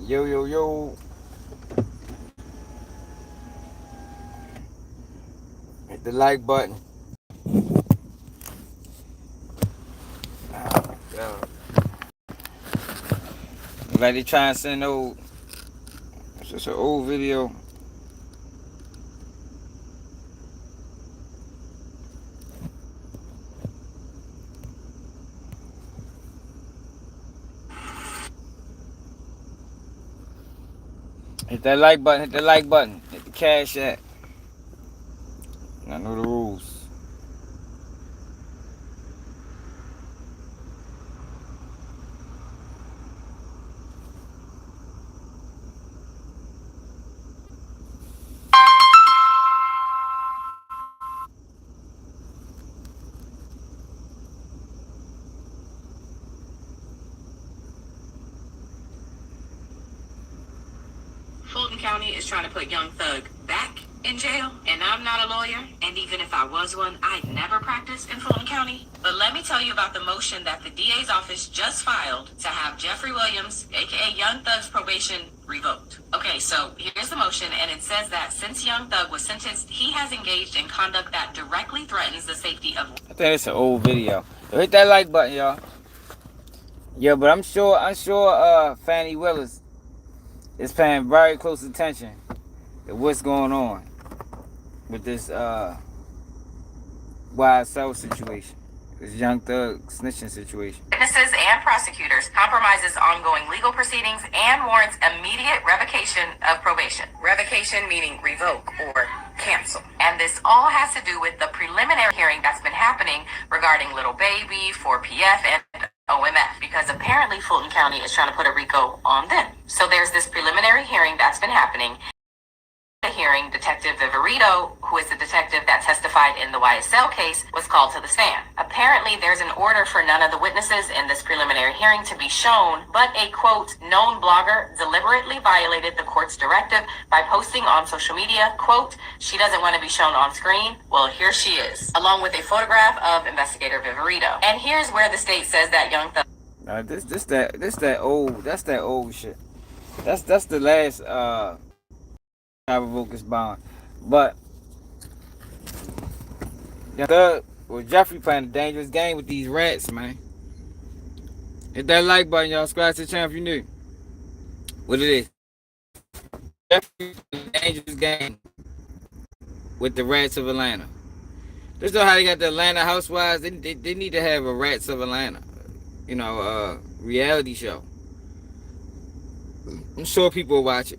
Yo, yo, yo. Hit the like button. Yeah. Like they try and send old. It's just an old video. Hit that like button. Hit the like button. Hit the cash app. I know the rules. Fulton County is trying to put Young Thug back in jail, and I'm not a lawyer, and even if I was one, I'd never practice in Fulton County. But let me tell you about the motion that the DA's office just filed to have Jeffrey Williams, aka Young Thug's probation, revoked. Okay, so here's the motion, and it says that since Young Thug was sentenced, he has engaged in conduct that directly threatens the safety of... I think it's an old video. So hit that like button, y'all. Yeah, but I'm sure Fannie Willis is paying very close attention to what's going on with this YSL situation, this Young Thug snitching situation. Witnesses and prosecutors, compromises ongoing legal proceedings, and warrants immediate revocation of probation. Revocation meaning revoke or cancel. And this all has to do with the preliminary hearing that's been happening regarding Little Baby, 4PF, and OMF, because apparently Fulton County is trying to put a RICO on them. So there's this preliminary hearing that's been happening. The hearing, Detective Viverito, who is the detective that testified in the YSL case, was called to the stand. Apparently, there's an order for none of the witnesses in this preliminary hearing to be shown, but a, quote, known blogger deliberately violated the court's directive by posting on social media, quote, she doesn't want to be shown on screen. Well, here she is, along with a photograph of investigator Viverito. And here's where the state says that Young Thug... That's that old shit. That's the last I revoke his bond. But Young Thug, well, Jeffrey playing a dangerous game with these rats, man. Hit that like button, y'all. Subscribe to the channel if you're new. What it is? Jeffrey playing a dangerous game with the rats of Atlanta. Just know how they got the Atlanta Housewives. They need to have a Rats of Atlanta, reality show. I'm sure people will watch it.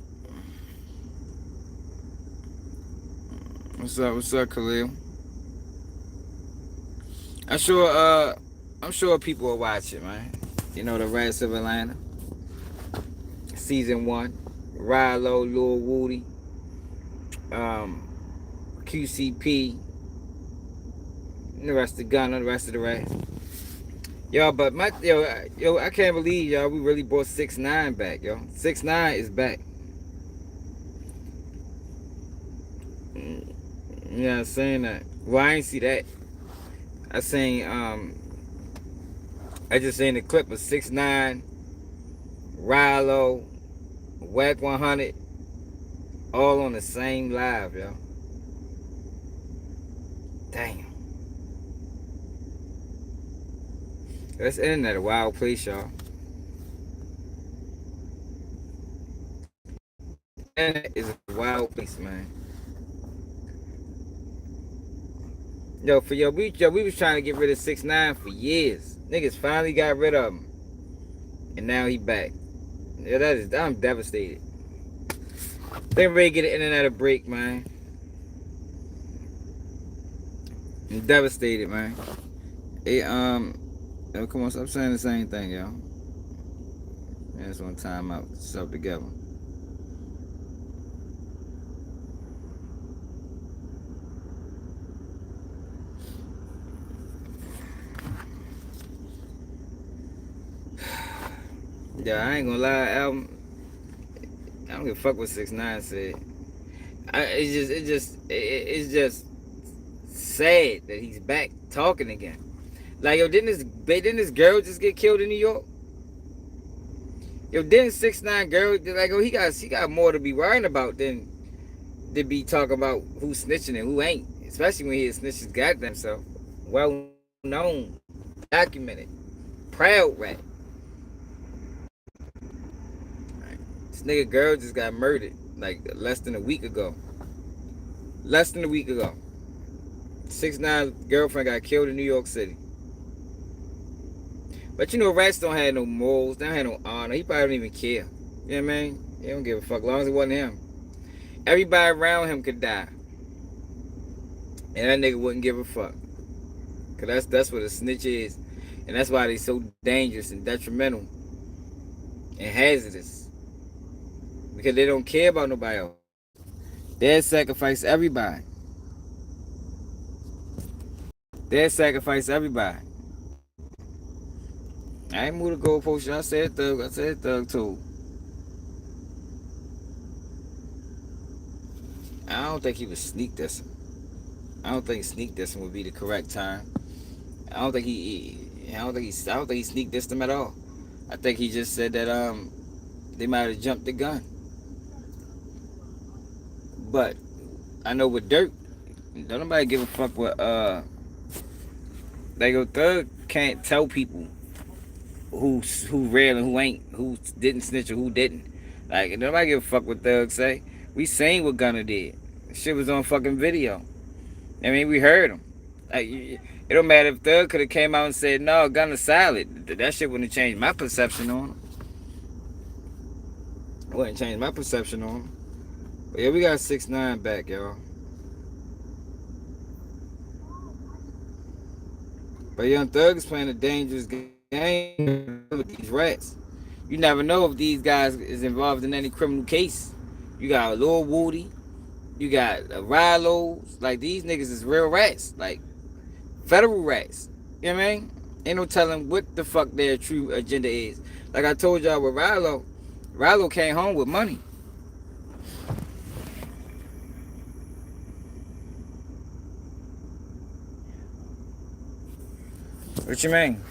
What's up, Khalil? I'm sure people will watch it, man. You know, the Rats of Atlanta. Season 1. Rilo, Lil Woody, QCP, and the rest of the gun, the rest of the rats. Yo, but I can't believe, y'all, we really brought 6ix9ine back, yo. 6ix9ine is back. Yeah, I'm saying that. Well, I ain't see that. I just seen the clip of 6ix9ine, Rilo, Whack 100, all on the same live, yo. Damn. This internet a wild place, y'all. Internet is a wild place, man. Yo, we was trying to get rid of 6ix9ine for years. Niggas finally got rid of him, and now he back. Yeah, I'm devastated. They ready to get the internet a break, man. I'm devastated, man. Hey, yo, come on, stop saying the same thing, yo. Yeah, it's on time out. Stuff together. Yeah, I ain't gonna lie, album. I don't give a fuck what 6ix9ine said. It's just sad that he's back talking again. Like, yo, didn't this girl just get killed in New York? Yo, then 6ix9ine girl, like, oh, he got more to be worrying about than to be talking about who's snitching and who ain't. Especially when he snitches goddamn self. Well known, documented, proud rat. This nigga girl just got murdered like less than a week ago. Less than a week ago. 6ix9ine girlfriend got killed in New York City. But you know, rats don't have no morals. They don't have no honor. He probably don't even care. You know what I mean? He don't give a fuck. As long as it wasn't him. Everybody around him could die. And that nigga wouldn't give a fuck. Cause that's what a snitch is. And that's why they so dangerous and detrimental and hazardous. Because they don't care about nobody else. They'll sacrifice everybody. They'll sacrifice everybody. I ain't moved the goalpost. I said thug. I said thug too. I don't think he was sneak dissing. I don't think sneak dissing would be the correct term. I don't think he sneak dissed him at all. I think he just said that they might have jumped the gun. But I know with Dirt, don't nobody give a fuck what they go thug can't tell people who real and who ain't, who didn't snitch or who didn't. Like, nobody give a fuck what Thug say. We seen what Gunna did. Shit was on fucking video. I mean, we heard him. Like, it don't matter if Thug could have came out and said, no, Gunna's solid. That shit wouldn't have changed my perception on him. It wouldn't change my perception on him. But yeah, we got 6ix9ine back, y'all. But Young Thug is playing a dangerous game with these rats. You never know if these guys is involved in any criminal case. You got Lil Woody, you got Rilos. Like, these niggas is real rats, like federal rats. You know what I mean? Ain't no telling what the fuck their true agenda is. Like I told y'all with Rilo came home with money. What you mean?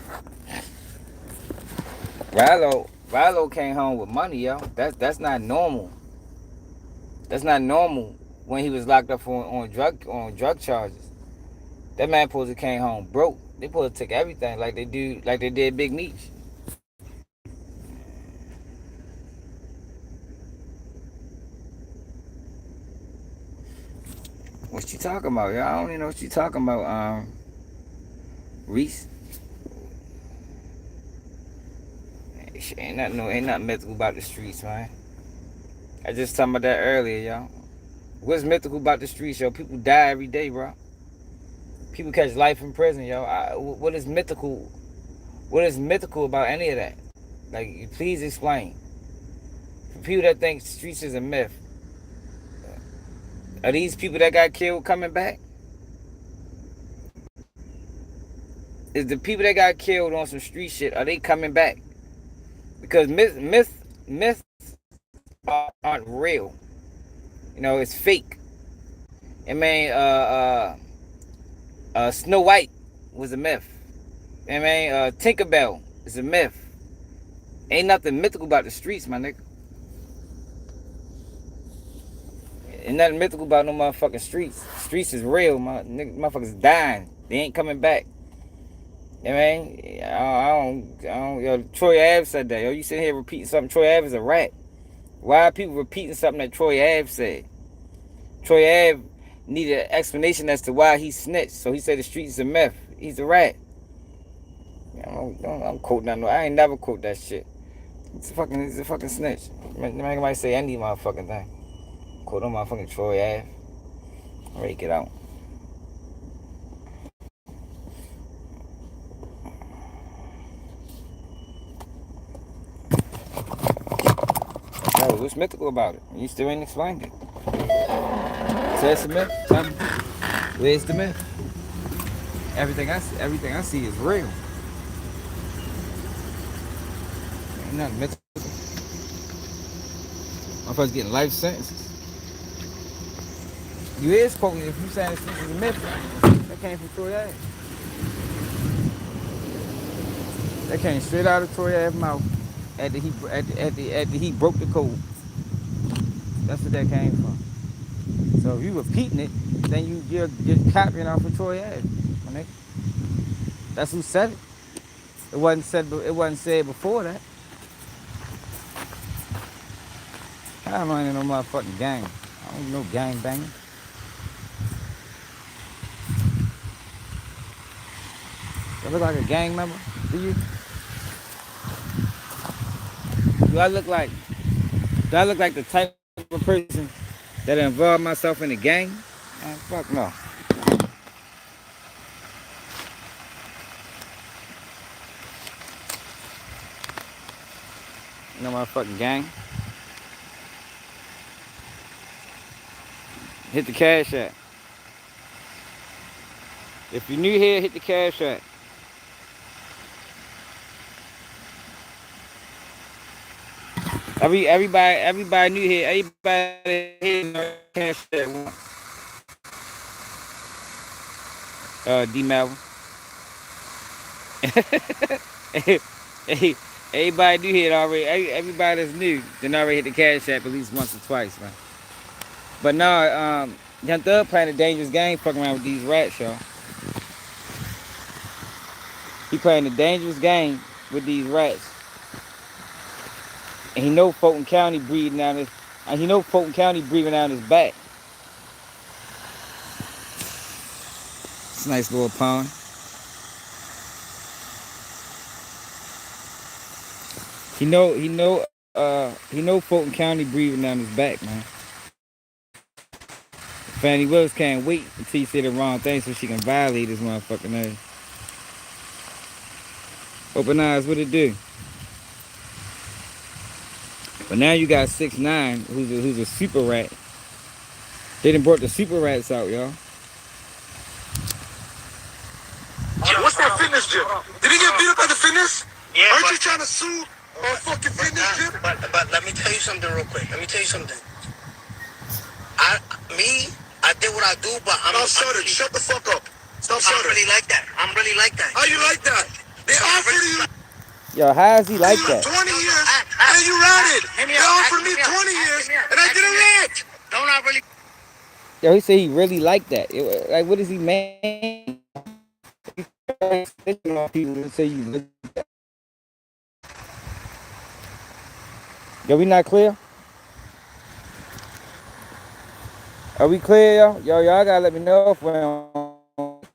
Rilo came home with money, yo. That's not normal. That's not normal when he was locked up on drug charges. That man supposed to came home broke. They supposed to take everything like they did Big Meech. What you talking about, yo? I don't even know what you talking about, Reese. Ain't nothing mythical about the streets, man. I just talking about that earlier, y'all. What's mythical about the streets, yo? People die every day, bro. People catch life in prison, yo. What is mythical? What is mythical about any of that? Like, please explain. For people that think streets is a myth, are these people that got killed coming back? Is the people that got killed on some street shit, are they coming back? Because myths aren't real. You know, it's fake. I mean, Snow White was a myth. I mean, Tinkerbell is a myth. Ain't nothing mythical about the streets, my nigga. Ain't nothing mythical about no motherfucking streets. Streets is real, my nigga. Motherfuckers dying. They ain't coming back. You know what I mean? I don't, yo, Troy Ave said that. Yo, you sitting here repeating something. Troy Ave is a rat. Why are people repeating something that Troy Ave said? Troy Ave needed an explanation as to why he snitched. So he said the streets is a myth. He's a rat. I'm quoting that. I ain't never quote that shit. He's a fucking snitch. Man, might say any motherfucking thing. Quote on motherfucking Troy Ave. Ready to get out. No, what's mythical about it? You still ain't explained it. So it's a myth. Tell me, where's the myth? Everything I see is real. Ain't nothing mythical. My first getting life sentences. You is quoting if you saying this is a myth. That came from Troy Ave. That came straight out of Troy Ave's mouth. after he broke the code. That's what that came from. So if you repeating it, then you're copying off of Troy Ave. My nigga. That's who said it. It wasn't said. It wasn't said before that. I'm not in no motherfucking gang. I don't know gang banging. Do I look like a gang member? Do you? Do I look like? Do I look like the type of person that involve myself in a gang? Man, fuck no. No motherfucking gang. Hit the cash app. If you're new here, hit the cash app. Everybody new here. Everybody here cash app. D Melvin. Hey, everybody new here already. Everybody that's new, then already hit the cash app at least once or twice, man. But no, Young Thug playing a dangerous game, fucking around with these rats, y'all. He playing a dangerous game with these rats, and he know Fulton County breathing down his. And he know Fulton County breathing down his back. It's a nice little pond. He know Fulton County breathing down his back, man. Fannie Willis can't wait until you say the wrong thing so she can violate his motherfucking ass. Open eyes, what it do? But now you got 6ix9ine, who's a super rat. They done brought the super rats out, y'all. What's that fitness gym? Did he get beat up at the fitness? Yeah. Aren't you trying to sue a fucking fitness gym? But let me tell you something real quick. Let me tell you something. I did what I do, but Stop shutting. Shut the fuck up. Stop shutting. I'm really like that. How you like that? They offered you. Yo, how is he like that? 20 years, and you ran it. They offered me 20 years, and I didn't rant. Don't I really? Yo, he said he really like that. Like, what does he mean? People say you. Yo, we not clear? Are we clear, y'all? Y'all gotta let me know if we're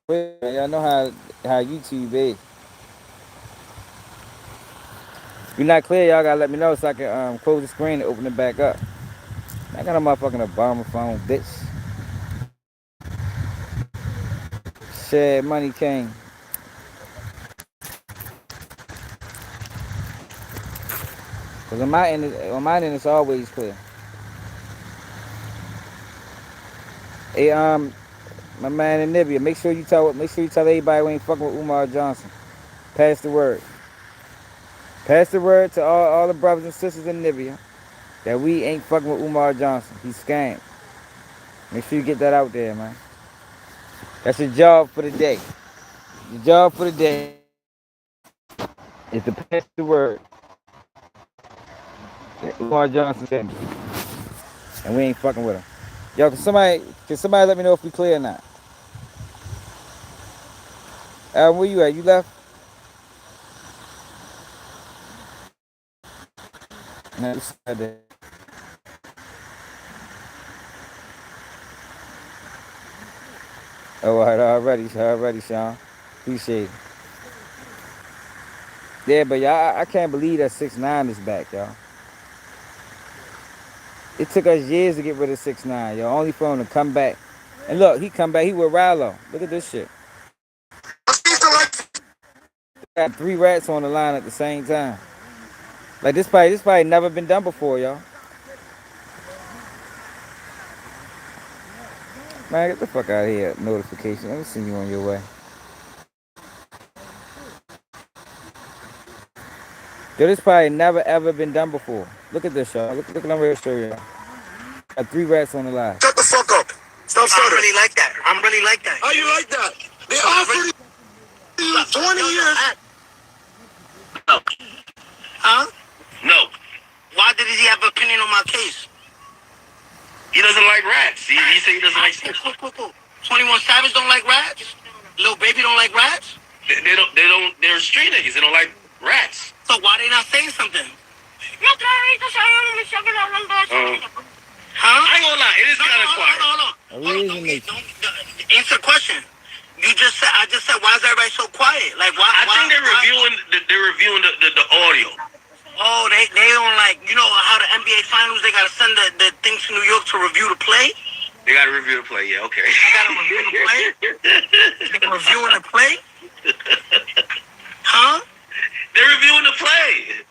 clear. Y'all know how YouTube is. If you're not clear, y'all gotta let me know so I can close the screen and open it back up. I got a motherfucking Obama phone, bitch. Shit, money king. Cause on my end, it's always clear. Hey, my man in Libya, make sure you tell everybody we ain't fucking with Umar Johnson. Pass the word. Pass the word to all the brothers and sisters in Libya that we ain't fucking with Umar Johnson. He's scammed. Make sure you get that out there, man. That's your job for the day. Your job for the day is to pass the word that Umar Johnson scammed. And we ain't fucking with him. Yo, can somebody let me know if we clear or not? Where you at? You left? No, you said that. Oh, all right, already, Sean. Appreciate it. Yeah, but y'all, I can't believe that 6ix9ine is back, y'all. It took us years to get rid of 6ix9ine, y'all. Only for him to come back. And look, he come back, he with Rallo. Look at this shit. Got 3 rats on the line at the same time. Like this probably never been done before, y'all. Man, get the fuck out of here. Notification. Let me send you on your way. Yo, this probably never ever been done before. Look at this, y'all. Look at I'm ready to show y'all. Got 3 rats on the line. Shut the fuck up. Stop shutting. I'm really like that. How you like that? They offered you 20 years. Huh? Why did he have an opinion on my case? He doesn't like rats. He said he doesn't like snakes. Cool. 21 Savage don't like rats? Lil Baby don't like rats? They don't. They're street niggas. They don't like rats. So why they not saying something? Huh? I ain't gonna lie. It is kind of quiet. Hold on. Don't answer the question. You just said. I just said. Why is everybody so quiet? Like why? I think they're reviewing. They're reviewing the audio. Oh, they don't like. You know how the NBA finals? They gotta send the things to New York to review the play. They gotta review the play. Yeah. Okay. They gotta review the play. They're reviewing the play. Huh? They're reviewing the play.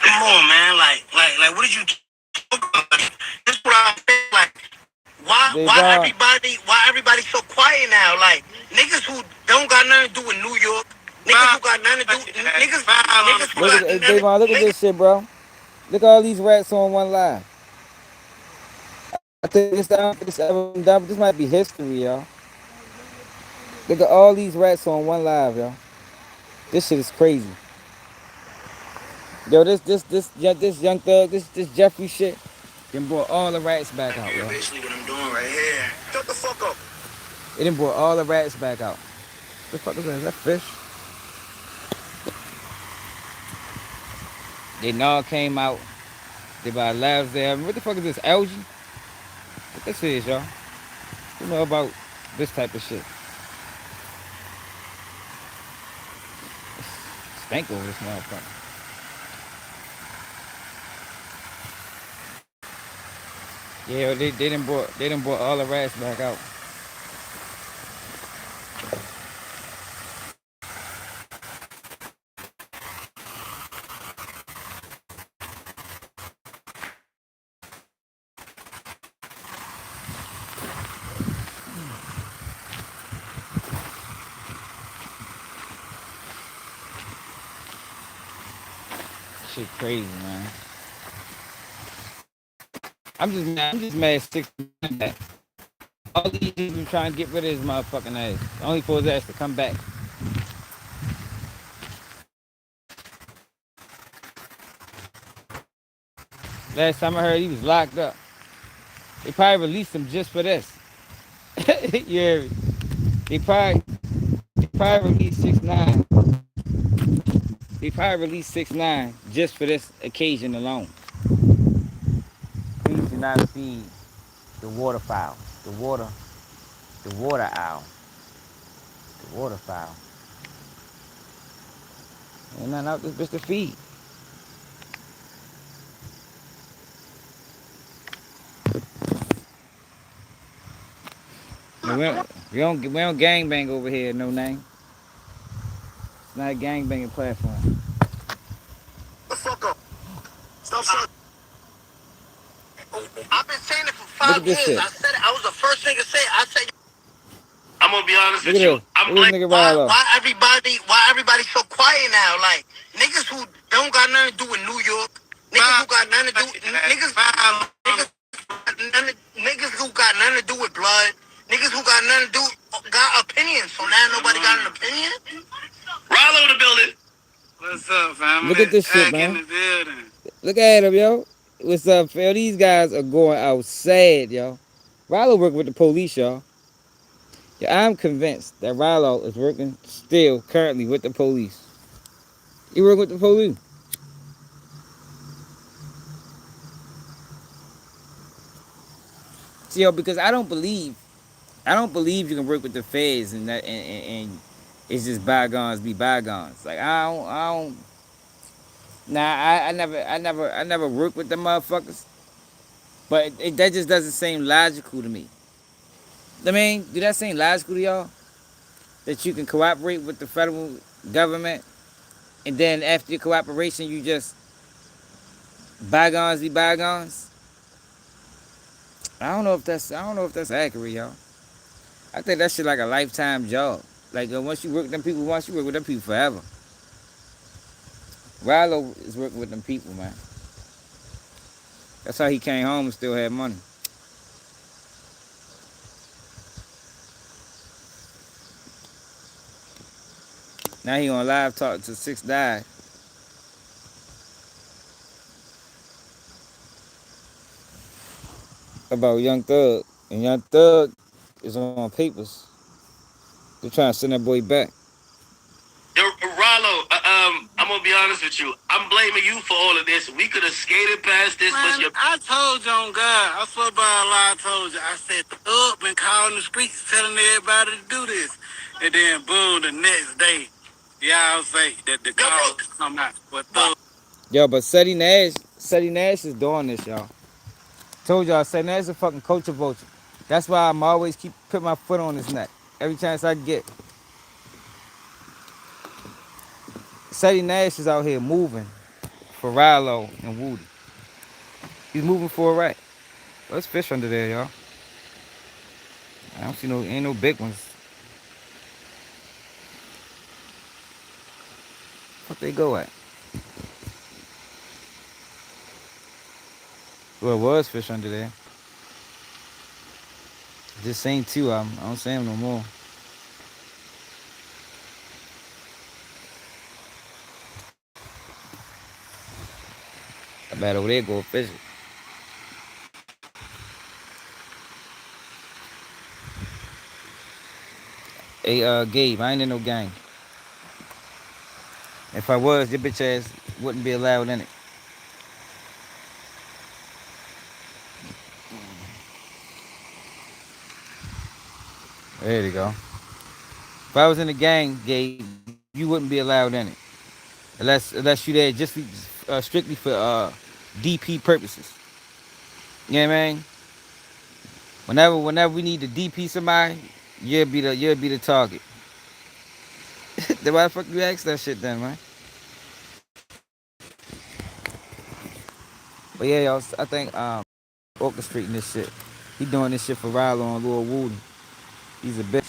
Come on, man. Like, what did you talk about? This is what I feel like. Why everybody so quiet now? Like, niggas who don't got nothing to do with New York, niggas who got nothing to do, niggas who got nothing. Davon, look at this shit, bro. Look at all these rats on one live. I think this ever been done, but this might be history, y'all. Look at all these rats on one live, y'all. This shit is crazy. Yo, this young thug, this Jeffrey shit, then brought all the rats back out, yo. Basically what I'm doing right here. Shut the fuck up. It done brought all the rats back out. What the fuck is that? Is that fish? They all came out. They bought labs there. What the fuck is this? Algae? What this is, y'all? You know about this type of shit. Stank over this motherfucker. Yeah, they done brought all the rats back out. Shit crazy, man. I'm just mad 6 back. All these people trying to get rid of his motherfucking ass. Only for his ass to come back. Last time I heard he was locked up. They probably released him just for this. Yeah. They probably released 6ix9ine. They probably released 6ix9ine just for this occasion alone. Please do not feed the waterfowl. The water owl. The waterfowl. Ain't nothing out this bitch to feed. We don't gangbang over here, no name. It's not a gangbanging platform. The fuck up. Stop saying. I've been saying it for 5 years. Shit. I said it. I was the first nigga to say it. I said. I'm gonna be honest Look with you. I'm like, why everybody so quiet now? Like niggas who don't got nothing to do with New York, niggas who got nothing to do, niggas who got nothing to do with blood, niggas who got nothing to do got opinions. So now nobody got an opinion. Rollo in the building. What's up, family? Look at this shit, man. In the building. Look at him, yo. What's up, Phil? These guys are going out sad, yo. Rollo working with the police, y'all. Yeah, I'm convinced that Rollo is working still currently with the police. He working with the police. See, yo, because I don't believe you can work with the feds and that and it's just bygones be bygones. Like I don't. Nah, I never worked with them motherfuckers. But that just doesn't seem logical to me. I mean, do that seem logical to y'all? That you can cooperate with the federal government, and then after your cooperation, you just bygones be bygones. I don't know if that's accurate, y'all. I think that shit like a lifetime job. Like once you work with them people once, you work with them people forever. Rollo is working with them people, man. That's how he came home and still had money. Now he on live talk to 6ix9ine. about Young Thug, and Young Thug is on papers. They're trying to send that boy back. Rollo, I'm gonna be honest with you. I'm blaming you for all of this. We could have skated past this, Man, I told you on God. I swear by Allah, I told you. I said, Thug been calling the streets telling everybody to do this. And then, boom, the next day, y'all say that the calls come out. But Thug. Yo, but Seti Nash is doing this, y'all. Told y'all, Seti Nash is a fucking culture vulture. That's why I'm always keep putting my foot on his neck every chance I get. Seti Nash is out here moving for Rilo and Woody. He's moving for a rat. There's fish under there, y'all. I don't see ain't no big ones. What they go at? Well, it was fish under there. Just seen two of them. I don't see them no more. I bet over there go fishing. Hey, Gabe, I ain't in no gang. If I was, your bitch ass wouldn't be allowed in it. There you go. If I was in the gang, Gabe, you wouldn't be allowed in it. Unless you there just strictly for DP purposes. You know what I mean? Whenever we need to DP somebody, you'll be the target. Then why the fuck you ask that shit then, man? But yeah, y'all, I think orchestrating this shit. He doing this shit for Rilo and Lil Woody. He's a bitch.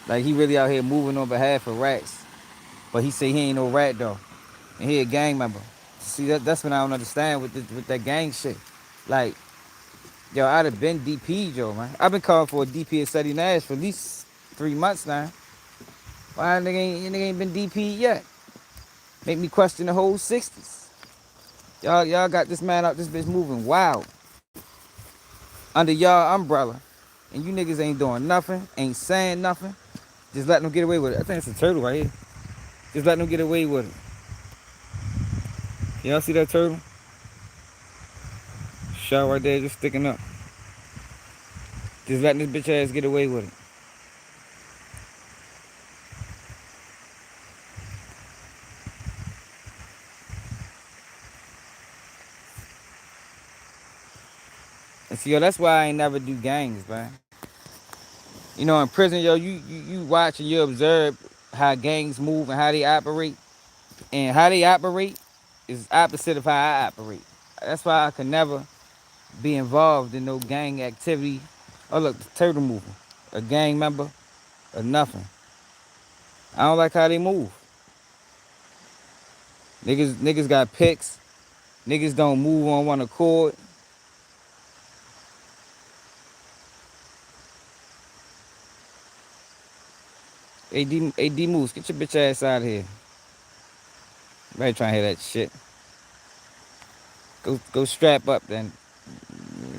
Like he really out here moving on behalf of rats. But he say he ain't no rat though. And he a gang member. See that's what I don't understand with that gang shit. Like, yo, I'd have been DP'd, yo, man. I've been calling for a DP at Seti Nash for at least 3 months now. Why nigga ain't been DP'd yet? Make me question the whole 60s. Y'all got this man out this bitch moving wild. Under y'all umbrella. And you niggas ain't doing nothing, ain't saying nothing. Just letting them get away with it. I think it's a turtle right here. Just letting them get away with it. Y'all see that turtle? Shell right there just sticking up. Just letting this bitch ass get away with it. And see, yo, that's why I ain't never do gangs, man. You know, in prison, yo, you watch and you observe how gangs move and how they operate. And how they operate is opposite of how I operate. That's why I can never be involved in no gang activity. Oh, look, the turtle moving. A gang member or nothing. I don't like how they move. Niggas got picks. Niggas don't move on one accord. AD Moose, get your bitch ass out of here. Everybody trying to hear that shit. Go strap up then.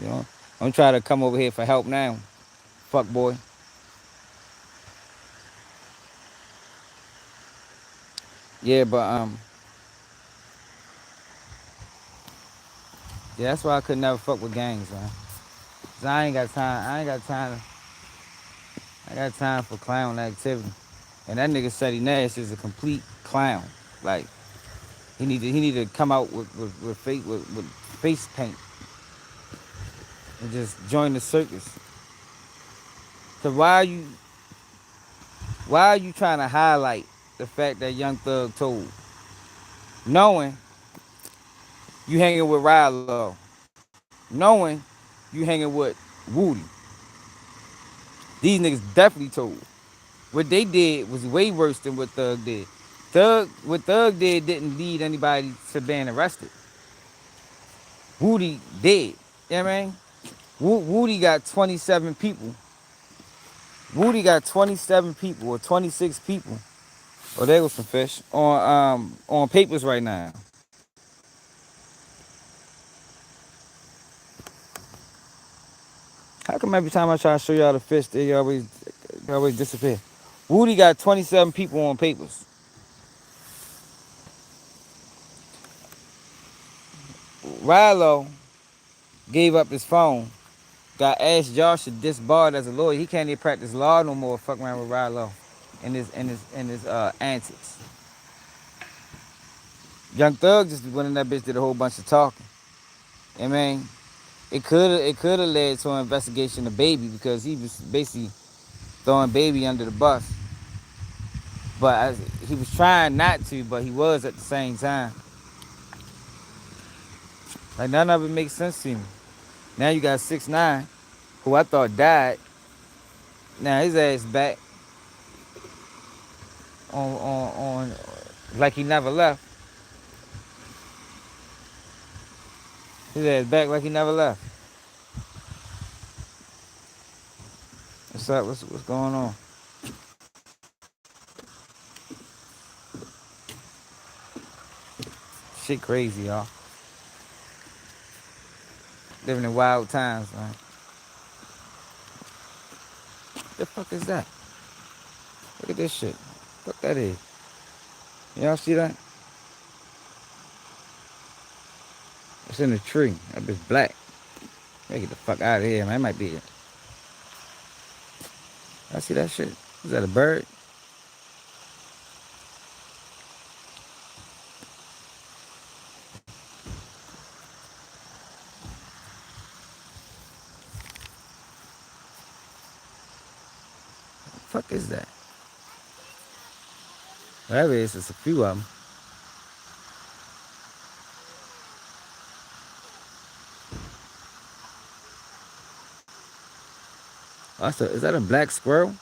You know, don't try to come over here for help now. Fuck boy. Yeah, but yeah, that's why I could never fuck with gangs, man. Cause I ain't got time. I got time for clown activity. And that nigga Seti Nash is a complete clown. Like he need to come out with face paint and just join the circus. Cause why are you trying to highlight the fact that Young Thug told, knowing you hanging with Rilo, knowing you hanging with Woody? These niggas definitely told. What they did was way worse than what Thug did. What Thug did didn't lead anybody to being arrested. Woody did. You know what I mean? Woody got 27 people. Woody got 27 people or 26 people. Oh, there goes some fish on papers right now. How come every time I try to show y'all the fish, they always disappear? Woody got 27 people on papers. Rilo gave up his phone. Got asked Josh to disbarred as a lawyer. He can't even practice law no more. Fuck around with Rilo and his antics. Young Thug just went in that bitch, did a whole bunch of talking. I mean, it could have led to an investigation of Baby because he was basically throwing Baby under the bus. But he was trying not to, but he was at the same time. Like none of it makes sense to me. Now you got 6ix9ine, who I thought died. Now his ass back on like he never left. His ass back like he never left. What's up? What's going on? Shit crazy, y'all. Living in wild times, man. The fuck is that? Look at this shit. What that is? Y'all see that? It's in the tree. That bitch black. Gotta get the fuck out of here, man. That might be it. I see that shit. Is that a bird? The fuck is that? Whatever it is, it's a few of them. Also, is that a black squirrel?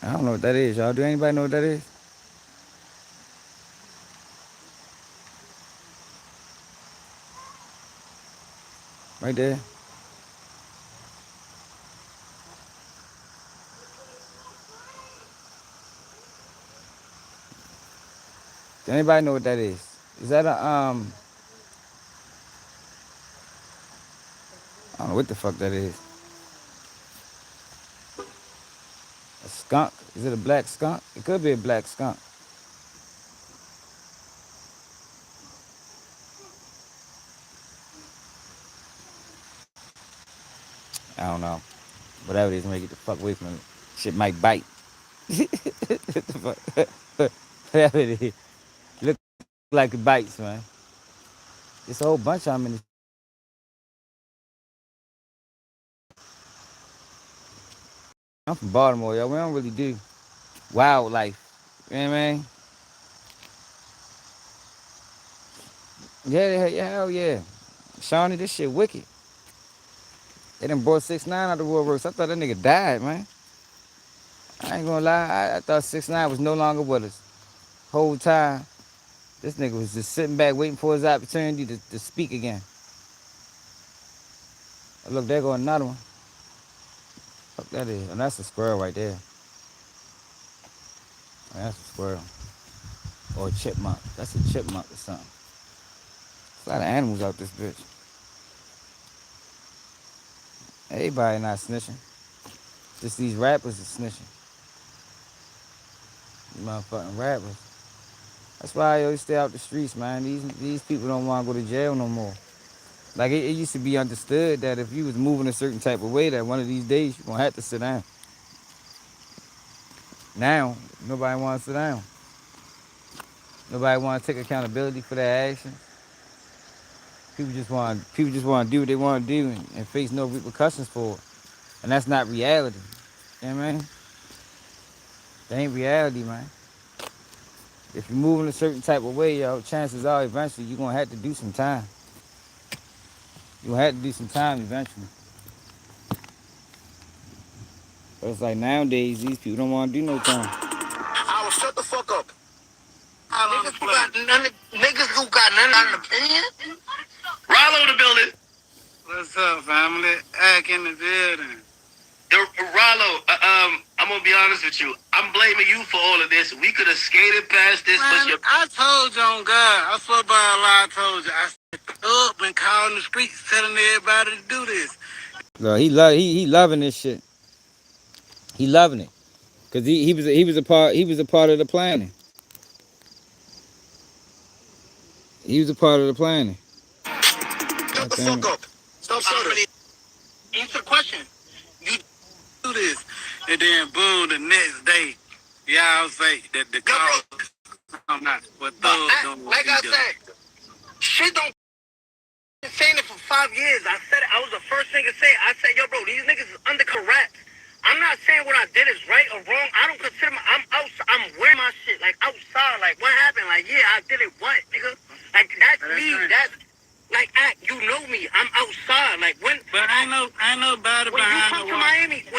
I don't know what that is, y'all. Do anybody know what that is? Right there. Does anybody know what that is? Is that I don't know what the fuck that is. A skunk? Is it a black skunk? It could be a black skunk. I don't know. Whatever it is, make it the fuck away from it. Shit might bite. Whatever it is. Look like it bites, man. There's a whole bunch of them in the. I'm from Baltimore, y'all. We don't really do wildlife. You know what I mean? Yeah, hell yeah. Shawnee, this shit wicked. They done brought 6ix9ine out the woodworks. I thought that nigga died, man. I ain't gonna lie. I thought 6ix9ine was no longer with us. Whole time, this nigga was just sitting back waiting for his opportunity to speak again. Look, there go another one. Fuck that is. And that's a squirrel right there. That's a squirrel. Or a chipmunk. That's a chipmunk or something. There's a lot of animals out this bitch. Everybody not snitching. Just these rappers are snitching. These motherfucking rappers. That's why I always stay out the streets, man. These people don't want to go to jail no more. Like it used to be understood that if you was moving a certain type of way, that one of these days you're gonna have to sit down. Now, nobody wants to sit down. Nobody want to take accountability for their actions. People just want to do what they want to do and face no repercussions for it. And that's not reality. You know what I mean? That ain't reality, man. If you're moving a certain type of way, yo, chances are eventually you're gonna have to do some time. You're gonna have to do some time eventually. But it's like nowadays, these people don't want to do no time. I will shut the fuck up. Niggas who got none opinion. Rilo the building. What's up, family? Ack in the building. Rilo, I'm gonna be honest with you. I'm blaming you for all of this. We could have skated past this, man, but I told you on God. I swear by Allah, I told you. I stepped up and called in the streets telling everybody to do this. No, he loving this shit. He loving it. Cause he was a part of the planning. He was a part of the planning. Shut the fuck up. Stop shouting. Answer the question. You do this, and then boom, the next day, y'all say that the call come out. But like I said, shit don't. Been saying it for 5 years. I said it. I was the first nigga to say it. I said, yo, bro, these niggas is undercover rats. I'm not saying what I did is right or wrong. I don't consider I'm outside. I'm wearing my shit like outside. Like what happened? Like yeah, I did it. What, nigga? Like that's me. That's like you know me. I'm outside. Like when. But I know about it. When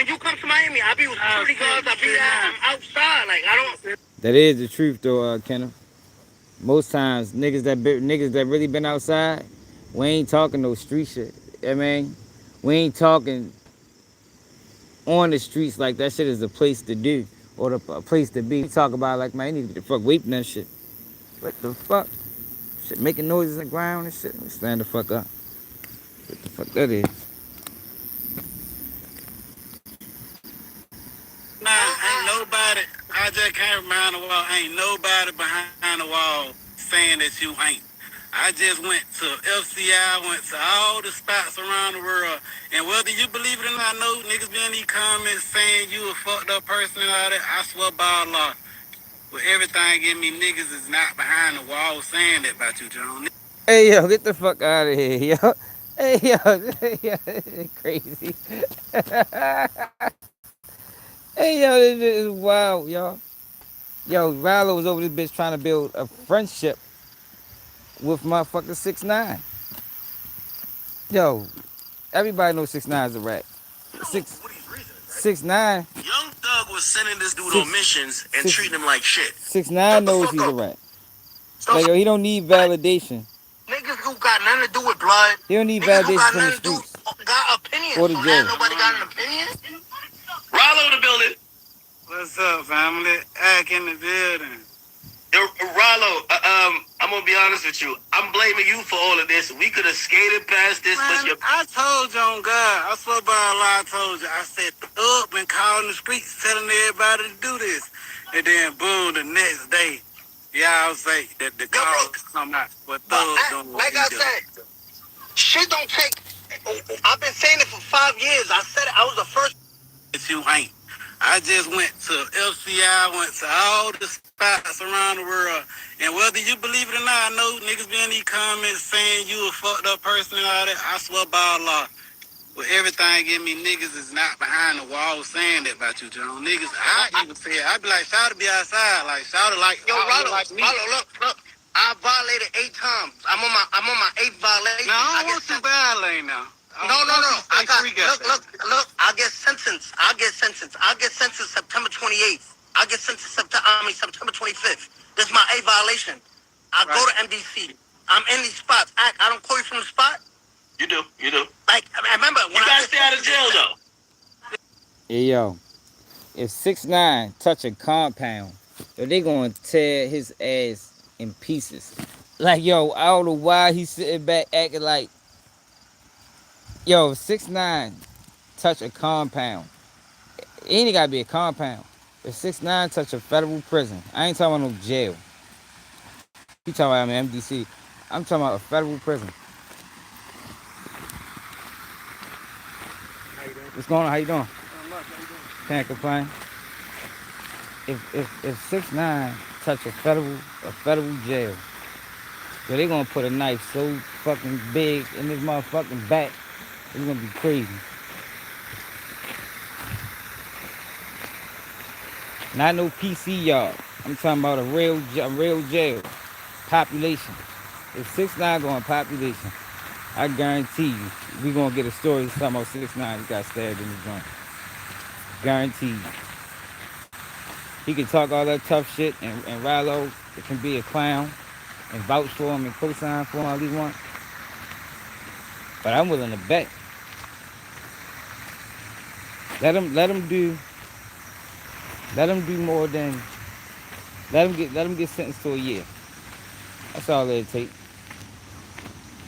you come to Miami, I be with security guards. I be there. I'm outside. Like I don't. That is the truth though, Kenneth. Most times niggas that really been outside, we ain't talking no street shit. I mean, we ain't talking on the streets like that shit is a place to do or a place to be. We talk about like, man, you need to get the fuck away from that shit. What the fuck? Shit making noises in the ground and shit. Stand the fuck up. What the fuck that is? Nah, ain't nobody. I just came behind the wall. Ain't nobody behind the wall saying that you ain't. I just went to FCI, went to all the spots around the world. And whether you believe it or not, I know niggas be in these comments saying you a fucked up person and all that. I swear by Allah, with everything in me, niggas is not behind the wall saying that about you, John. Hey, yo, get the fuck out of here, yo. Hey, yo, crazy. Hey, yo, this is wild, yo. Yo, Rallo was over this bitch trying to build a friendship with motherfucker 6ix9ine. Yo, everybody knows 6ix9ine is a rat. 6ix9ine. Young Thug was sending this dude on missions and treating him like shit. 6ix9ine knows he's a rat. Like, yo, he don't need validation. Niggas who got nothing to do with blood. He don't need validation from the streets. Got opinions. Or the jail. Nobody got an opinion? Rollo the building. What's up, family? Ack in the building. Rollo, I'm gonna be honest with you. I'm blaming you for all of this. We could have skated past this, man, but I told you on God. I swear by Allah, I told you. I said up and called in the streets telling everybody to do this. And then boom, the next day, y'all say that the calls come out. But don't like I said, shit don't take. I've been saying it for 5 years. I said it. I was the first. That you ain't. I just went to FCI, went to all the spots around the world. And whether you believe it or not, I know niggas be in these comments saying you a fucked up person and all that. I swear by Allah, with everything in me, niggas is not behind the wall saying that about you, John. Niggas, I even say, I be like, shout to be outside. Like, shout to like, yo, Rollo, like me. Rollo, look. I violated 8 times. I'm on my 8th violation. No, I don't want to violate now. No. I got look. I'll get sentenced. I'll get sentenced September 28th. I'll get sentenced September 25th. This is my 8th violation. I go to MDC. I'm in these spots. I don't call you from the spot. You do. Like I remember when you gotta stay out of jail though. Hey yo, if 6ix9ine touch a compound, yo, they gonna tear his ass in pieces. Like yo, I don't know why he's sitting back acting like. Yo, 6ix9ine touch a compound. It ain't gotta be a compound. If 6ix9ine touch a federal prison, I ain't talking about no jail. You talking about I'm in MDC. I'm talking about a federal prison. What's going on? How you doing? Can't complain. If 6ix9ine touch a federal jail, so they gonna put a knife so fucking big in this motherfucking back. It's gonna be crazy. Not no PC yard. I'm talking about a real jail. Population. If 6ix9ine going population, I guarantee you, we gonna get a story talking about 6ix9ine. He got stabbed in the joint. Guaranteed. You. He can talk all that tough shit, and Rollo can be a clown and vouch for him and co-sign for him all he wants. But I'm willing to bet. Let him do Let them do more than let them get sentenced to a year. That's all it takes.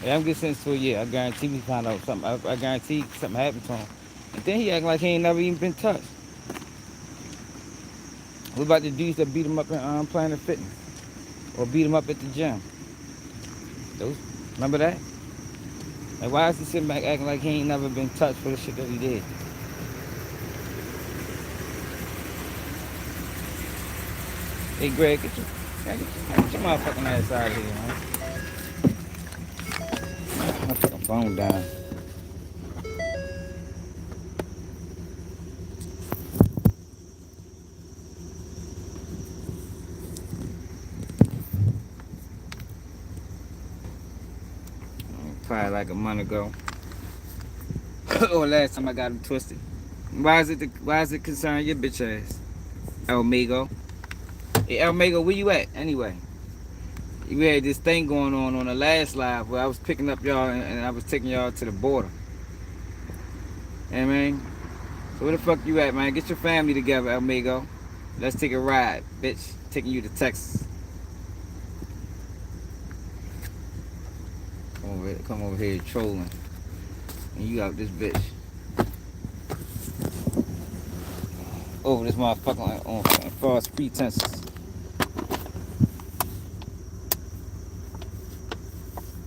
Let them get sentenced to a year. I guarantee we find out something. I guarantee something happened to him. And then he acting like he ain't never even been touched. What about the dudes that beat him up in Planet Fitness or beat him up at the gym? Those, remember that? Like, why is he sitting back acting like he ain't never been touched for the shit that he did? Hey, Greg, get your motherfucking ass out of here, man. My fucking phone down. Probably like a month ago. Or last time I got him twisted. Why is it concern your bitch ass? El Migo. Hey, El Migo, where you at anyway? We had this thing going on the last live where I was picking up y'all and I was taking y'all to the border. You know what I mean? So where the fuck you at, man? Get your family together, El Migo. Let's take a ride, bitch. Taking you to Texas. Come over here trolling. And you out this bitch. Over this motherfucker on false pretenses.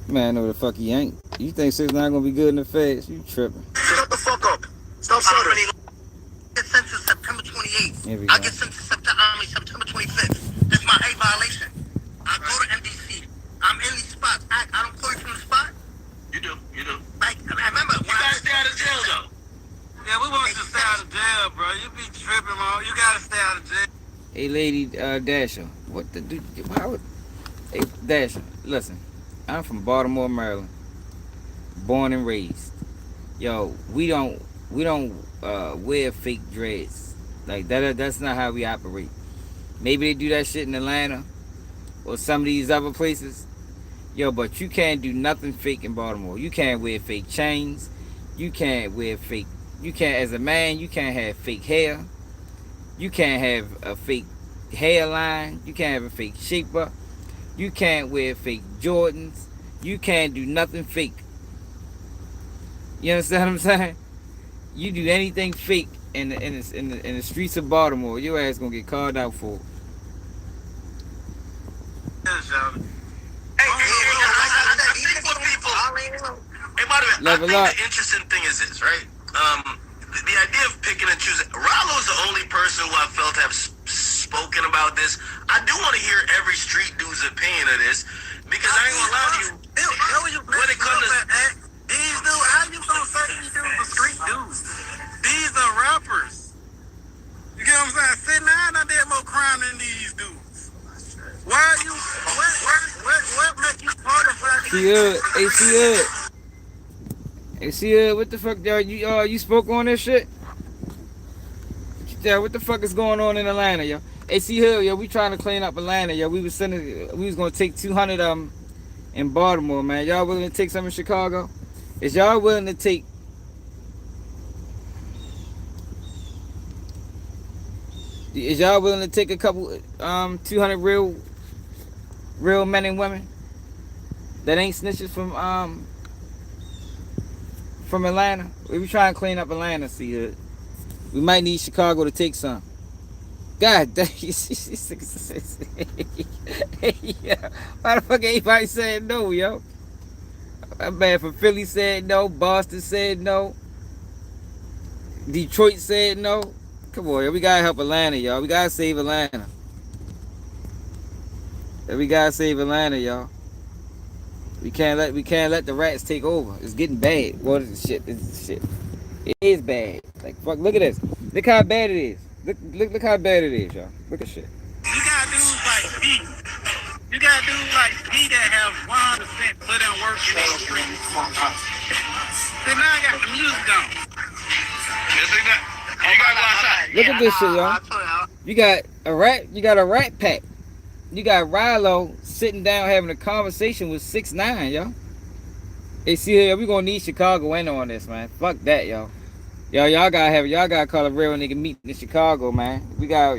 Man, no the fuck he ain't. You think 6ix9ine gonna be good in the feds? You tripping. Shut the fuck up. Stop stuttering. I get sent to September 28th. I get sent to September 25th. That's my A violation. I go to MDC. I'm in these spots. I don't pull you from the spot. You do. Like, I remember. You gotta stay out of jail, though. Yeah, we want you to stay out of jail, bro. You be tripping, man. You gotta stay out of jail. Hey, lady Dasher. What the dude? Why would... Hey, Dasher, listen. I'm from Baltimore, Maryland. Born and raised. Yo, we don't wear fake dreads. Like that's not how we operate. Maybe they do that shit in Atlanta or some of these other places. Yo, but you can't do nothing fake in Baltimore. You can't wear fake chains. You can't as a man, you can't have fake hair. You can't have a fake hairline. You can't have a fake shaper. You can't wear fake Jordans. You can't do nothing fake. You understand what I'm saying? You do anything fake in the streets of Baltimore, your ass gonna get called out for it. Level up. The interesting thing is this, right? The idea of picking and choosing. Rollo's the only person who I felt have spoken about this. I do want to hear every street dude's opinion of this because I ain't gonna lie to you. When it comes to these dudes, how you gonna say these dudes are street dudes? These are rappers. You get what I'm saying? 6ix9ine done did more crime than these dudes. Why are you? What make you qualify? Hey, what the fuck, y'all? You spoke on this shit? Yeah, what the fuck is going on in Atlanta, yo? Hey, yo, we trying to clean up Atlanta, yo. We was gonna take 200 of them in Baltimore, man. Y'all willing to take some in Chicago? Is y'all willing to take? Is y'all willing to take a couple 200 real men and women that ain't snitches from Atlanta? We trying to clean up Atlanta, see. We might need Chicago to take some. God damn, yeah. Why the fuck everybody said no, yo? That man from Philly said no. Boston said no. Detroit said no. Come on, yo. We gotta help Atlanta, y'all. We gotta save Atlanta. We gotta save Atlanta, y'all. We can't let the rats take over. It's getting bad. What is this shit? This is shit. It is bad. Like fuck. Look at this. Look how bad it is. Look how bad it is, y'all. Look at shit. You got dudes like me. You got dudes like me that have 100% put in work in these streets. So now I got the music on. Look at this shit, y'all. You got a rat pack. You got Rilo sitting down having a conversation with 6ix9ine, y'all. Hey, see here, we gonna need Chicago in on this, man. Fuck that, y'all. Y'all gotta call a real nigga meeting in Chicago, man. We got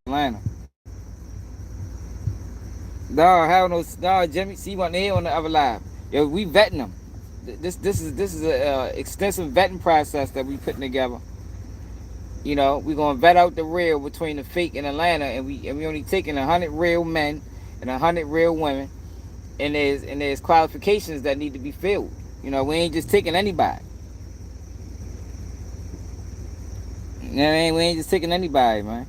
Atlanta. No, hell no, no, Jimmy. See, what they on the other live. Yo, we vetting them. This is a extensive vetting process that we putting together. You know, we gonna vet out the real between the fake and Atlanta, and we only taking 100 real men and 100 real women, and there's qualifications that need to be filled. You know, we ain't just taking anybody. You know what I mean? We ain't just taking anybody, man.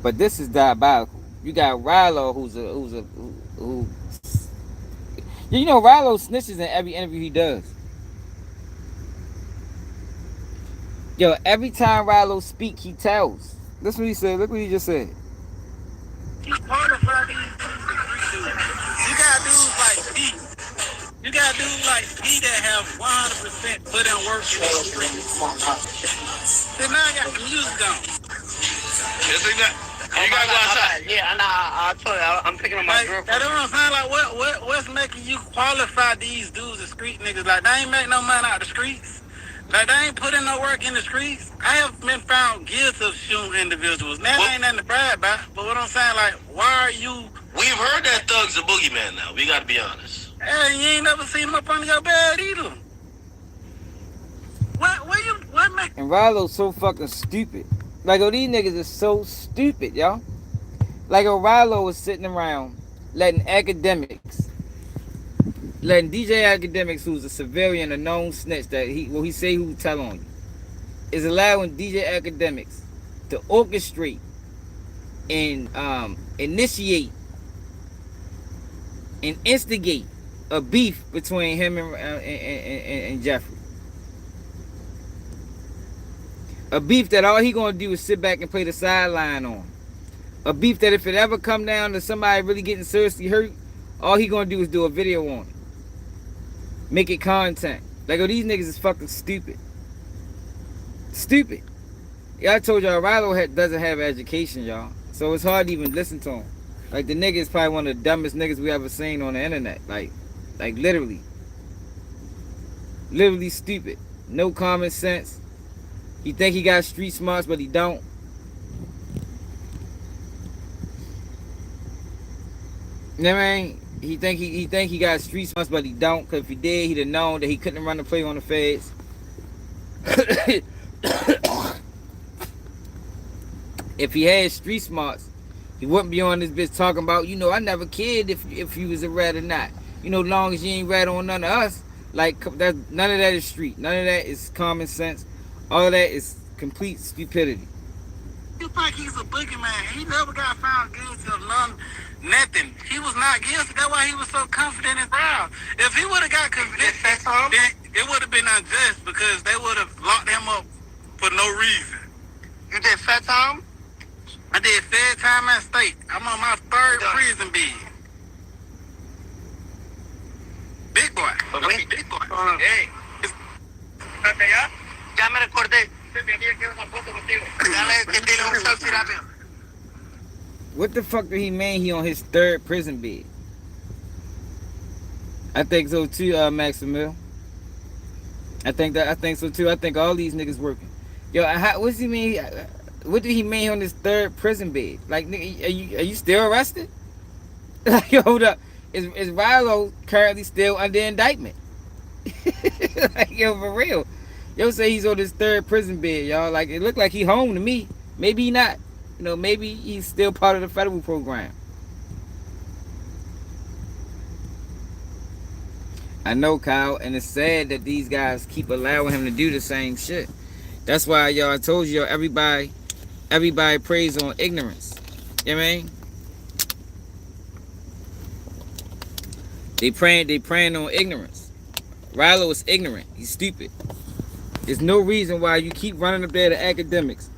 But this is diabolical. You got Rilo, who you know, Rilo snitches in every interview he does. Yo, every time Rilo speak, he tells. That's what he said. Look what he just said. You qualify these dudes. You got dudes like D. You got dudes like D that have 100% put in work in the street. Then now I got the music on. Yes, you gotta go outside. Yeah, I told you, I'm picking up my girlfriend. That's what I'm saying. Like, what's making you qualify these dudes as street niggas? Like, they ain't make no money out the streets. Like, they ain't put in no work in the streets. I have been found guilty of shooting individuals. Now, ain't nothing to brag about. But what I'm saying, like, why are you... We've heard that Thug's a boogeyman now. We gotta be honest. Hey, you ain't never seen him up under your bed either. What make... And Rilo's so fucking stupid. Like, oh, these niggas are so stupid, y'all. Like, Rilo was sitting around letting DJ Academics, who's a civilian, a known snitch that he say who tell on you, is allowing DJ Academics to orchestrate and initiate and instigate a beef between him and Jeffrey. A beef that all he gonna do is sit back and play the sideline on. A beef that if it ever come down to somebody really getting seriously hurt, all he gonna do is do a video on it. Make it content. Like, oh, these niggas is fucking stupid. Stupid. Yeah, I told y'all, Rilo doesn't have education, y'all. So it's hard to even listen to him. Like, the nigga is probably one of the dumbest niggas we ever seen on the internet. Like literally. Literally stupid. No common sense. He think he got street smarts, but he don't. You know what I mean? He think he got street smarts, but he don't. Cause if he did, he'd have known that he couldn't run the play on the feds. If he had street smarts, he wouldn't be on this bitch talking about, you know, I never cared if you was a rat or not. You know, as long as you ain't rat on none of us. Like, none of that is street. None of that is common sense. All of that is complete stupidity. You think he's a boogeyman? He never got found guilty of nothing. He was not guilty. That's why he was so confident and proud. If he would have got convicted, then it would have been unjust because they would have locked him up for no reason. You did fat time? I did fed time at state. I'm on my third prison bed. Big boy. Okay. Big boy. Hey. Ya me recordé. What the fuck did he mean he on his third prison bed? I think so too, Maximil. I think so too. I think all these niggas working. Yo, what's he mean? What did he mean on his third prison bed? Like, nigga, are you still arrested? Like, hold up. Is Rilo currently still under indictment? Like, yo, for real. Yo, say he's on his third prison bed, y'all. Like, it looked like he home to me. Maybe he not. You know, maybe he's still part of the federal program. I know, Kyle, and it's sad that these guys keep allowing him to do the same shit. That's why, y'all, I told you, everybody preys on ignorance. You know what I mean? They praying on ignorance. Rilo is ignorant. He's stupid. There's no reason why you keep running up there to academics,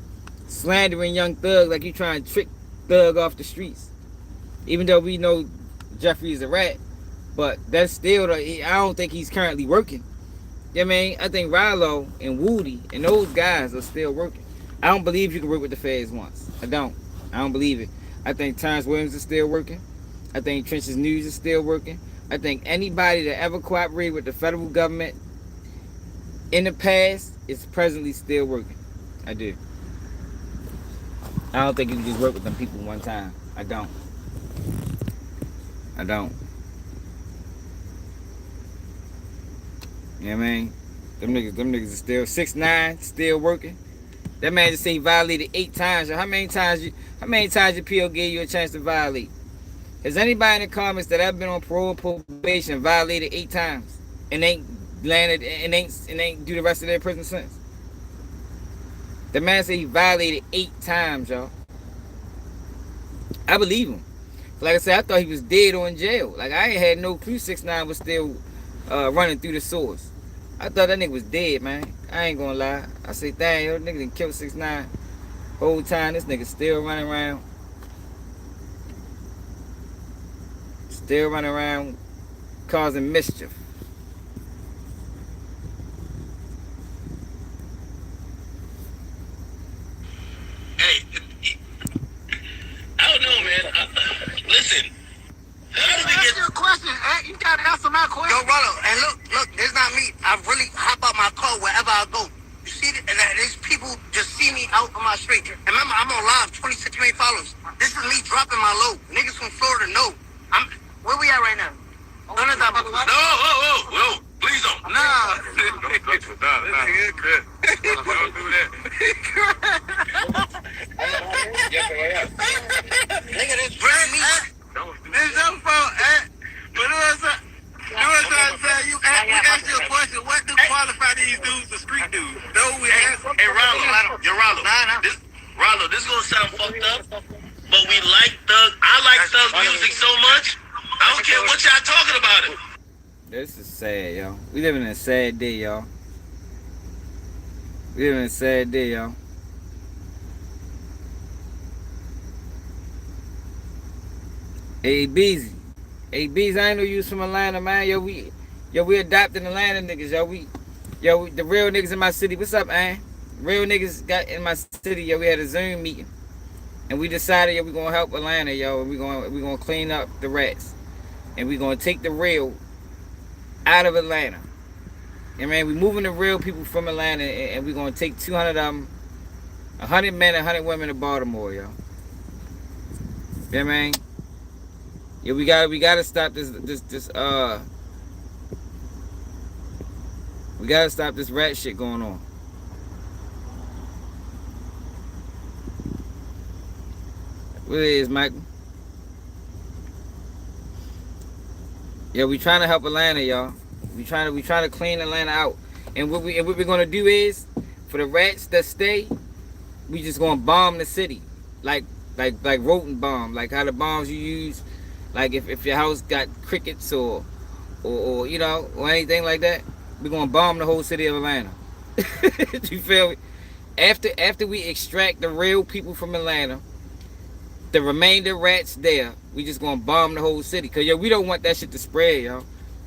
slandering Young Thug like you trying to trick Thug off the streets. Even though we know Jeffrey is a rat, but that's still, I don't think he's currently working. You know what I mean? I think Rilo and Woody and those guys are still working. I don't believe you can work with the feds once. I don't believe it. I think Terrence Williams is still working. I think Trench's News is still working. I think anybody that ever cooperated with the federal government in the past is presently still working. I do. I don't think you can just work with them people one time. I don't. I don't. You know what I mean? Them niggas is still 6'9", still working. That man just say he violated 8 times. How many times your PO gave you a chance to violate? Has anybody in the comments that I've been on parole and probation violated 8 times and ain't landed and ain't do the rest of their prison sentence? The man said he violated 8 times, y'all. I believe him. Like I said, I thought he was dead or in jail. Like I ain't had no clue 6'9" was still running through the sewers. I thought that nigga was dead, man. I ain't gonna lie. I say, dang, yo, nigga done killed 6'9". Whole time this nigga still running around. Still running around causing mischief. Hey, I don't know, man. Listen. How did we get your question? You gotta answer my question. Yo, Rollo, and look, it's not me. I really hop out my car wherever I go. You see, and these people just see me out on my street. And remember, I'm on live, 26 million followers. This is me dropping my load. Niggas from Florida know. Where we at right now? No, please don't. Nah. Don't do that. Nigga, this brand me. It's your fault, but we asked you a question. What do qualify these dudes as street dudes? Hey, Rollo, this gonna sound fucked up, but I like Thug music so much, I don't care what y'all talking about it. This is sad, y'all. We living in a sad day, y'all. We living in a sad day, y'all. Hey, Beezy. Hey, Beezy, I ain't know you was from Atlanta, man. Yo, we adopting Atlanta niggas, yo. The real niggas in my city. What's up, man? Real niggas got in my city, yo. We had a Zoom meeting. And we decided, yo, we gonna help Atlanta, yo. And we gonna clean up the rats. And we gonna take the real out of Atlanta. And man, we moving the real people from Atlanta, and we gonna take 200 of them, 100 men, 100 women to Baltimore, yo. Yeah, man. Yeah, we gotta stop this. We gotta stop this rat shit going on. What it is, Michael? Yeah, we trying to help Atlanta, y'all. We trying to clean Atlanta out. And what we're gonna do is, for the rats that stay, we just gonna bomb the city, like rodent bomb, like how the bombs you use, like if your house got crickets or you know, or anything like that, we're gonna bomb the whole city of Atlanta. You feel me? After we extract the real people from Atlanta, the remainder rats there, we just gonna bomb the whole city. Cause yo, we don't want that shit to spread, y'all.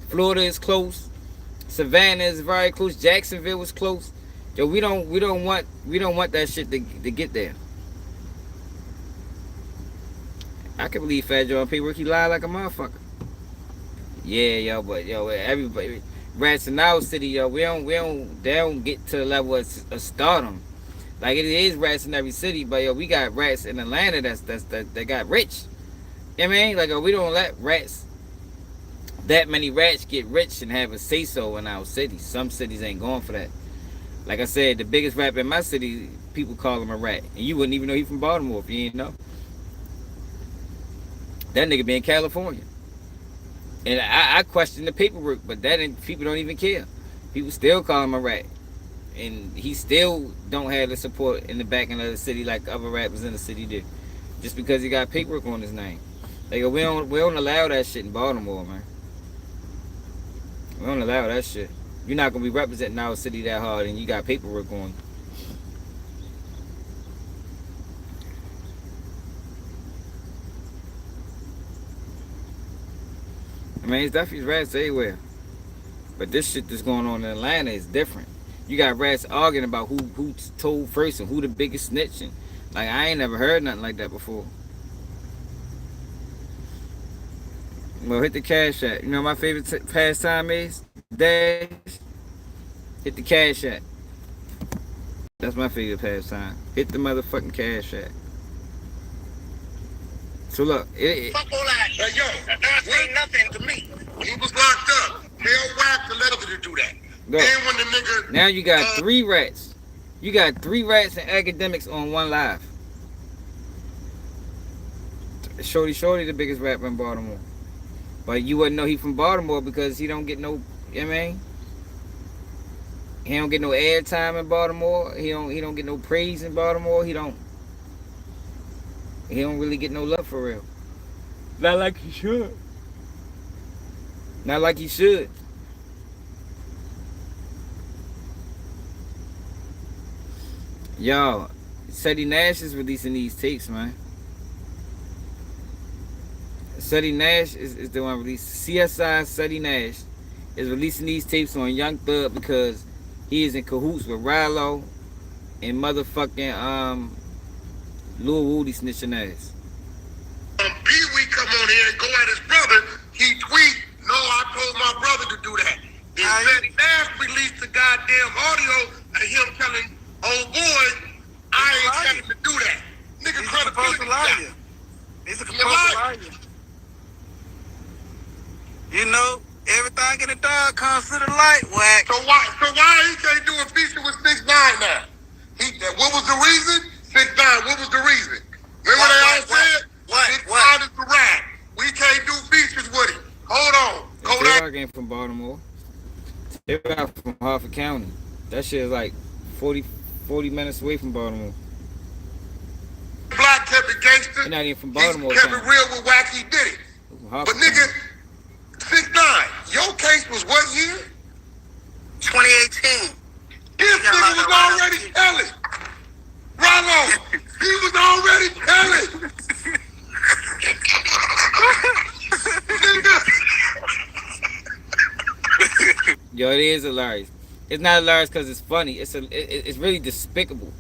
Florida is close. Savannah is very close. Jacksonville is close. Yo, we don't want that shit to get there. I can believe Fat Joe on paperwork. He lied like a motherfucker. Yeah, yo, but yo, everybody rats in our city, yo, they don't get to the level of stardom. Like it is rats in every city, but yo, we got rats in Atlanta that got rich. You know what I mean? Like we don't let that many rats get rich and have a say so in our city. Some cities ain't going for that. Like I said, the biggest rapper in my city, people call him a rat, and you wouldn't even know he from Baltimore if you didn't know. That nigga be in California, and I question the paperwork, but people don't even care. People still call him a rat. And he still don't have the support in the back end of the city like other rappers in the city do, just because he got paperwork on his name. Like we don't allow that shit in Baltimore, man. We don't allow that shit. You're not gonna be representing our city that hard, and you got paperwork on. I mean, it's definitely rats everywhere, but this shit that's going on in Atlanta is different. You got rats arguing about who told first and who the biggest snitch. And like I ain't never heard nothing like that before. Well, hit the cash app. You know what my favorite pastime is? Dash. Hit the cash app. That's my favorite pastime. Hit the motherfucking cash app. So look, Fuck all that. Hey, yo, that ain't nothing to me. He was locked up. Hell whack to let him do that. look. Then when the nigga... Now you got 3 rats. You got 3 rats and academics on one live. Shorty the biggest rapper in Baltimore. But you wouldn't know he from Baltimore because he don't get no, you know what I mean? He don't get no airtime in Baltimore. He don't get no praise in Baltimore. He don't really get no love for real. Not like he should. Not like he should. Yo, Seti Nash is releasing these tapes, man. Seti Nash is the one released. CSI Seti Nash is releasing these tapes on YOUNGTHUG because he is in cahoots with Rilo and motherfucking Lil Woody snitching ass. Pee Wee come on here and go at his brother. He tweet, "No, I told my brother to do that." Then Seti Nash released the goddamn audio of him telling old boy, "I ain't telling him to do that." Nigga, credibility. He's a composed liar. You know, everything in the dark comes to the light, whack. So why he can't do a feature with 6ix9ine now? What was the reason? 6ix9ine, what was the reason? Remember they all said? 6ix9ine is the rap. We can't do features with him. Hold on. Kodak ain't from Baltimore. They out from Harford County. That shit is like 40 minutes away from Baltimore. Black kept it gangster. He not even from Baltimore. He kept it real with Wack, he did it. But nigga, 6ix9ine, your case was what year? 2018. This nigga was already telling. Rilo, he was already telling. Yo, it is hilarious. It's not hilarious because it's funny. It's really despicable.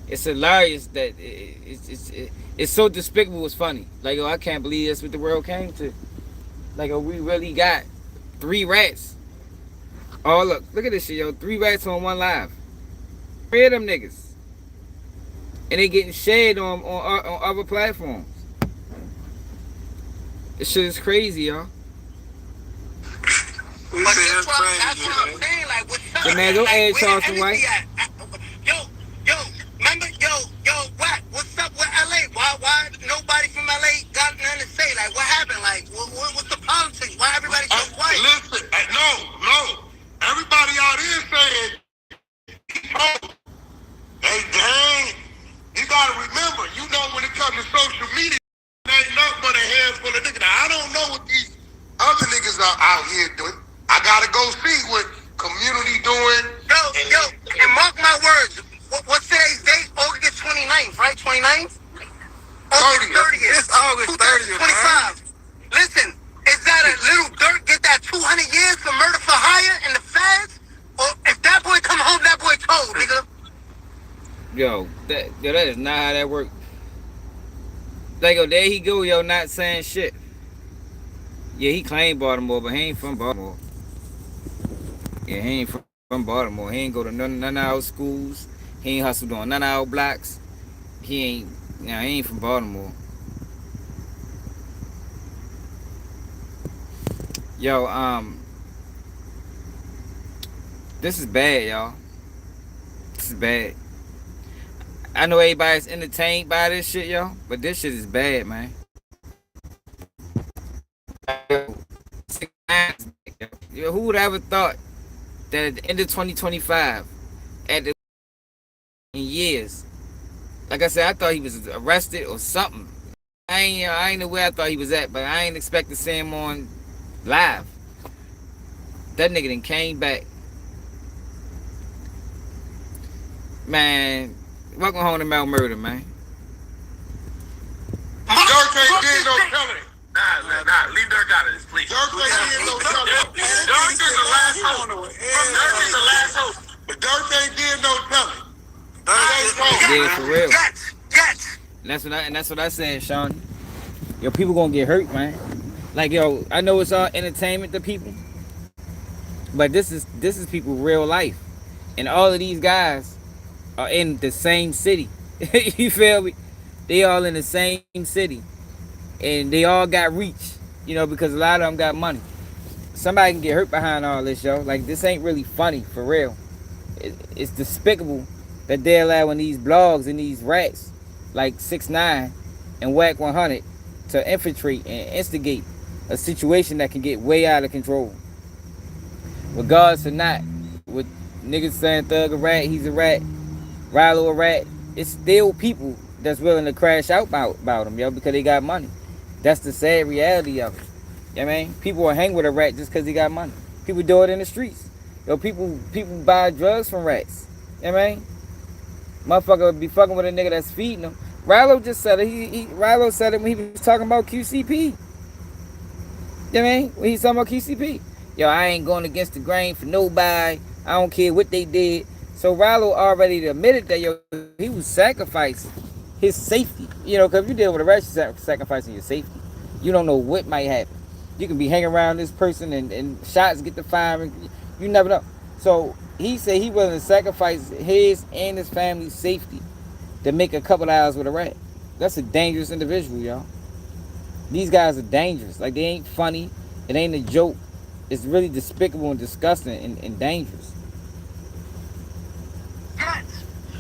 It's hilarious that it's so despicable. It's funny. Like, yo, I can't believe that's what the world came to. Like, oh, we really got 3 rats. Oh, look at this shit, yo. 3 rats on one live. 3 of them niggas. And they getting shared on other platforms. This shit is crazy, y'all. But that's what I'm saying. Like, what's up? So, man, don't add Charleston White. What? What's up with LA? Why nobody from LA got nothing to say? Like, what happened? Like, what's the politics? Why everybody so quiet? Listen, no. Everybody out here saying, hey, dang. You gotta remember, you know when it comes to social media, there ain't nothing but a handful of niggas. Now, I don't know what these other niggas are out here doing. I gotta go see what community doing. Yo, and mark my words. What's today's date? August 29th, right? 29th? August 30th. It's August 30th, 25. Listen, is that a little dirt get that 200 years for murder for hire in the feds? Or if that boy come home, that boy told, nigga. Yo, that is not how that works. Like, yo, there he go, yo, not saying shit. Yeah, he claimed Baltimore, but he ain't from Baltimore. Yeah, he ain't from Baltimore. He ain't go to none of our schools. He ain't hustled on none of our blocks. He ain't from Baltimore. Yo, this is bad, y'all. This is bad. I know everybody's entertained by this shit, yo, but this shit is bad, man. Yo, who would ever thought that at the end of 2025, in years, like I said, I thought he was arrested or something. I ain't know where I thought he was at, but I ain't expect to see him on live. That nigga done came back. Man, welcome home to Mount Murder, man. Dirk ain't did no telling. Nah, leave Dirk out of this, please. Dirk ain't did no telling. Dirk is the last host. Dirk is the last host. But Dirk ain't did no telling. Yeah, for real. Yes. And that's what I said, Sean. Yo, people gonna get hurt, man. Like, yo, I know it's all entertainment to people, but this is people real life, and all of these guys are in the same city. You feel me? They all in the same city, and they all got reach. Because a lot of them got money. Somebody can get hurt behind all this, yo. Like, this ain't really funny for real. It's despicable that they're allowing these blogs and these rats like 6ix9ine and Whack 100 to infiltrate and instigate a situation that can get way out of control. Regardless or not, with niggas saying Thug a rat, he's a rat, Rilo a rat, it's still people that's willing to crash out about him, yo, because they got money. That's the sad reality of it. You know what I mean? People will hang with a rat just because he got money. People do it in the streets. Yo, people buy drugs from rats. You know what I mean? Motherfucker would be fucking with a nigga that's feeding them. Rilo just said it. Rilo said it when he was talking about QCP. You know what I mean? When he's talking about QCP. Yo, I ain't going against the grain for nobody. I don't care what they did. So Rilo already admitted that, yo, he was sacrificing his safety. Because if you deal with a rat, you're sacrificing your safety. You don't know what might happen. You can be hanging around this person and shots get to firing. You never know. So he said he willing to sacrifice his and his family's safety to make a couple hours with a rat. That's a dangerous individual, y'all. These guys are dangerous. Like, they ain't funny. It ain't a joke. It's really despicable and disgusting and dangerous.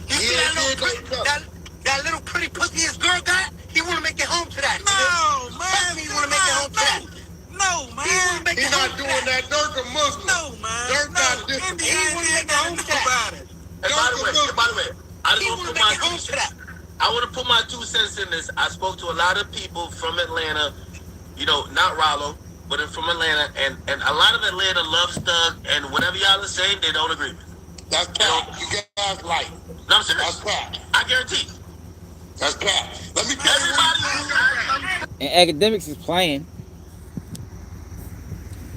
You see that little pretty pussy his girl got? He want to make it home to that. No, man. He want to make it home to that. No, man. He's not doing that. Dirk a Muslim. No, man. Dirk not different. He want to make it home to that. And by the way, I just want to put my 2 cents. I want to put my 2 cents in this. I spoke to a lot of people from Atlanta, not Rilo, but from Atlanta, and a lot of Atlanta loves Thug, and whatever y'all are saying, they don't agree with. That's cap. You guys right. No, I'm serious. That's cap. I guarantee. That's cap. Let me tell you what. And Academics is playing.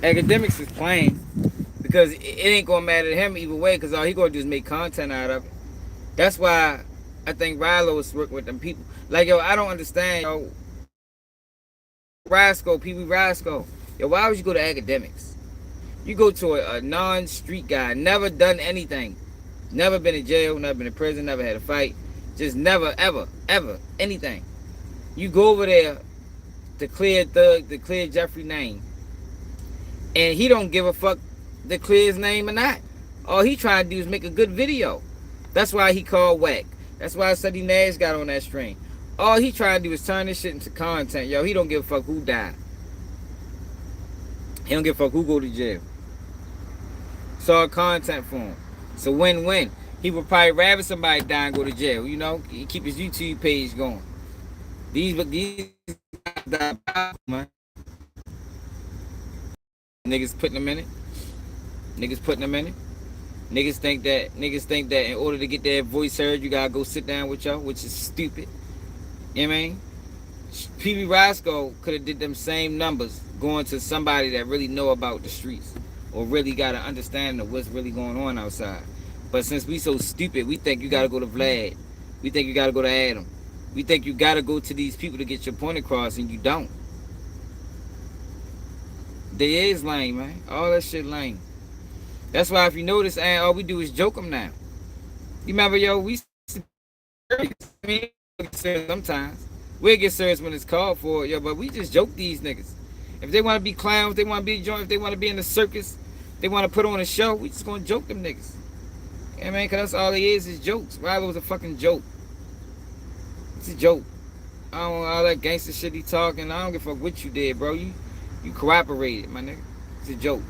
Academics is playing because it ain't gonna matter to him either way, because all he gonna do is make content out of it. That's why I think Rilo is working with them people. Like, yo, I don't understand, yo. Pee-wee Rasco. Yo, why would you go to Academics? You go to a non-street guy, never done anything. Never been in jail, never been in prison, never had a fight. Just never, ever, anything. You go over there to clear Thug, to clear Jeffrey name. And he don't give a fuck to clear his name or not. All he trying to do is make a good video. That's why he called Whack. That's why Suddy Nash got on that string. All he trying to do is turn this shit into content. Yo, he don't give a fuck who died. He don't give a fuck who go to jail. It's all content for him. It's a win-win. He would probably rather somebody die and go to jail. He keep his YouTube page going. These guys, man. Niggas putting them in it. Niggas think that in order to get their voice heard, you gotta go sit down with y'all, which is stupid. You know what I mean? Pee-wee Rasco could have did them same numbers going to somebody that really know about the streets or really got an understanding of what's really going on outside. But since we so stupid, we think you gotta go to Vlad. We think you gotta go to Adam. We think you gotta go to these people to get your point across, and you don't. They is lame, man. All that shit lame. That's why if you notice, and all we do is joke them now. You remember, yo, we get serious sometimes. We'll get serious when it's called for, yo, but we just joke these niggas. If they want to be clowns, if they want to be joint, if they want to be in the circus, they want to put on a show, we just gonna joke them niggas. Yeah, man, because that's all he is jokes. Rival's a fucking joke. It's a joke. I don't want all that gangster shit he talking. I don't give a fuck what you did, bro. You cooperated, my nigga. It's a joke.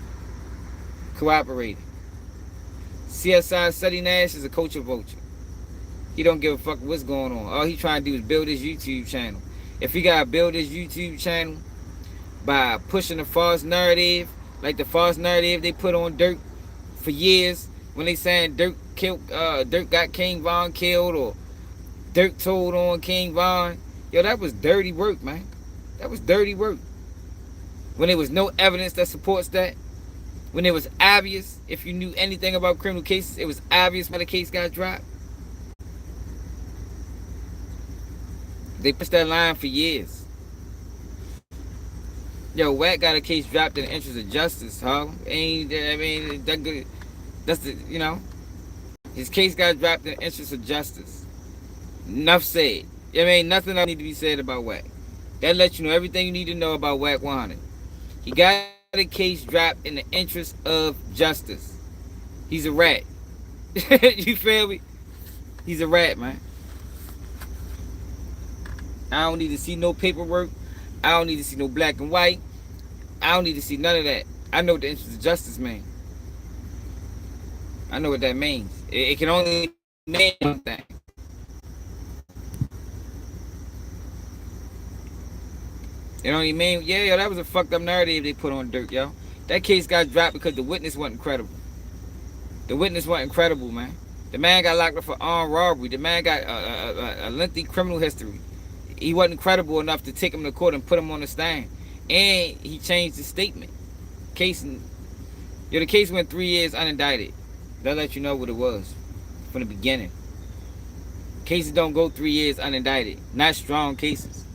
Cooperated. CSI Suddy Nash is a culture vulture. He don't give a fuck what's going on. All he trying to do is build his YouTube channel. If he gotta build his YouTube channel by pushing a false narrative, like the false narrative they put on Dirk for years, when they saying Dirk got King Von killed, or Dirk told on King Von, yo, that was dirty work, man. That was dirty work. When there was no evidence that supports that, when it was obvious, if you knew anything about criminal cases, it was obvious when the case got dropped. They pushed that line for years. Yo, Wack got a case dropped in the interest of justice, huh? Ain't I mean that good? That's the his case got dropped in the interest of justice. Enough said. I mean nothing else need to be said about Wack. That lets you know everything you need to know about Wack 100. He got a case dropped in the interest of justice. He's a rat. You feel me? He's a rat, man. I don't need to see no paperwork. I don't need to see no black and white. I don't need to see none of that. I know what the interest of justice means. I know what that means. It can only mean one thing. It only mean, yeah, yo, that was a fucked up narrative they put on Dirk, yo. That case got dropped because the witness wasn't credible. The witness wasn't credible, man. The man got locked up for armed robbery. The man got a lengthy criminal history. He wasn't credible enough to take him to court and put him on the stand. And he changed his statement. The case went 3 years unindicted. That let you know what it was from the beginning. Cases don't go 3 years unindicted. Not strong cases.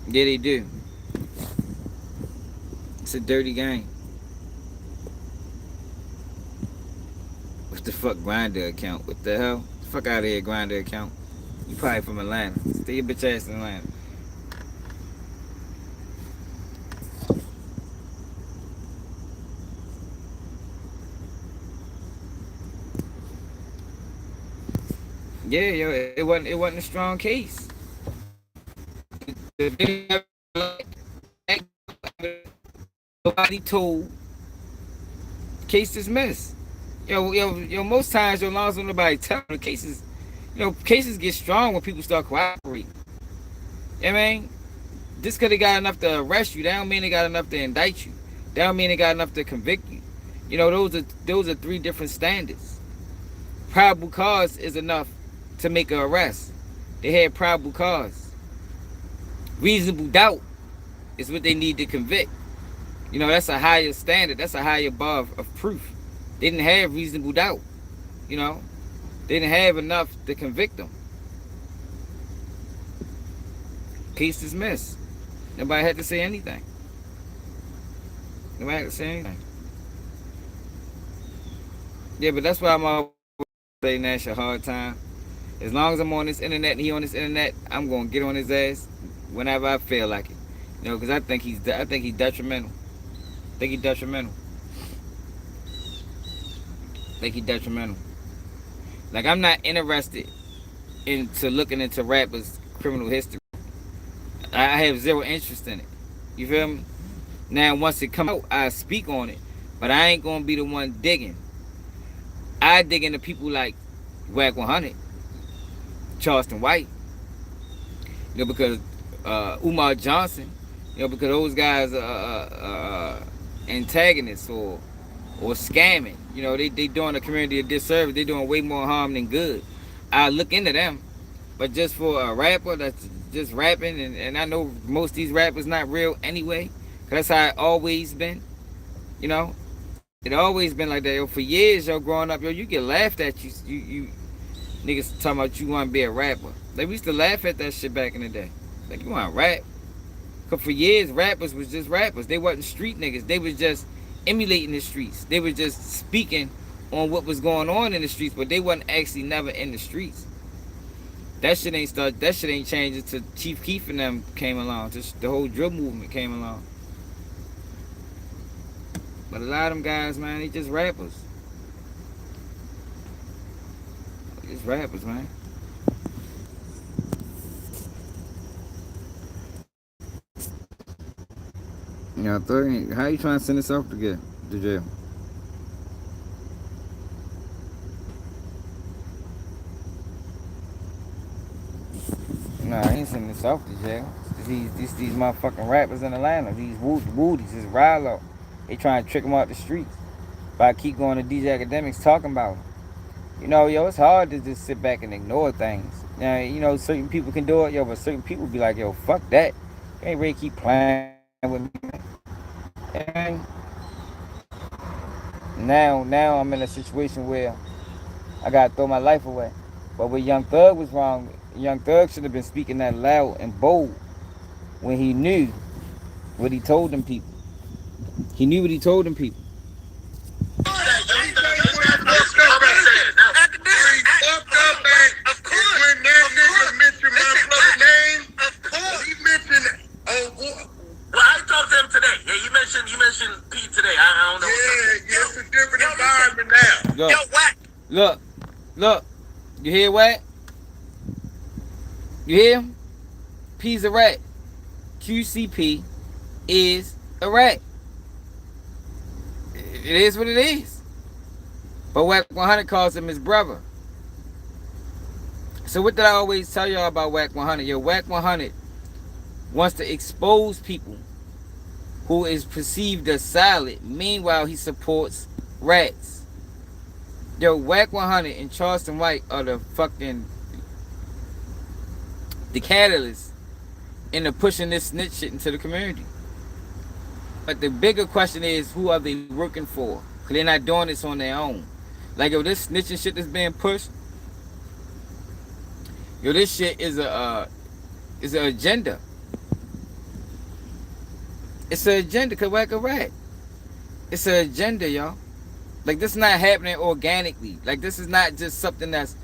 Yeah, they do. It's a dirty game. What the fuck, Grindr account? What the hell? Fuck out of here, Grindr account. You probably from Atlanta. Stay your bitch ass in Atlanta. Yeah, yo, it wasn't a strong case. Nobody told. Case dismissed. Yo, most times, as long as nobody tell the cases, cases get strong when people start cooperating. I mean, just because they got enough to arrest you, that don't mean they got enough to indict you. That don't mean they got enough to convict you. Those are three different standards. Probable cause is enough to make an arrest. They had probable cause. Reasonable doubt is what they need to convict. That's a higher standard. That's a higher bar of proof. They didn't have reasonable doubt. They didn't have enough to convict them. Case dismissed. Nobody had to say anything. Nobody had to say anything. Yeah, but that's why I'm always saying that's a hard time. As long as I'm on this internet and he on this internet, I'm gonna get on his ass whenever I feel like it. Because I think he's detrimental. I think he's detrimental. Like, I'm not interested into looking into rappers' criminal history. I have zero interest in it. You feel me? Now, once it come out, I speak on it, but I ain't gonna be the one digging. I dig into people like Wack 100, Charleston White, because Umar Johnson, because those guys are antagonists or scamming. They doing the community a disservice. They doing way more harm than good. I look into them, but just for a rapper that's just rapping, and I know most of these rappers not real anyway, cause that's how it always been. It always been like that. Yo, for years, yo, growing up, yo, you get laughed at. You niggas talking about you want to be a rapper. Like, we used to laugh at that shit back in the day. Like, you want to rap? Cause for years, rappers was just rappers. They wasn't street niggas. They was just emulating the streets. They was just speaking on what was going on in the streets, but they wasn't actually never in the streets. That shit ain't changed until Chief Keef and them came along. Just the whole drill movement came along. But a lot of them guys, man, they just rappers. Just rappers, man. How you trying to send this off to jail? Nah, I ain't sending this off to jail. These motherfucking rappers in Atlanta, these woodies, this Rilo. They trying to trick them out the streets. But I keep going to DJ Academics talking about them. It's hard to just sit back and ignore things. Now, certain people can do it, but certain people be like, fuck that. You ain't ready to keep playing with me. And Now I'm in a situation where I gotta throw my life away. But where Young Thug was wrong, Young Thug should have been speaking that loud and bold when he knew what he told them people. He knew what he told them people. Well, I talked to him today. Yeah, you mentioned Pete today. I don't know. Yeah, it's a different environment now. Look, Yo, what? look. You hear what? You hear him? P's a rat. QCP is a rat. It is what it is. But Wack 100 calls him his brother. So what did I always tell y'all about Wack 100? Yo, Wack 100 wants to expose people who is perceived as solid. Meanwhile, he supports rats. Yo, Wack 100 and Charleston White are the catalyst into pushing this snitch shit into the community. But the bigger question is, who are they working for? Because they're not doing this on their own. Like, yo, this snitching shit that's being pushed, yo, this shit is an agenda. It's an agenda, cause Wack a rat. It's an agenda, y'all. Like, this is not happening organically. Like, this is not just something that's,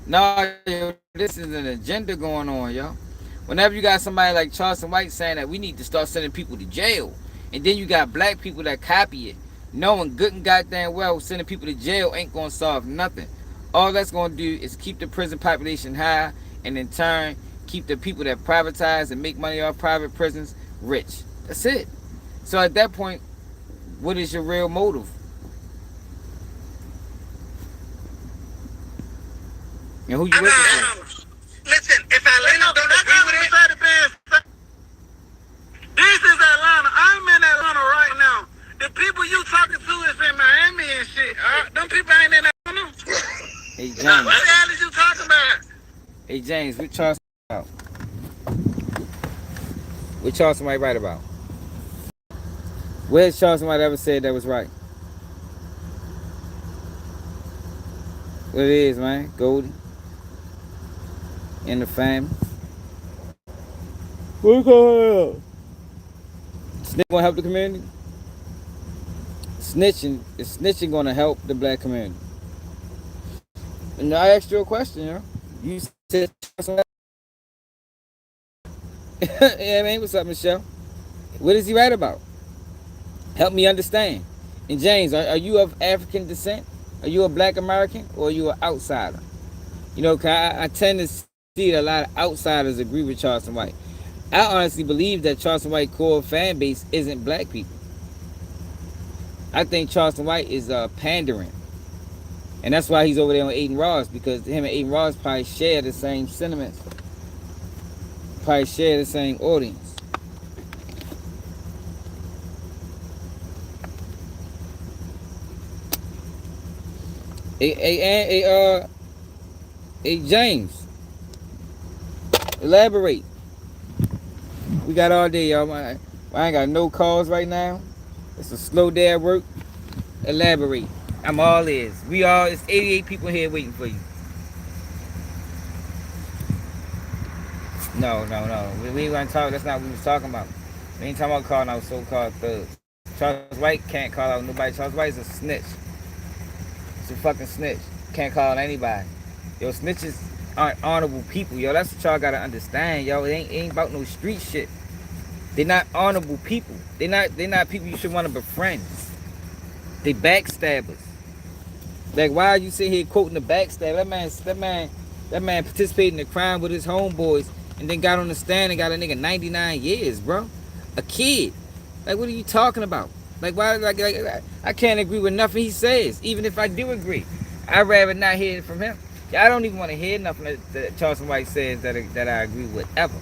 no, yo, this is an agenda going on, y'all. Whenever you got somebody like Charleston White saying that we need to start sending people to jail, and then you got black people that copy it, knowing good and goddamn well sending people to jail ain't gonna solve nothing. All that's gonna do is keep the prison population high, and in turn, keep the people that privatize and make money off private prisons rich. That's it. So at that point, what is your real motive? And who you working for? Listen, if Atlanta don't agree with it, this is Atlanta. I'm in Atlanta right now. The people you talking to is in Miami and shit. Them people ain't in Atlanta. Hey James. What the hell is you talking about? Hey James, what Charleston about? What Charleston White right about? Where's Charleston White ever said that was right? What it is, man? Goldie. In the family. What's going on? Snitching gonna help the community? Snitching gonna help the black community. And I asked you a question, yo. You said yeah, man, what's up, Michelle? What is he right about? Help me understand. And James, are you of African descent? Are you a black American or are you an outsider? You know, I tend to see that a lot of outsiders agree with Charleston White. I honestly believe that Charleston White core fan base isn't black people. I think Charleston White is pandering. And that's why he's over there on Aiden Ross, because him and Aiden Ross probably share the same sentiments. Probably share the same audience. Hey, James, elaborate. We got all day, y'all. I ain't got no calls right now. It's a slow day at work. Elaborate. I'm all ears. It's 88 people here waiting for you. No. We ain't gonna talk. That's not what we was talking about. We ain't talking about calling out so-called thugs. Charles White can't call out nobody. Charles White is a snitch. It's a fucking snitch. Can't call out anybody. Yo, snitches aren't honorable people, yo. That's what y'all gotta understand, yo. It ain't about no street shit. They're not honorable people. They're not people you should want to befriend. They backstabbers. Like, why are you sitting here quoting the backstab? That man participated in the crime with his homeboys and then got on the stand and got a nigga 99 years, bro. A kid. Like, what are you talking about? Like, why? Like I can't agree with nothing he says, even if I do agree. I'd rather not hear it from him. I don't even want to hear nothing that Charleston White says that I agree with ever.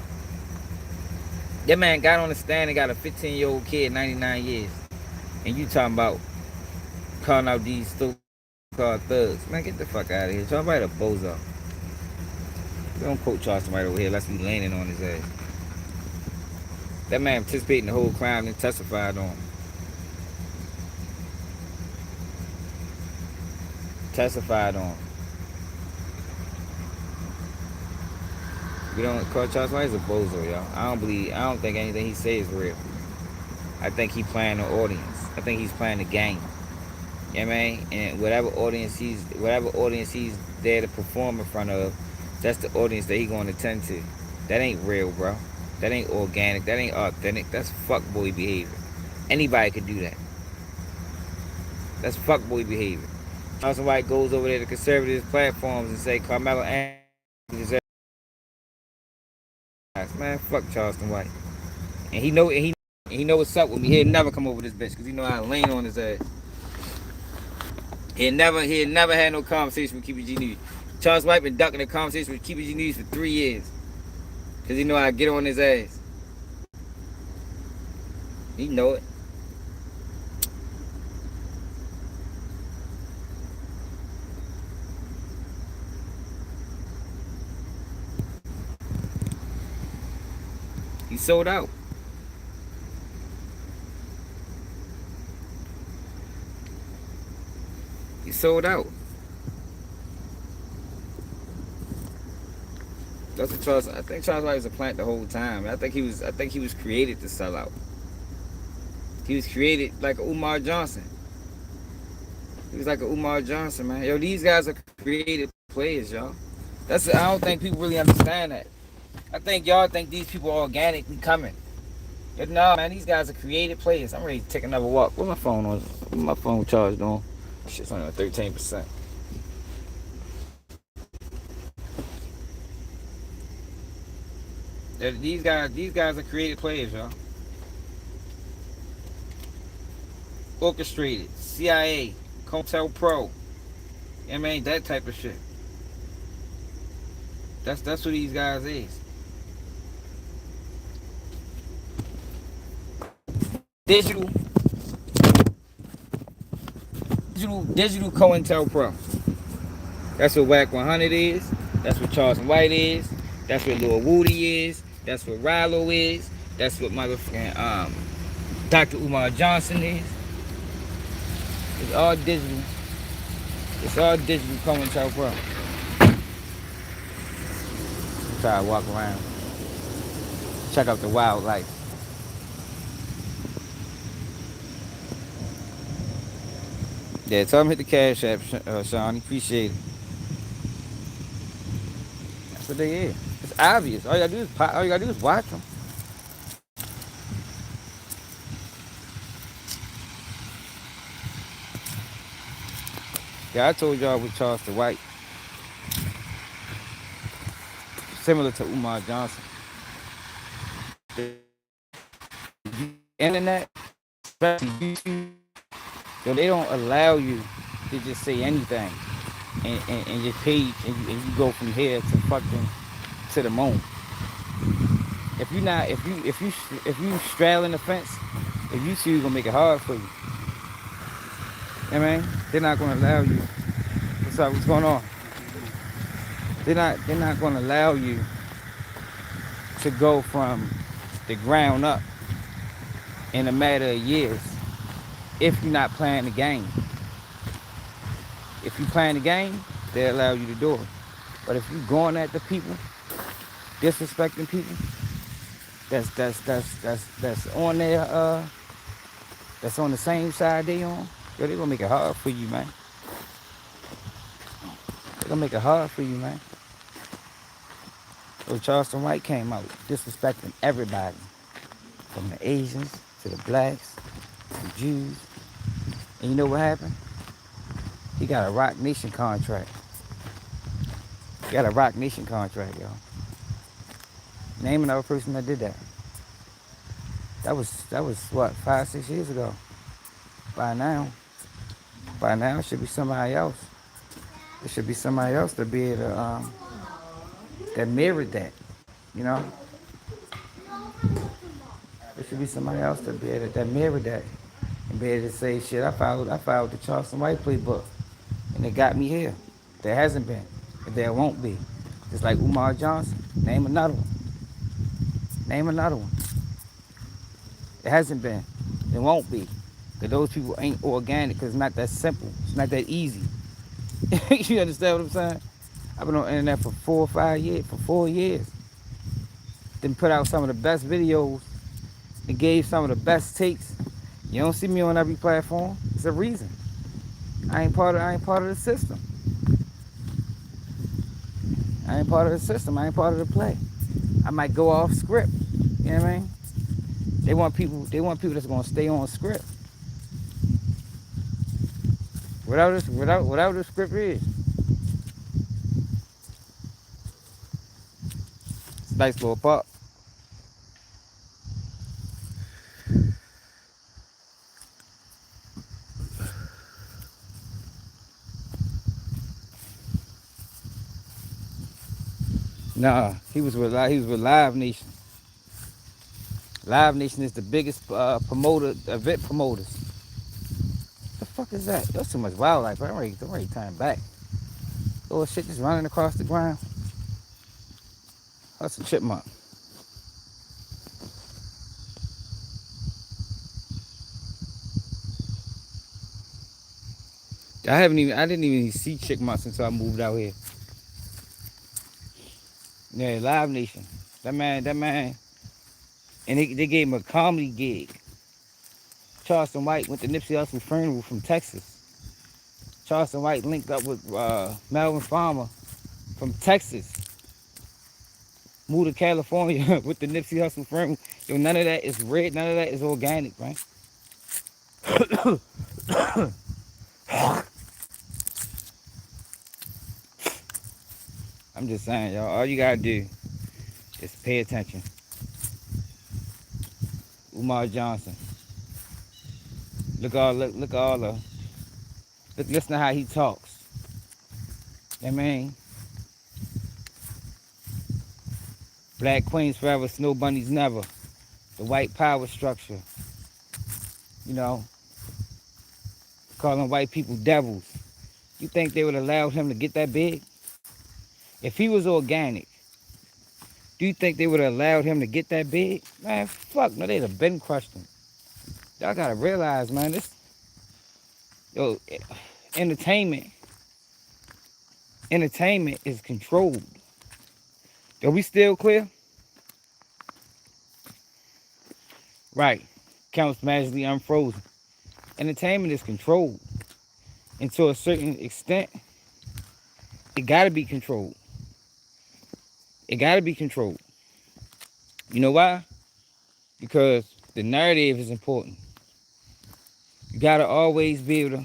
That man got on the stand and got a 15-year-old kid 99 years. And you talking about calling out these so-called thugs. Man, get the fuck out of here. Charleston White a bozo. We don't quote Charleston White over here unless we landing on his ass. That man participated in the whole crime and testified on him. testified on. We don't call Charles White is a bozo, y'all. I don't think anything he says is real. I think he playing the audience. I think he's playing the game. You know what I mean? And whatever audience he's there to perform in front of, that's the audience that he gonna attend to. That ain't real, bro. That ain't organic. That ain't authentic. That's fuckboy behavior. Anybody could do that. That's fuckboy behavior. Charleston White goes over there to conservative platforms and say Carmelo Anthony deserves. Man, fuck Charleston White. And he know what's up with me. He'll never come over this bitch because he know I lean on his ass. He'll never had no conversation with Keeper G News. Charles White been ducking a conversation with Keeper G News for 3 years because he know I get on his ass. He know it. He sold out. He sold out. That's what Charles. I think Charles White was a plant the whole time. I think he was created to sell out. He was created like a Umar Johnson. He was like a Umar Johnson, man. Yo, these guys are creative players, y'all. I don't think people really understand that. I think y'all think these people are organically coming. Yo, no, man, these guys are creative players. I'm ready to take another walk. What's my phone on? What's my phone charged on? Shit's only on 13%. These guys are creative players, y'all. Orchestrated, CIA, Cotel Pro. I mean, that type of shit. That's what these guys is. Digital COINTELPRO. That's what Whack 100 is. That's what Charleston White is. That's what Lil Woody is. That's what Rilo is. That's what motherfucking Dr. Umar Johnson is. It's all digital. It's all digital COINTELPRO. Try to walk around. Check out the wildlife. Yeah, tell him hit the cash app, Sean. Appreciate it. That's what they is. It's obvious. All you gotta do is watch them. Yeah, I told y'all with Charleston White, similar to Umar Johnson. The internet, especially YouTube, they don't allow you to just say anything and your page and you go from here to fucking to the moon. If you straddling the fence, if YouTube gonna make it hard for you. I mean, they're not gonna allow you. What's up? What's going on? They're not gonna allow you to go from the ground up in a matter of years if you're not playing the game. If you playing the game, they allow you to do it. But if you're going at the people, disrespecting people, that's on their that's on the same side they on, yo, they gonna make it hard for you, man. They gonna make it hard for you, man. So Charleston White came out disrespecting everybody, from the Asians to the blacks, to the Jews. And you know what happened? He got a Rock Nation contract. He got a Rock Nation contract, y'all. Name another person that did that. That was what, 5-6 years ago. By now, it should be somebody else. It should be somebody else to be able to that mirrored that, you know. It should be somebody else to be able to that mirrored that and be able to say, shit, I followed the Charleston White playbook, and it got me here. There hasn't been, but there won't be. Just like Umar Johnson. Name another one. Name another one. It hasn't been. It won't be. Because those people ain't organic, because it's not that simple. It's not that easy. You understand what I'm saying? I've been on the internet for 4 or 5 years, for 4 years. Then put out some of the best videos and gave some of the best takes. You don't see me on every platform. It's a reason. I ain't part of the system. I ain't part of the system. I ain't part of the play. I might go off script. You know what I mean? They want people that's gonna stay on script. Whatever the script is. It's a nice little pop. Nah, he was with Live Nation. Live Nation is the biggest event promoters. The fuck is that? That's too much wildlife. I'm ready to turn back. Little shit just running across the ground. That's a chipmunk. I didn't even see chipmunks until I moved out here. Yeah, Live Nation. That man. And they gave him a comedy gig. Charleston White went to Nipsey Hussle funeral from Texas. Charleston White linked up with Melvin Farmer from Texas. Moved to California with the Nipsey Hussle funeral. Yo, none of that is red. None of that is organic, man. I'm just saying, y'all. All you gotta do is pay attention. Umar Johnson. Listen to how he talks. I mean, Black Queens forever, Snow Bunnies never. The white power structure. You know, calling white people devils. You think they would allow him to get that big? If he was organic, do you think they would have allowed him to get that big? Man, fuck, no, they'd have been crushed him. Y'all gotta realize, man, yo, entertainment is controlled. Are we still clear? Right. Counts magically unfrozen. Entertainment is controlled. And to a certain extent, it gotta be controlled. It gotta be controlled. You know why? Because the narrative is important. You gotta always be able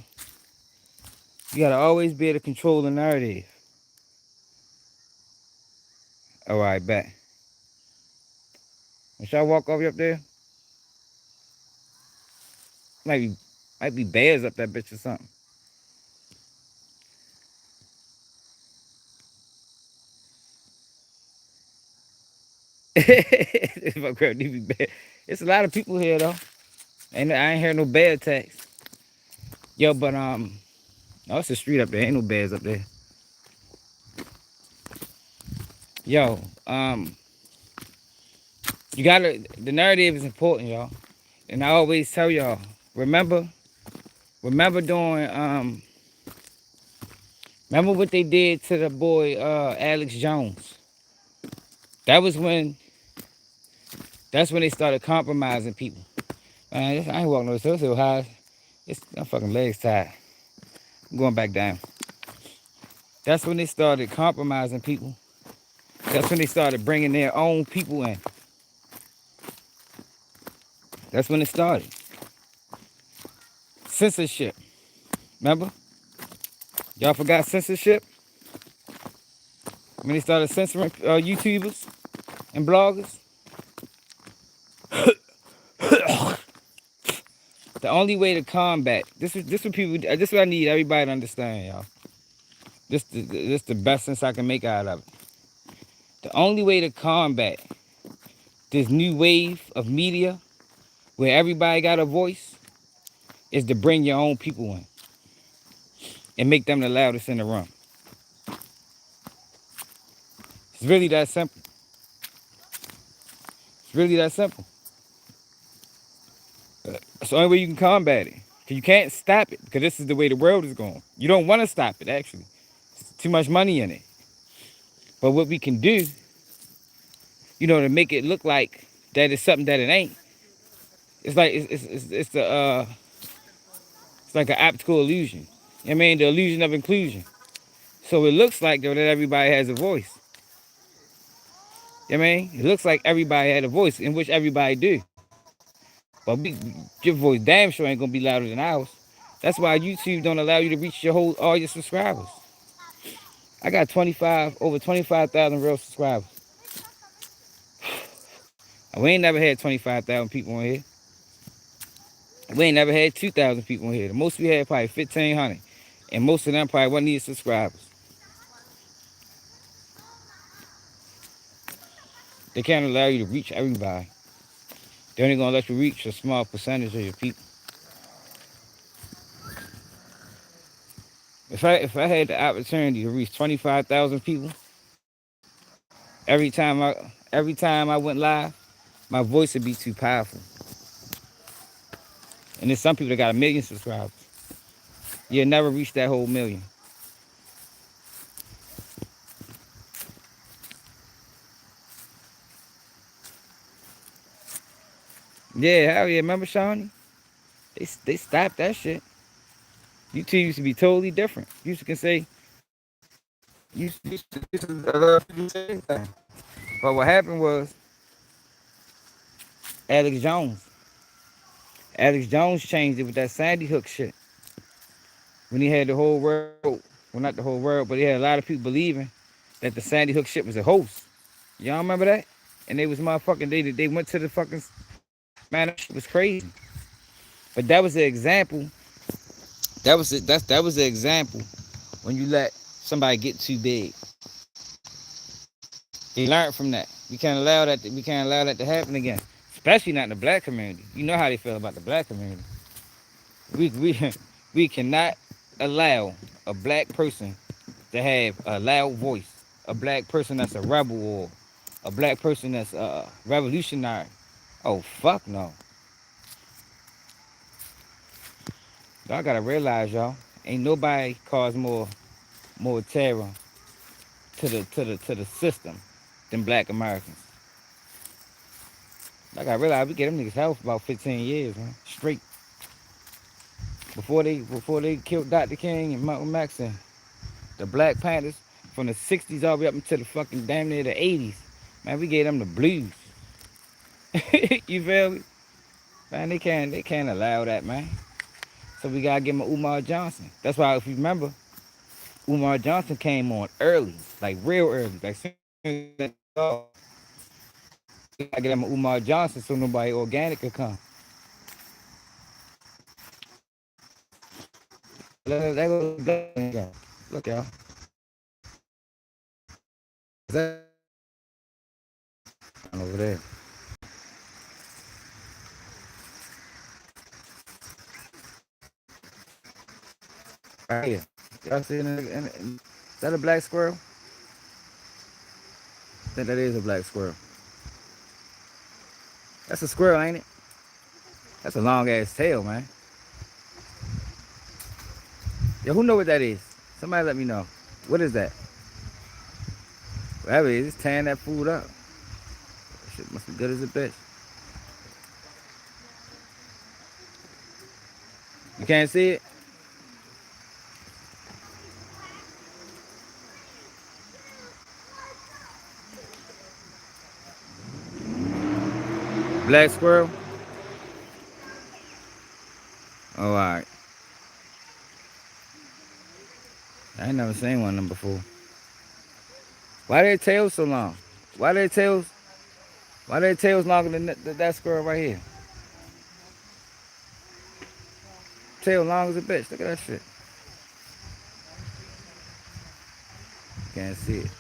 to control the narrative. Alright, bet. Should I walk over up there? Might be bears up that bitch or something. It's a lot of people here though. I ain't heard no bear attacks. Yo, but oh, it's a street up there. Ain't no bears up there. Yo, the narrative is important, y'all. And I always tell y'all, remember doing remember what they did to the boy Alex Jones. That's when they started compromising people. Man, I ain't walking no so high. My fucking legs tired. I'm going back down. That's when they started compromising people. That's when they started bringing their own people in. That's when it started. Censorship. Remember? Y'all forgot censorship? When they started censoring YouTubers and bloggers? The only way to combat this is what I need everybody to understand, y'all. This the best sense I can make out of it. The only way to combat this new wave of media where everybody got a voice is to bring your own people in and make them the loudest in the room. It's really that simple. It's really that simple. That's the only way you can combat it. Because you can't stop it, because this is the way the world is going. You don't want to stop it, actually. It's too much money in it. But what we can do, to make it look like that it's something that it ain't, it's like it's like an optical illusion. I mean, the illusion of inclusion. So it looks like though that everybody has a voice. I mean, it looks like everybody had a voice, in which everybody do. But your voice damn sure ain't gonna be louder than ours. That's why YouTube don't allow you to reach all your subscribers. I got over 25,000 real subscribers. We ain't never had 25,000 people on here. We ain't never had 2,000 people on here. The most we had probably 1,500. And most of them probably wasn't even subscribers. They can't allow you to reach everybody. They're only gonna let you reach a small percentage of your people. If I had the opportunity to reach 25,000 people every time I went live, my voice would be too powerful. And there's some people that got 1 million subscribers. You'll never reach that whole million. Yeah, hell yeah. Remember, Shawnee? They stopped that shit. YouTube used to be totally different. You can say, people say anything. But what happened was, Alex Jones. Alex Jones changed it with that Sandy Hook shit. When he had the whole world, well, not the whole world, but he had a lot of people believing that the Sandy Hook shit was a hoax. Y'all remember that? And they was motherfucking, they went to the fucking, man, that shit was crazy. But that was the example. That was the example when you let somebody get too big. They learned from that. We can't allow that to happen again. Especially not in the black community. You know how they feel about the black community. We cannot allow a black person to have a loud voice. A black person that's a rebel, or a black person that's revolutionary. Oh fuck no. Y'all gotta realize, y'all, ain't nobody cause more terror to the system than black Americans. Like I realize we get them niggas hell for about 15 years, man. Straight. Before they killed Dr. King and Malcolm X and the Black Panthers from the 60s all the way up until the fucking damn near the 80s. Man, we gave them the blues. You feel me? Man, they can't allow that, man. So we gotta give them Umar Johnson. That's why, if you remember, Umar Johnson came on early, like real early, like soon as that dog. We gotta get them Umar Johnson so nobody organic could come. Look, y'all. Is that over there? Right here. Y'all see is that a black squirrel? I think that is a black squirrel. That's a squirrel, ain't it? That's a long ass tail, man. Yo, who know what that is? Somebody let me know. What is that? Whatever it is, it's tearing that food up. That shit must be good as a bitch. You can't see it? Black squirrel? Oh, alright. I ain't never seen one of them before. Why their tails so long? Why their tails longer than that squirrel right here? Tail long as a bitch. Look at that shit. Can't see it.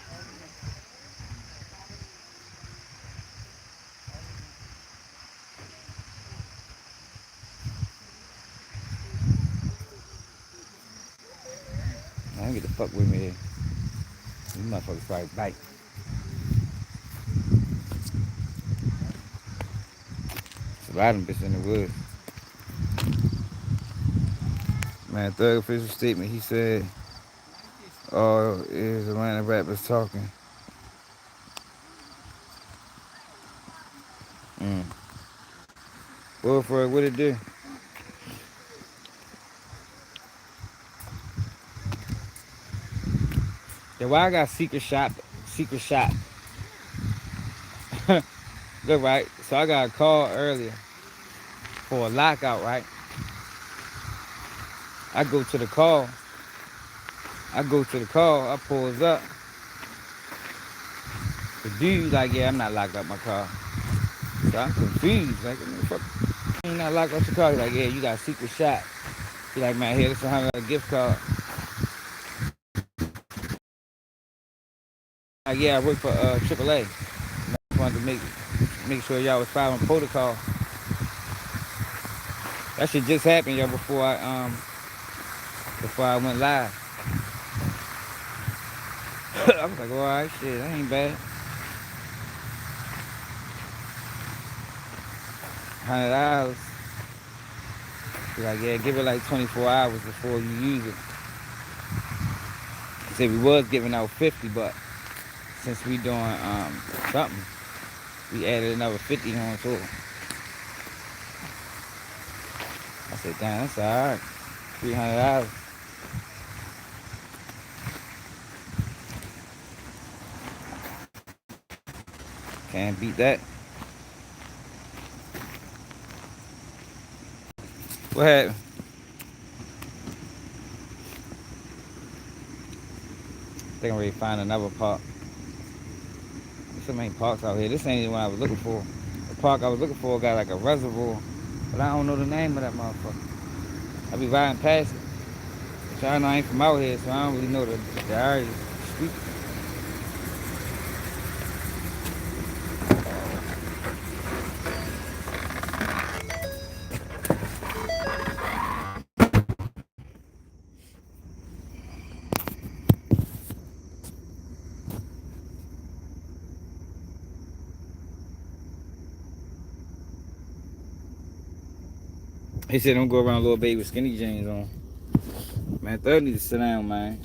Don't get the fuck with me here. You motherfuckers probably bite. There's a lot of them bitches in the woods. Man, third official statement, he said, "Oh, is Atlanta rappers talking?" Well, for what it do? Yeah, why I got secret shop? Secret shop. Look, right. So I got a call earlier for a lockout, right? I go to the call. I pulls up. The dude like, yeah, I'm not locked up my car. So I'm confused. Like, what the fuck? You not locked up your car? He's like, yeah, you got a secret shop. He like, man, here, this is a $100 gift card. Like, yeah, I work for AAA. I just wanted to make sure y'all was following protocol. That shit just happened, yo, before I went live. I was like, all right, shit, that ain't bad. $100. He's like, yeah, give it like 24 hours before you use it. He said we was giving out 50, but since we doing something, we added another 50 on to it. I said, damn, that's all right. $300. Can't beat that. What happened? I think I'm ready to find another park. There's so many parks out here. This ain't even what I was looking for. The park I was looking for got like a reservoir, but I don't know the name of that motherfucker. I be riding past it. So I know I ain't from out here, so I don't really know the area, the street. He said don't go around little baby with skinny jeans on. Man, Thug need to sit down, man.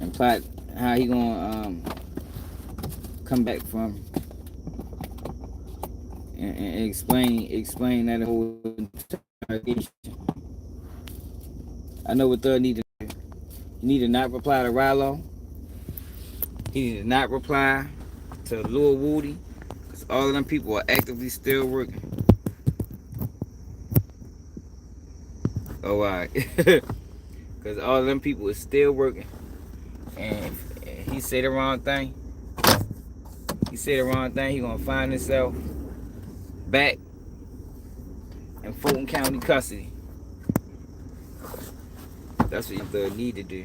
And plot how he gonna come back from and explain that whole interrogation. I know what Thug need to do. He need to not reply to Rilo. He need to not reply to Lil Woody. Because all of them people are actively still working. Oh, alright. Because all of them people is still working. And if he say the wrong thing, he gonna find himself back in Fulton County custody. That's what you need to do.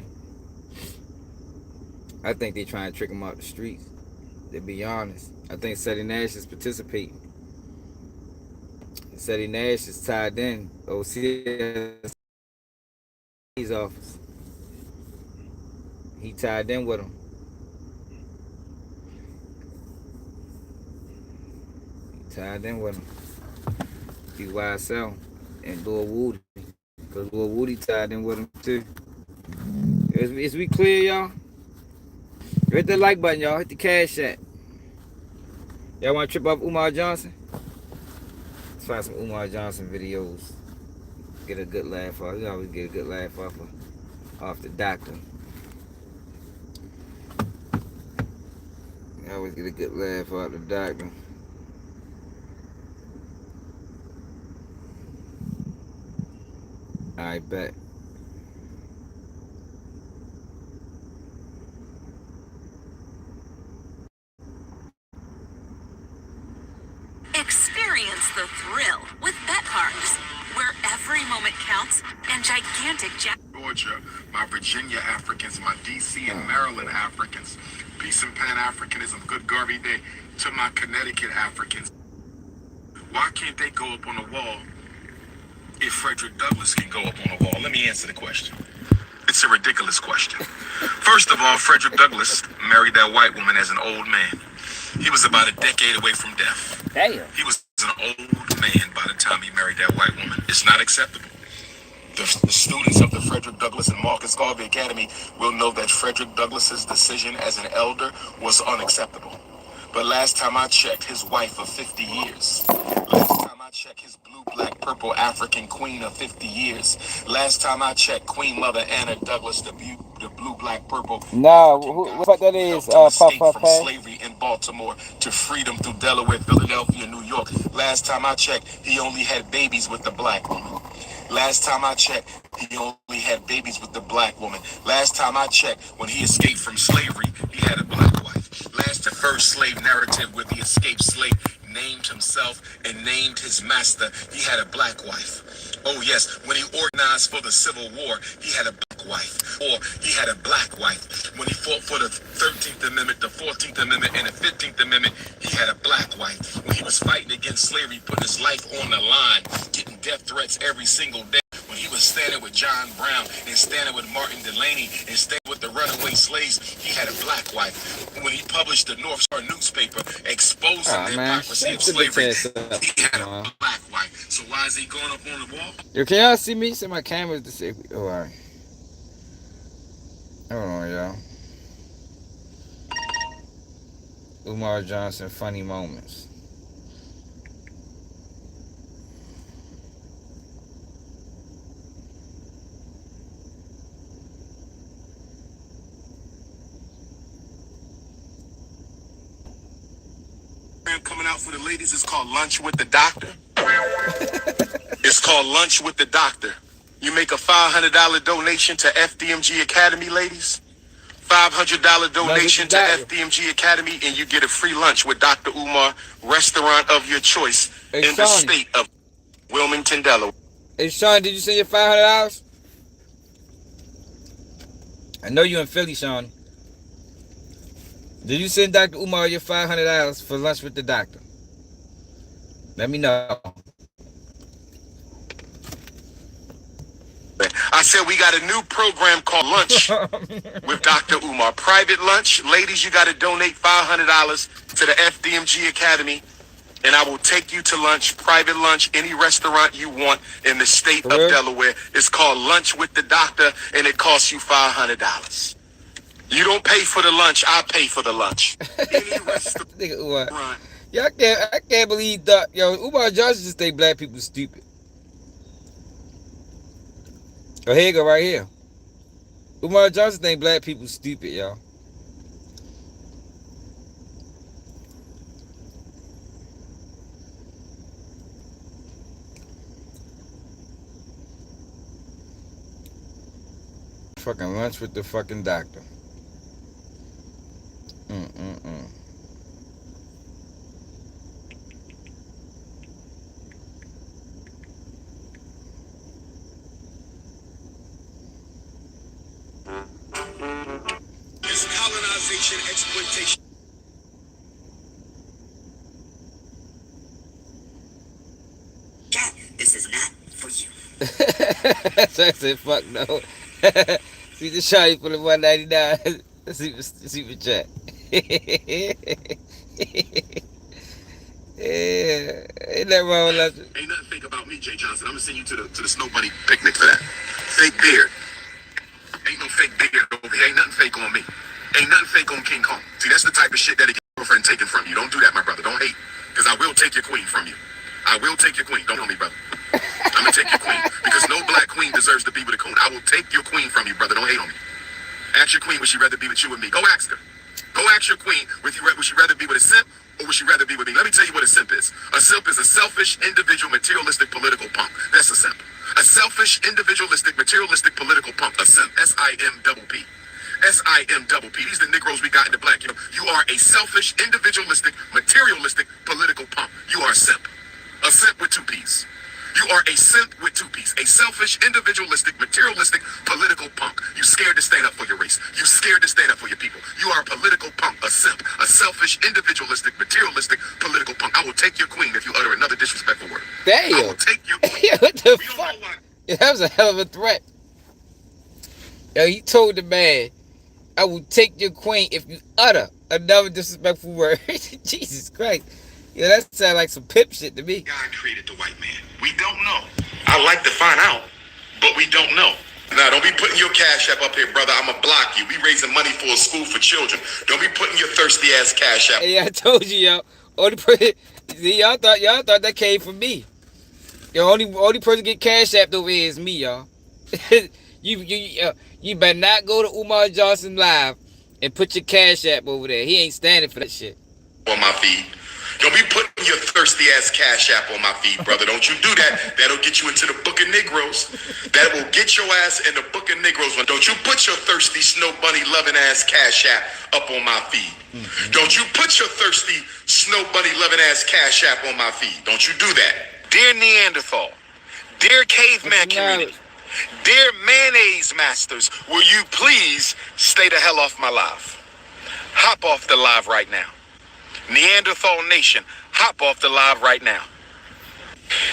I think they trying to trick him out the streets. To be honest, I think Seti Nash is participating. Seti Nash is tied in OC's office. He tied in with him. YSL and Lil Woody. Because Lil Woody tied in with him too. Is we clear, y'all? Hit the like button, y'all. Hit the cash app. Y'all want to trip off Umar Johnson? Let's find some Umar Johnson videos. Get a good laugh off. You always get a good laugh off the doctor. You always get a good laugh off the doctor. I bet. Experience the thrill with BetParks, where every moment counts and gigantic Georgia, my Virginia Africans, my DC and Maryland Africans, peace and Pan-Africanism, good Garvey Day, to my Connecticut Africans. Why can't they go up on the wall if Frederick Douglass can go up on the wall? Let me answer the question. It's a ridiculous question. First of all, Frederick Douglass married that white woman as an old man. He was about a decade away from death. Damn. He was an old man by the time he married that white woman. It's not acceptable. The students of the Frederick Douglass and Marcus Garvey Academy will know that Frederick Douglass's decision as an elder was unacceptable. But last time I checked, his wife of 50 years. Last time I checked, his blue, black, purple African queen of 50 years. Last time I checked, Queen Mother Anna Douglas, the blue, black, purple Nah, African what fuck that who is? helped him Puff escape Puff from Pass. slavery in Baltimore to freedom through Delaware, Philadelphia, New York. Last time I checked, he only had babies with the black woman. Last time I checked, he only had babies with the black woman. Last time I checked, when he escaped from slavery, he had a black wife. Last, the first slave narrative where the escaped slave named himself and named his master, he had a black wife. Oh yes, when he organized for the Civil War, he had a black wife. Or he had a black wife. When he fought for the 13th Amendment, the 14th Amendment, and the 15th Amendment, he had a black wife. When he was fighting against slavery, putting his life on the line, getting death threats every single day. When he was standing with John Brown and standing with Martin Delany and standing with the runaway slaves, he had a black wife. When he published the North Star newspaper exposing the hypocrisy of slavery, he had a black wife. So why is he going up on the wall? Yo, can y'all see me? See my camera's disabled. Oh, alright. Hold on, y'all. Umar Johnson, funny moments. Coming out for the ladies is called Lunch with the Doctor. It's called Lunch with the Doctor. You make a $500 donation to FDMG Academy, ladies. $500 donation to FDMG Academy, and you get a free lunch with Dr. Umar, restaurant of your choice in the state of Wilmington, Delaware. Hey, Sean, did you send your $500? I know you in Philly, Sean. Did you send Dr. Umar your $500 for lunch with the doctor? Let me know. I said we got a new program called Lunch with Dr. Umar. Private lunch. Ladies, you got to donate $500 to the FDMG Academy, and I will take you to lunch, private lunch, any restaurant you want in the state of Delaware. It's called Lunch with the Doctor, and it costs you $500. You don't pay for the lunch, I pay for the lunch. Any restaurant. Yo, I can't believe that. Yo, Umar Johnson just think black people stupid. Oh, here you go, right here. Umar Johnson think black people stupid, y'all. Fucking lunch with the fucking doctor. It's colonization, exploitation. This is not for you. So I said, fuck no. See the shot you put in 199. Super chat. Yeah, ain't that wrong with that? Ain't nothing fake about me, Jay Johnson. I'm gonna send you to the Snow Bunny picnic for that. Fake beard. Ain't no fake beard over here. Ain't nothing fake on me. Ain't nothing fake on King Kong. See, that's the type of shit that a girlfriend taken from you. Don't do that, my brother. Don't hate. Because I will take your queen from you. I will take your queen. Don't know me, brother. I'm gonna take your queen. Because no black queen deserves to be with a coon. I will take your queen from you, brother. Don't hate on me. Ask your queen, would she rather be with you or me? Go ask her. Go ask your queen, would she rather be with a simp or would she rather be with me? Let me tell you what a simp is. A simp is a selfish, individual, materialistic, political punk. That's a simp. A selfish, individualistic, materialistic, political punk. A simp. S-I-M-P-P. S-I-M-P-P. These are the Negroes we got in the black. You are a selfish, individualistic, materialistic, political punk. You are a simp. A simp with two P's. You are a simp with two P's. A selfish, individualistic, materialistic, political punk. You scared to stand up for your race. You scared to stand up for your people. You are a political punk, a simp, a selfish, individualistic, materialistic, political punk. I will take your queen if you utter another disrespectful word. Damn. I will take your queen. What the fuck? Yeah, that was a hell of a threat. Yo, he told the man, I will take your queen if you utter another disrespectful word. Jesus Christ. Yeah, that sounds like some pimp shit to me. God created the white man. We don't know. I'd like to find out. but we don't know. Now, don't be putting your cash app up here, brother. I'ma block you. We raising money for a school for children. Don't be putting your thirsty ass cash app. Hey, I told you, y'all. Only person, see, y'all thought that came from me. The only person get cash apped over here is me, y'all. You better not go to Umar Johnson live and put your cash app over there. He ain't standing for that shit. On my feed. Don't be putting your thirsty ass cash app on my feed, brother. Don't you do that. That'll get you into the book of Negroes. That will get your ass in the book of Negroes. Don't you put your thirsty snow bunny loving ass cash app up on my feed. Don't you put your thirsty snow bunny loving ass cash app on my feed. Don't you do that. Dear Neanderthal, dear caveman community, dear mayonnaise masters, will you please stay the hell off my live? Hop off the live right now. Neanderthal Nation, hop off the live right now.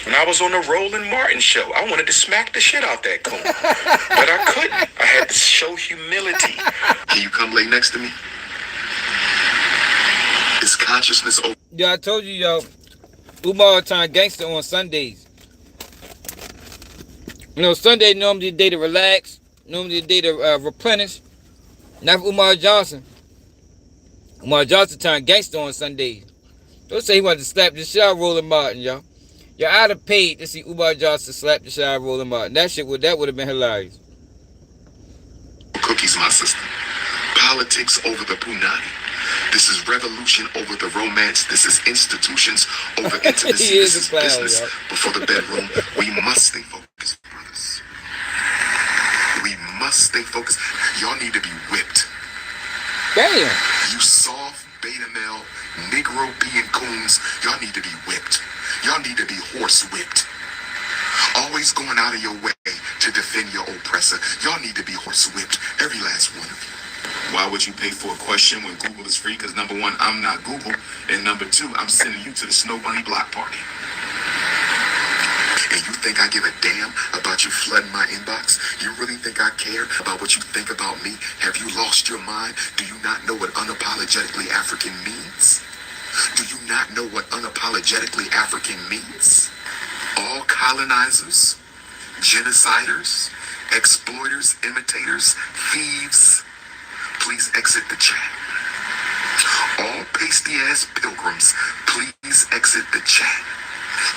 When I was on the Roland Martin show, I wanted to smack the shit out that coon. But I couldn't. I had to show humility. Can you come lay next to me? Is consciousness over? Yeah, I told you, y'all. Umar turned gangster on Sundays. You know, Sunday normally the day to relax, normally the day to replenish. Not for Umar Johnson. Umar Johnson turned gangster on Sundays. Don't say he wanted to slap the shit out of Roland Martin, y'all. Y'all I'd have paid to see Umar Johnson slap the shit out of Roland Martin. That would have been hilarious. Cookies, my sister. Politics over the punani. This is revolution over the romance. This is institutions over intimacy. He is this is a clown, business y'all. before the bedroom. We must stay focused, brothers. We must stay focused. Y'all need to be whipped. Damn. You soft, beta male, Negro being coons, y'all need to be whipped. Y'all need to be horse whipped. Always going out of your way to defend your oppressor. Y'all need to be horse whipped, every last one of you. Why would you pay for a question when Google is free? Because number one, I'm not Google. And number two, I'm sending you to the Snow Bunny block party. And you think I give a damn about you flooding my inbox? You really think I care about what you think about me? Have you lost your mind? Do you not know what unapologetically African means? Do you not know what unapologetically African means? All colonizers, genociders, exploiters, imitators, thieves, please exit the chat. All pasty-ass pilgrims, please exit the chat.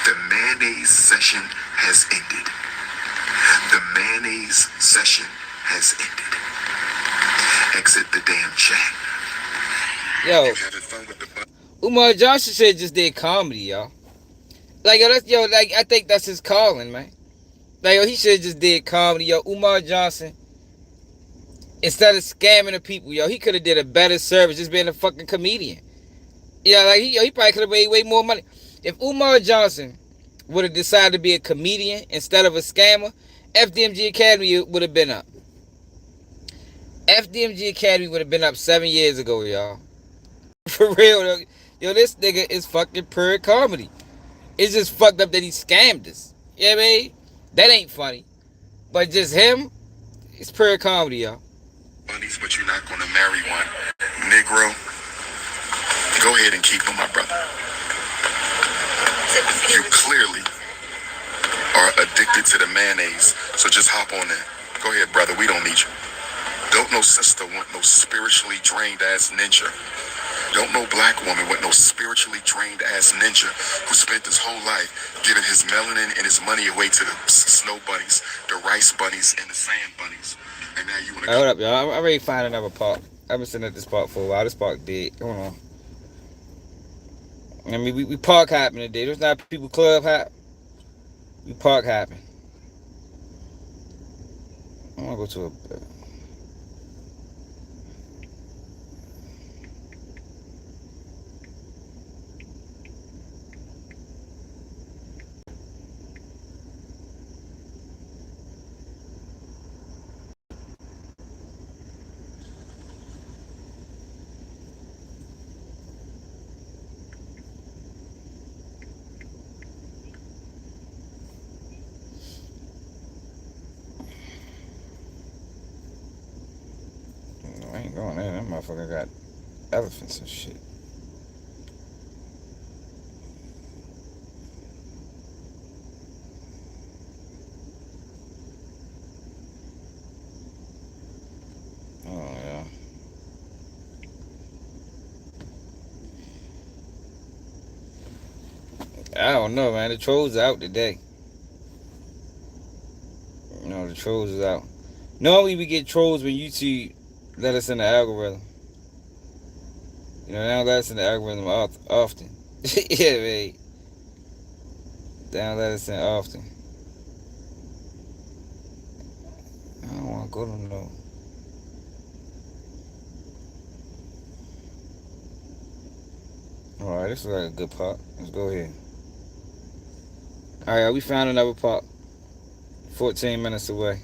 The mayonnaise session has ended. The mayonnaise session has ended. Exit the damn chat. Yo, Umar Johnson said just did comedy, y'all. Like, I think that's his calling, man. Like, he should have just did comedy, yo. Umar Johnson, instead of scamming the people, yo, he could have did a better service just being a fucking comedian. Yeah, like, he probably could have made way more money. If Umar Johnson would have decided to be a comedian instead of a scammer, FDMG Academy would have been up. FDMG Academy would have been up 7 years ago, y'all. For real, yo, this nigga is fucking pure comedy. It's just fucked up that he scammed us. You know what I mean? That ain't funny. But just him, it's pure comedy, y'all. Bunnies, but you're not gonna marry one. Negro, go ahead and keep him, my brother. You clearly are addicted to the mayonnaise, so just hop on there. Go ahead, brother, we don't need you. Don't no sister want no spiritually drained ass ninja. Don't no black woman with no spiritually drained ass ninja who spent his whole life giving his melanin and his money away to the snow bunnies, the rice bunnies, and the sand bunnies. And now you want to hold up, y'all. I'm ready to find another park. I've been sitting at this park for a while. This park dead. Hold on. I mean, we park hopping today. There's not people club hop. We park hopping. I want to go to a... I ain't going there. That motherfucker got elephants and shit. I don't know, man. The trolls out today. The trolls is out. Normally we get trolls when YouTube let us in the algorithm. They don't let us in the algorithm often. Yeah, man. They don't let us in often. I don't want to go to no. Alright, this is like a good pot. Let's go ahead. Alright, we found another pot. 14 minutes away.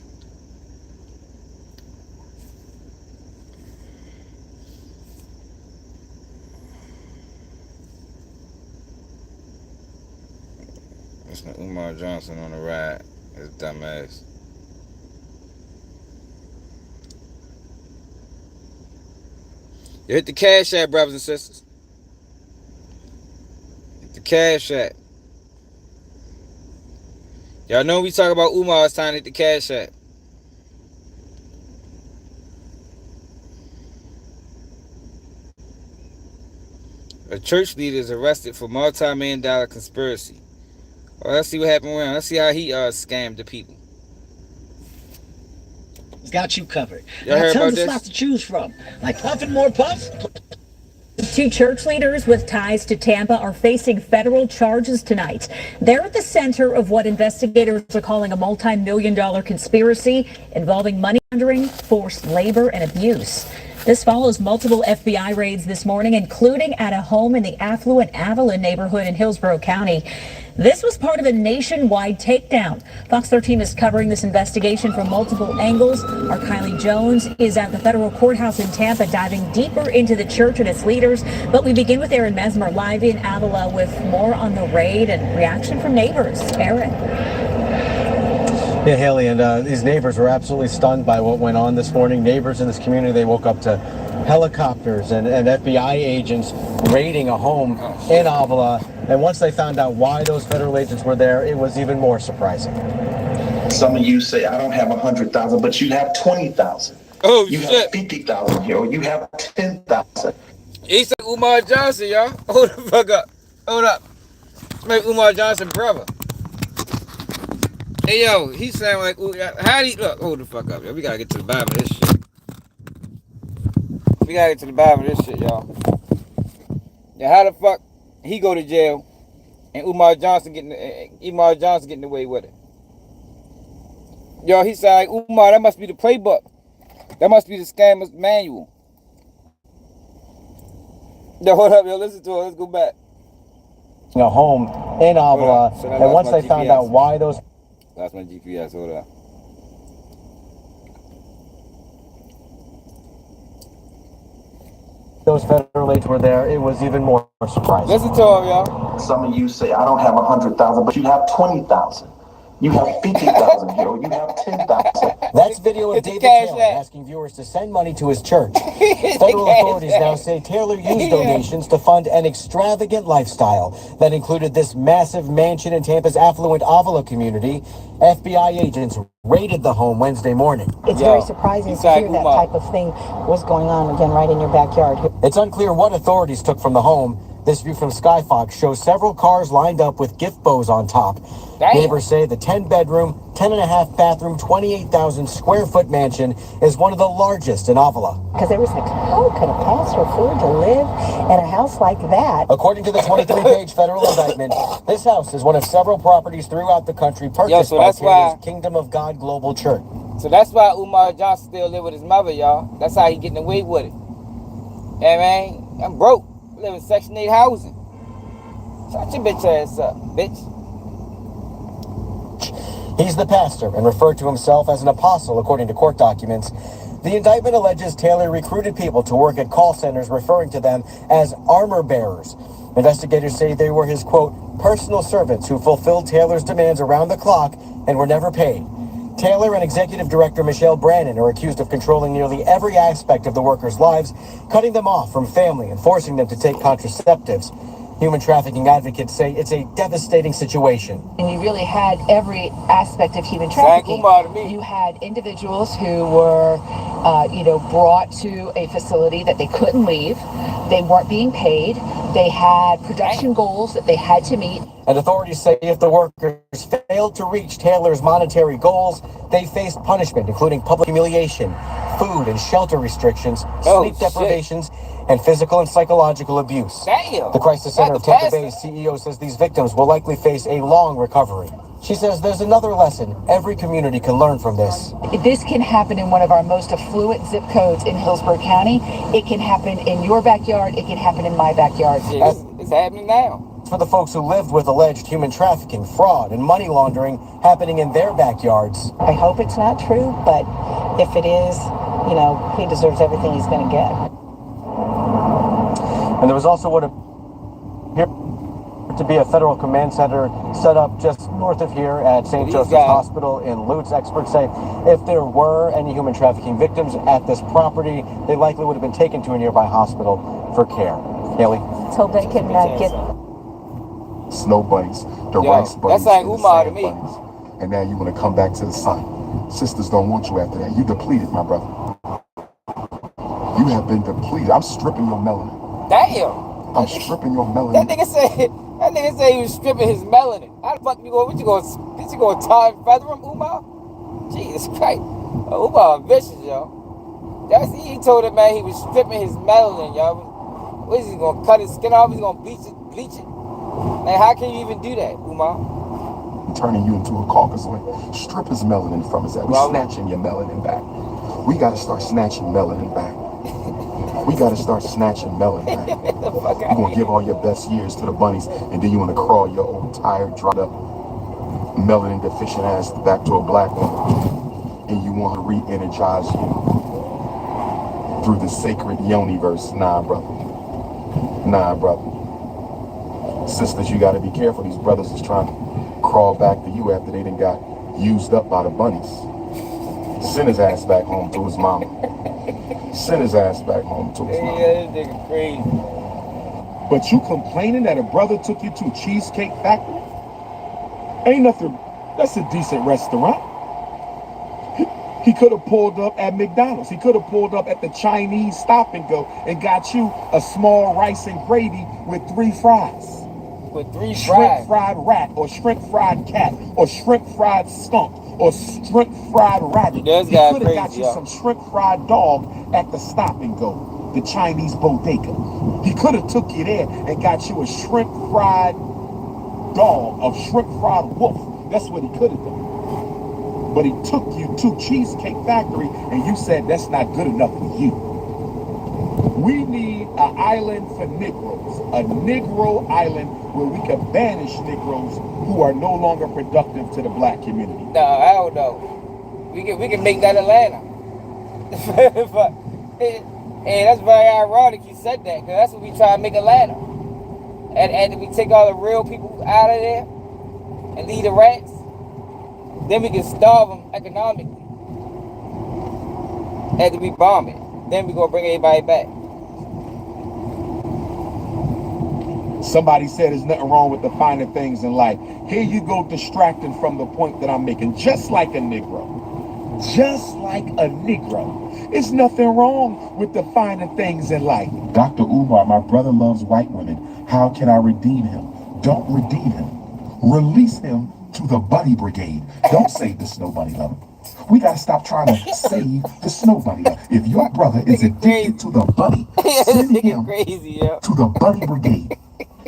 It's not Umar Johnson on the ride. His dumbass. You hit the cash app, brothers and sisters. Hit the cash app. Y'all know we talk about Umar, it's time to hit the cash app. A church leader is arrested for multi-million-dollar conspiracy. Well, let's see what happened around. Let's see how he scammed the people. It's got you covered. Y'all heard about tons of this? slots to choose from, like puffing more puffs. Two church leaders with ties to Tampa are facing federal charges tonight. They're at the center of what investigators are calling a multi-million-dollar conspiracy involving money laundering, forced labor, and abuse. This follows multiple FBI raids this morning, including at a home in the affluent Avalon neighborhood in Hillsborough County. This was part of a nationwide takedown. Fox 13 is covering this investigation from multiple angles. Our Kylie Jones is at the federal courthouse in Tampa, diving deeper into the church and its leaders. But we begin with Aaron Mesmer live in Avila with more on the raid and reaction from neighbors. Aaron. Yeah, Haley, and these neighbors were absolutely stunned by what went on this morning. Neighbors in this community, they woke up to helicopters and FBI agents raiding a home in Avila. And once they found out why those federal agents were there, it was even more surprising. Some of you say, I don't have 100,000, but you have 20,000. Oh, you shit. have 50,000 here, or you have 10,000. He's like Umar Johnson, y'all. Hold the fuck up. Hold up. Like Umar Johnson, brother. Hey, yo, he sound like, how do you, look, hold the fuck up, yo. We gotta get to the bottom of this shit. We gotta get to the bottom of this shit, y'all. Yeah, how the fuck he go to jail and Umar Johnson getting away with it? Yo, he sound like Umar, that must be the playbook. That must be the scammer's manual. Yo, hold up, yo, listen to it, let's go back. A home in Avila, So and once they found out why those... That's my GPS, hold up. Those federal agents were there, it was even more surprising. Listen to him, y'all. Some of you say, I don't have 100,000, but you have 20,000. You have 50,000 here, or you have 10,000. That's video of David Taylor asking viewers to send money to his church. Federal authorities now say Taylor used donations to fund an extravagant lifestyle that included this massive mansion in Tampa's affluent Avila community. FBI agents raided the home Wednesday morning. It's very surprising to hear that type of thing was going on again right in your backyard. It's unclear what authorities took from the home. This view from Skyfox shows several cars lined up with gift bows on top. Damn. Neighbors say the 10-bedroom, 10.5 bathroom, 28,000 square foot mansion is one of the largest in Avila. Because they was like, how could a pastor afford to live in a house like that? According to the 23-page federal indictment, this house is one of several properties throughout the country purchased by Taylor's Kingdom of God Global Church. So that's why Umar Johnson still live with his mother, y'all. That's how he getting away with it. Yeah, man, I'm broke. I live in Section 8 housing. Shut your bitch ass up, bitch. He's the pastor and referred to himself as an apostle, according to court documents. The indictment alleges Taylor recruited people to work at call centers, referring to them as armor bearers. Investigators say they were his, quote, personal servants who fulfilled Taylor's demands around the clock and were never paid. Taylor and Executive Director Michelle Brannon are accused of controlling nearly every aspect of the workers' lives, cutting them off from family and forcing them to take contraceptives. Human trafficking advocates say it's a devastating situation. And you really had every aspect of human trafficking. You had individuals who were, brought to a facility that they couldn't leave. They weren't being paid. They had production goals that they had to meet. And authorities say if the workers failed to reach Taylor's monetary goals, they faced punishment, including public humiliation, food and shelter restrictions, sleep deprivations, and physical and psychological abuse. Damn. The Crisis Center of Tampa Bay's CEO says these victims will likely face a long recovery. She says there's another lesson every community can learn from this. This can happen in one of our most affluent zip codes in Hillsborough County. It can happen in your backyard. It can happen in my backyard. Yeah, it's happening now. For the folks who lived with alleged human trafficking, fraud, and money laundering happening in their backyards. I hope it's not true, but if it is, he deserves everything he's going to get. And there was also what appeared to be a federal command center set up just north of here at St. Joseph's Hospital in Lutz. Experts say if there were any human trafficking victims at this property, they likely would have been taken to a nearby hospital for care. Haley? So they can get... Snow bunnies, the rice bunnies, that's like and the Umar to sand me. bunnies. And now you want to come back to the sun. Sisters don't want you after that. You depleted, my brother. You have been depleted. I'm stripping your melanin. Damn. I'm stripping your melanin. That nigga said he was stripping his melanin. How the fuck you going? What you going to tar and feather him, Umar? Jesus Christ. Umar vicious, yo. He told him, man, he was stripping his melanin, yo. What is he going to cut his skin off? He's going to bleach it? Like, how can you even do that, Umar? I'm turning you into a Caucasoid. Strip his melanin from his head. We're snatching your melanin back. We got to start snatching melanin back. We got to start snatching melanin back. You're going to give all your best years to the bunnies, and then you want to crawl your old, tired, dried up, melanin deficient ass back to a black woman, and you want to re-energize you through the sacred Yoniverse. Nah, brother. Nah, brother. Sisters, you got to be careful. These brothers is trying to crawl back to you after they done got used up by the bunnies. Send his ass back home to his mama. Send his ass back home to his mama. Yeah, this nigga crazy. But you complaining that a brother took you to a Cheesecake Factory? Ain't nothing. That's a decent restaurant. He could have pulled up at McDonald's. He could have pulled up at the Chinese Stop and Go and got you a small rice and gravy with 3 fries. With 3 fries? Shrimp fried rat, or shrimp fried cat, or shrimp fried skunk, or shrimp fried rabbit. He could have got you some shrimp fried dog at the Stop and Go, the Chinese bodega. He could have took you there and got you a shrimp fried dog, a shrimp fried wolf. That's what he could have done. But he took you to Cheesecake Factory and you said that's not good enough for you. We need an island for Negroes, a Negro island where we can banish Negroes who are no longer productive to the black community. No, I don't know. We can make that Atlanta. And that's very ironic you said that, because that's what we try to make Atlanta. And we take all the real people out of there and leave the rats, then we can starve them economically. After we bomb it, then we gonna bring everybody back. Somebody said there's nothing wrong with the finer things in life. Here you go distracting from the point that I'm making, just like a Negro. Just like a Negro. There's nothing wrong with the finer things in life. Dr. Umar, my brother loves white women. How can I redeem him? Don't redeem him. Release him to the Buddy Brigade. Don't save the Snow Bunny lover. We gotta stop trying to save the Snow Bunny lover. If your brother is addicted to the bunny, send him to the Buddy Brigade.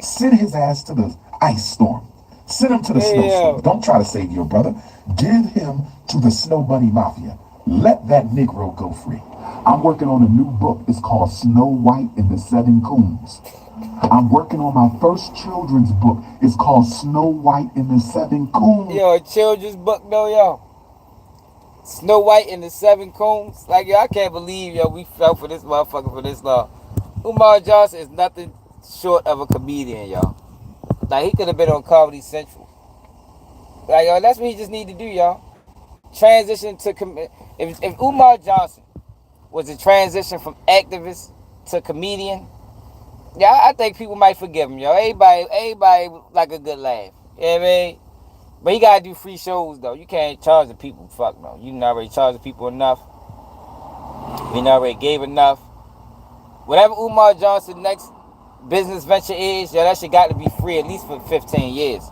Send his ass to the ice storm. Send him to the snowstorm. Don't try to save your brother. Give him to the Snow Bunny Mafia. Let that Negro go free. I'm working on a new book. It's called Snow White and the 7 Coons. I'm working on my first children's book. It's called Snow White and the 7 Coons. Yo, a children's book though, yo. Snow White and the 7 Coons. Like, yo, I can't believe, yo, we fell for this motherfucker for this long. Umar Johnson is nothing short of a comedian, y'all. Like, he could have been on Comedy Central. Like, yo, that's what he just need to do, y'all. Transition to if Umar Johnson was a transition from activist to comedian, Yeah, I think people might forgive him, yo. Everybody like a good laugh. You know what I mean? But you gotta do free shows though. You can't charge the people. Fuck no. You not already charge the people enough. We not already gave enough. Whatever Umar Johnson's next business venture is, yo, that shit got to be free at least for 15 years.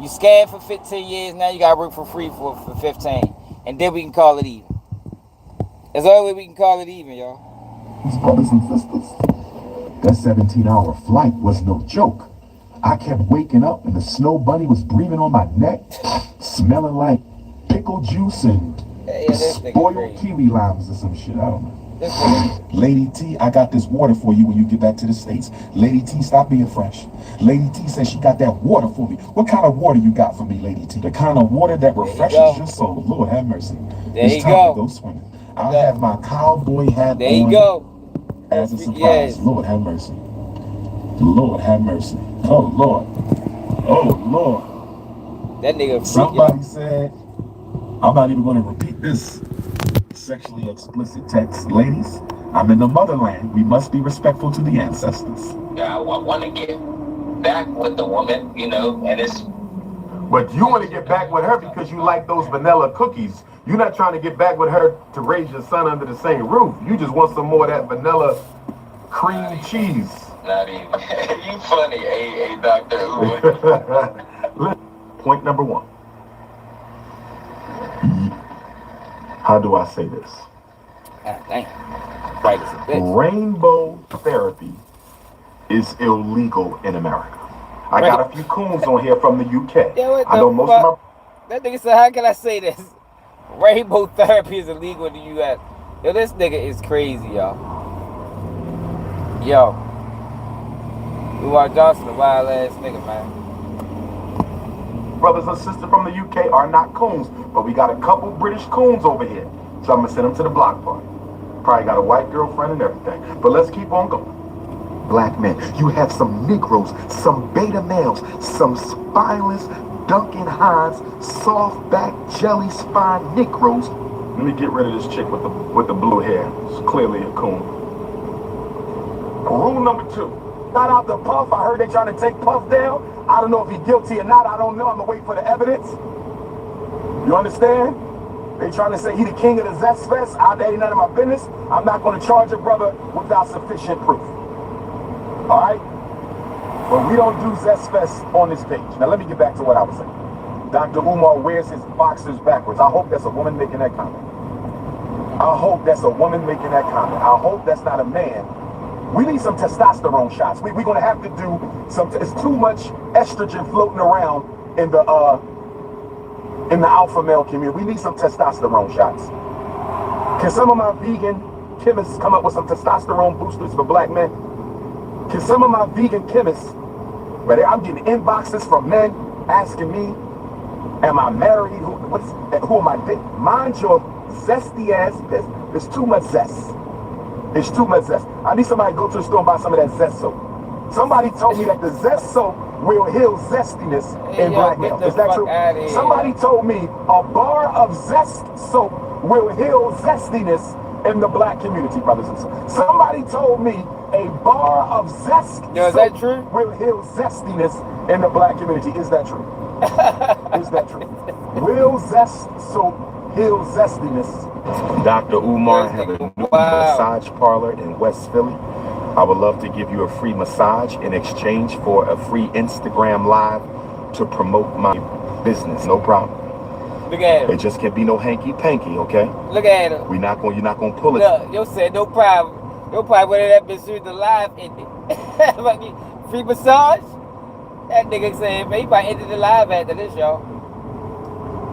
You scam for 15 years, now you gotta work for free for 15. And then we can call it even. That's the only way we can call it even, y'all. Brothers and sisters, that 17-hour flight was no joke. I kept waking up and the snow bunny was breathing on my neck, smelling like pickle juice and spoiled kiwi limes or some shit. I don't know. Lady T, I got this water for you when you get back to the States. Lady T, stop being fresh. Lady T says she got that water for me. What kind of water you got for me, Lady T? The kind of water that refreshes your soul. Lord have mercy. It's time to go swimming. I'll have my cowboy hat there you go. As a surprise. Yes. Lord have mercy. Lord have mercy. Oh, Lord. Oh, Lord. That nigga. Somebody said, I'm not even going to repeat this sexually explicit text. Ladies, I'm in the motherland. We must be respectful to the ancestors. Yeah, I want to get back with the woman, you know, and it's... But you want to get back with her because you like those vanilla cookies. You're not trying to get back with her to raise your son under the same roof. You just want some more of that vanilla cream cheese. Not even. You funny, hey, Dr. Point number one. How do I say this? Rainbow therapy is illegal in America. I got a few coons on here from the UK. Yeah, I know most of my... That nigga said, how can I say this? Rainbow therapy is illegal in the U.S. Yo, this nigga is crazy, y'all. Yo. Umar Johnson, a wild ass nigga, man. Brothers and sisters from the UK are not coons, but we got a couple British coons over here. So I'm going to send them to the block party. Probably got a white girlfriend and everything. But let's keep on going. Black men, you have some Negroes, some beta males, some spineless Duncan Hines, soft-back, jelly-spine Negroes. Let me get rid of this chick with the blue hair. It's clearly a coon. Rule number 2. Shout out to Puff. I heard they trying to take Puff down. I don't know if he's guilty or not. I don't know. I'm going to wait for the evidence. You understand? They trying to say he the king of the Zest Fest. That ain't none of my business. I'm not going to charge a brother without sufficient proof. All right? But we don't do Zest Fest on this page. Now, let me get back to what I was saying. Dr. Umar wears his boxers backwards. I hope that's a woman making that comment. I hope that's a woman making that comment. I hope that's not a man. We need some testosterone shots. We're going to have to do some... It's too much estrogen floating around in the alpha male community. We need some testosterone shots. Can some of my vegan chemists come up with some testosterone boosters for black men? Can some of my vegan chemists, where I'm getting inboxes from men asking me, am I married? Who am I dating? Mind your zesty ass business. There's too much zest. There's too much zest. I need somebody to go to the store and buy some of that zest soap. Somebody told me that the zest soap will heal zestiness in black males. Is that true? Somebody told me a bar of zest soap will heal zestiness in the black community, brothers and sisters. Somebody told me a bar of zest soap will heal zestiness in the black community. Is that true? Is that true? Will zest soap heal zestiness? Dr. Umar has a new massage parlor in West Philly. I would love to give you a free massage in exchange for a free Instagram live to promote my business. No problem. Look at him. It just can't be no hanky-panky, okay? Look at him. You're not gonna pull it. Look, you said no problem. No problem. Whether that bitch through the live ended. Free massage? That nigga said, man, he probably ended the live after this, y'all.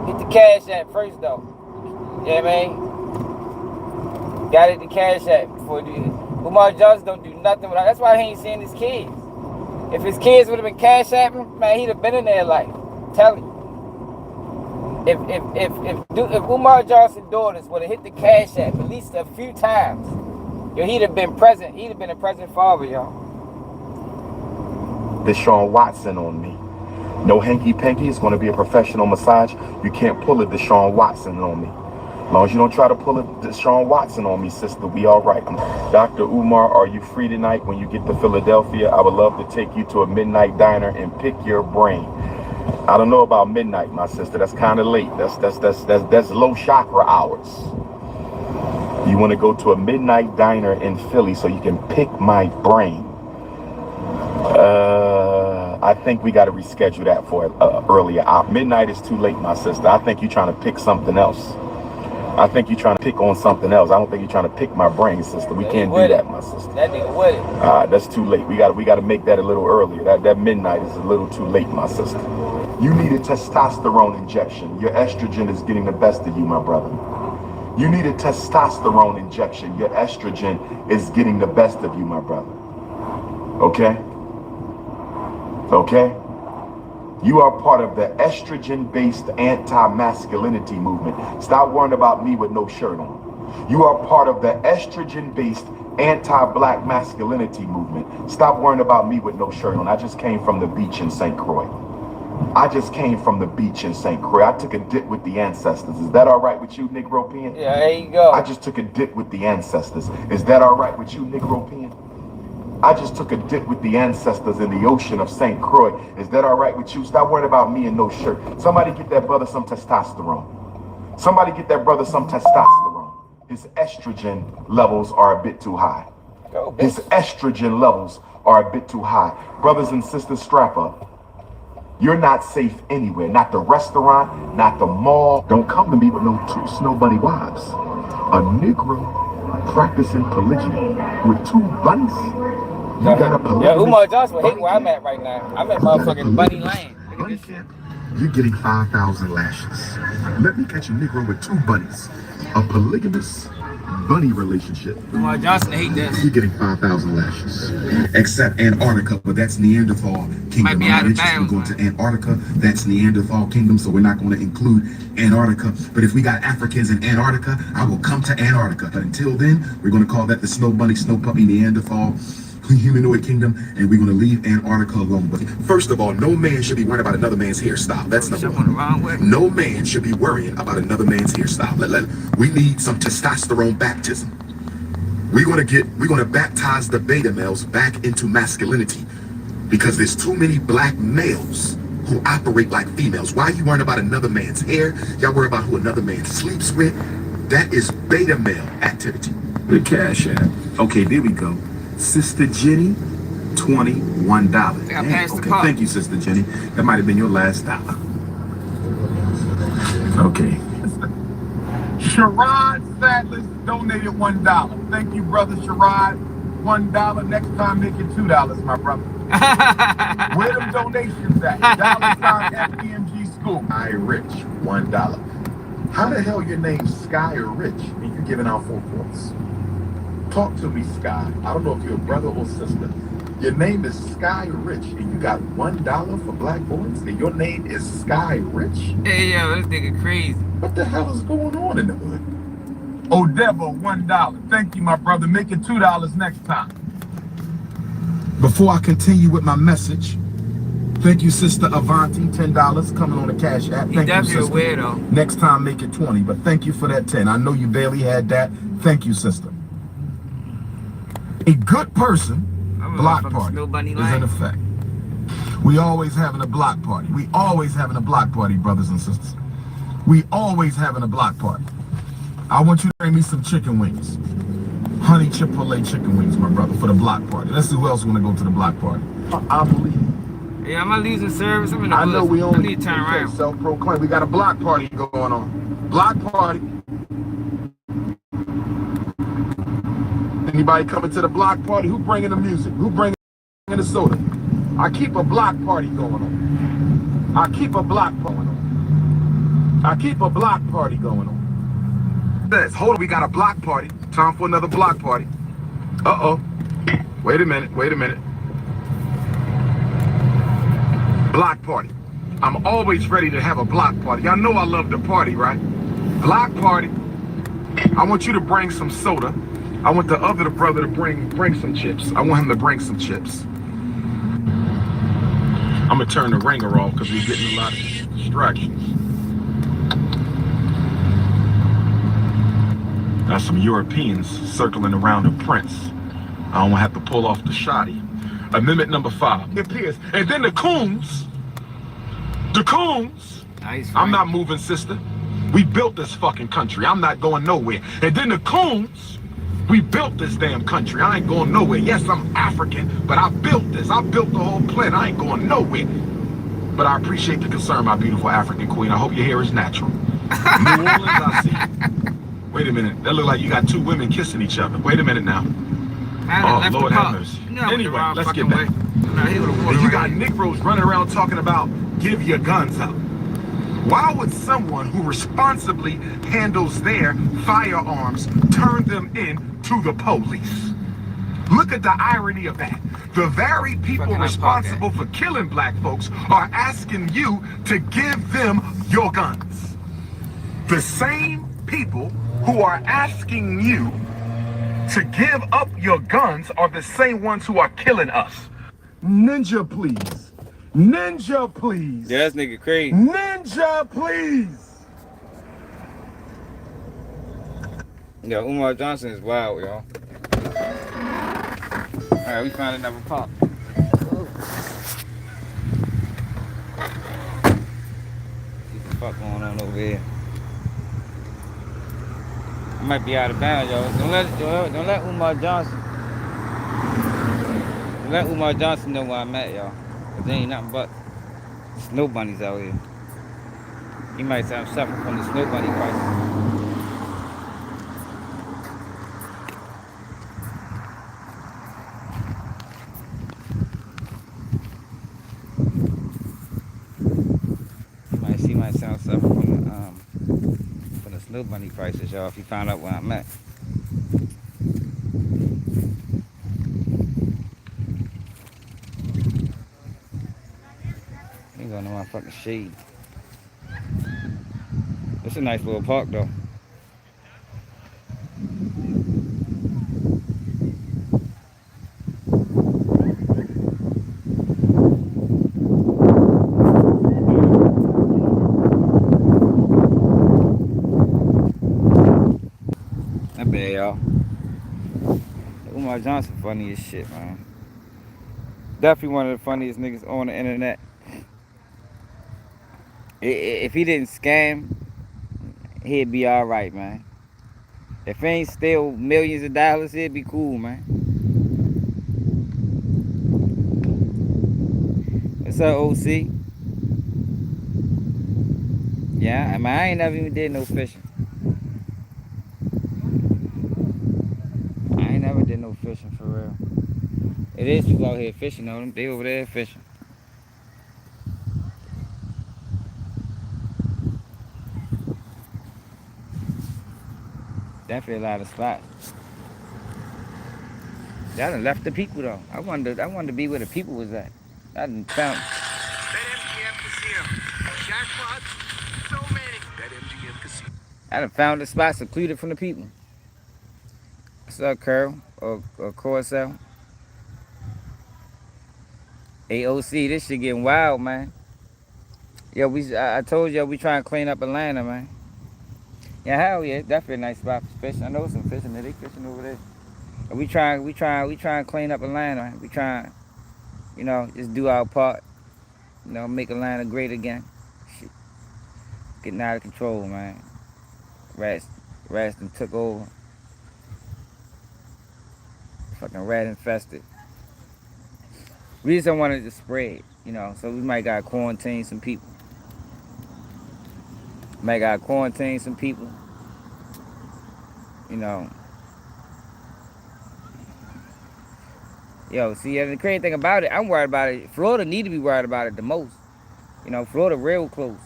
Hit the cash app first, though. Yeah, man. Got it, the cash app before you do it. Umar Johnson don't do nothing without. That's why he ain't seeing his kids. If his kids would have been cash apping, man, he'd have been in their life. I'm telling you. If Umar Johnson's daughters would have hit the cash app at least a few times, yo, he'd have been present. He'd have been a present father, y'all. Deshaun Watson on me. No hanky-panky. It's going to be a professional massage. You can't pull a Deshaun Watson on me. As long as you don't try to pull a Deshaun Watson on me, sister, we all right. Dr. Umar, are you free tonight when you get to Philadelphia? I would love to take you to a midnight diner and pick your brain. I don't know about midnight, my sister. That's kind of late. That's low chakra hours. You want to go to a midnight diner in Philly so you can pick my brain. I think we got to reschedule that for earlier. Midnight is too late, my sister. I think you're trying to pick something else. I think you're trying to pick on something else. I don't think you're trying to pick my brain, sister. We can't do that, my sister. That nigga with it. That's too late. We got to make that a little earlier. That midnight is a little too late, my sister. You need a testosterone injection. Your estrogen is getting the best of you, my brother. You need a testosterone injection. Your estrogen is getting the best of you, my brother. Okay? Okay? You are part of the estrogen-based anti-masculinity movement. Stop worrying about me with no shirt on. You are part of the estrogen-based anti-black masculinity movement. Stop worrying about me with no shirt on. I just came from the beach in St. Croix. I just came from the beach in St. Croix. I took a dip with the ancestors. Is that all right with you, Negro Peon? Yeah, there you go. I just took a dip with the ancestors. Is that all right with you, Negro Peon? I just took a dip with the ancestors in the ocean of St. Croix. Is that all right with you? Stop worrying about me and no shirt. Somebody get that brother some testosterone. Somebody get that brother some testosterone. His estrogen levels are a bit too high. His estrogen levels are a bit too high. Brothers and sisters, strap up. You're not safe anywhere. Not the restaurant, not the mall. Don't come to me with no two snow bunny wives. A Negro practicing polygyny with 2 bunnies. You got a polygamous. Yeah, Umar Johnson hate where I'm at right now. I'm at motherfucking Bunny Lane. Bunny camp. You're getting 5,000 lashes. Let me catch a Negro with 2 bunnies. A polygamous bunny relationship. Umar Johnson hate that. You're getting 5,000 lashes. Except Antarctica, but that's Neanderthal kingdom. Might be out of bounds. We're going to Antarctica. That's Neanderthal kingdom, so we're not going to include Antarctica. But if we got Africans in Antarctica, I will come to Antarctica. But until then, we're going to call that the snow bunny, snow puppy, Neanderthal humanoid kingdom, and we're going to leave Antarctica alone. But first of all, no man should be worrying about another man's hairstyle. That's number one. No man should be worrying about another man's hairstyle. We need some testosterone baptism. We're going to baptize the beta males back into masculinity, because there's too many black males who operate like females. Why are you worrying about another man's hair? Y'all worry about who another man sleeps with. That is beta male activity. The cash app. Okay, there we go. Sister Jenny, $21. Okay, thank you, Sister Jenny. That might have been your last dollar. Okay. Sherrod Sadler donated $1. Thank you, brother Sherrod. $1. Next time, make it $2, my brother. Where them donations at? $sign FDMG School. Sky Rich, $1. How the hell your name's Sky Rich and you giving out 4 points? Talk to me, Sky. I don't know if you're a brother or sister. Your name is Sky Rich, and you got $1 for black boys, and your name is Sky Rich? Hey, yo, this nigga crazy. What the hell is going on in the hood? Odebo, $1. Thank you, my brother. Make it $2 next time. Before I continue with my message, thank you, Sister Avanti, $10 coming on the Cash App. Thank you, sister. Weirdo. Next time, make it 20, but thank you for that 10. I know you barely had that. Thank you, sister. A good person, block party, is in effect. We always having a block party. We always having a block party, brothers and sisters. We always having a block party. I want you to bring me some chicken wings. Honey Chipotle chicken wings, my brother, for the block party. Let's see who else want to go to the block party. I believe. Yeah, I'm gonna lose the service. I'm in the I know we only need to turn around. Self-proclaimed. We got a block party going on. Block party. Anybody coming to the block party? Who bringing the music? Who bringing the soda? I keep a block party going on. I keep a block going on. I keep a block party going on. Hold on, we got a block party. Time for another block party. Uh-oh. Wait a minute, wait a minute. Block party. I'm always ready to have a block party. Y'all know I love to party, right? Block party. I want you to bring some soda. I want the other brother to bring some chips. I want him to bring some chips. I'm gonna turn the ringer off because we're getting a lot of distractions. That's some Europeans circling around the prince. I don't have to pull off the shoddy. Amendment number 5 appears. And then the coons. Nice, I'm not moving, sister. We built this fucking country. I'm not going nowhere. And then the coons. We built this damn country. I ain't going nowhere. Yes, I'm African, but I built this. I built the whole planet. I ain't going nowhere. But I appreciate the concern, my beautiful African queen. I hope your hair is natural. New Orleans, I see. Wait a minute. That look like you got two women kissing each other. Wait a minute now. Oh, Lord have mercy. Anyway, let's get back. And you got Negroes running around talking about give your guns up. Why would someone who responsibly handles their firearms turn them in to the police? Look at the irony of that. The very people responsible for killing black folks are asking you to give them your guns. The same people who are asking you to give up your guns are the same ones who are killing us. Ninja, please. Ninja, please. Yeah, that's nigga crazy. Ninja, please. Yo, Umar Johnson is wild, y'all. Alright, we found another pop. What the fuck going on over here? I might be out of bounds, y'all. Don't let Umar Johnson. Don't let Umar Johnson know where I'm at, y'all. Cause there ain't nothing but snow bunnies out here. He might say I'm suffering from the snow bunny crisis. He might sound suffering from the snow bunny crisis, y'all. If he found out where I'm at. Ain't got no motherfucking shade. It's a nice little park though. Not bad, y'all. Umar Johnson funny as shit, man. Definitely one of the funniest niggas on the internet. If he didn't scam, he'd be alright, man. If he ain't steal millions of dollars, he'd be cool, man. What's up, OC? Yeah, I mean, I ain't never even did no fishing. I ain't never did no fishing for real. It is people out here fishing on them. They over there fishing. Definitely a lot of spots. Y'all done left the people though. I wanted to be where the people was at. I done found. I done found the spot secluded from the people. What's up, Curl or Corcel? AOC, this shit getting wild, man. Yo, I told you we trying to clean up Atlanta, man. Yeah, hell yeah, definitely a nice spot for fishing. I know some fishing there. They fishing over there. And we trying to clean up Atlanta. We trying, you know, just do our part. You know, make Atlanta great again. Shit. Getting out of control, man. Rats done took over. Fucking rat infested. We just don't want it to spread, you know, so we might gotta quarantine some people. You know. Yo, see, the crazy thing about it, I'm worried about it. Florida need to be worried about it the most. You know, Florida real close.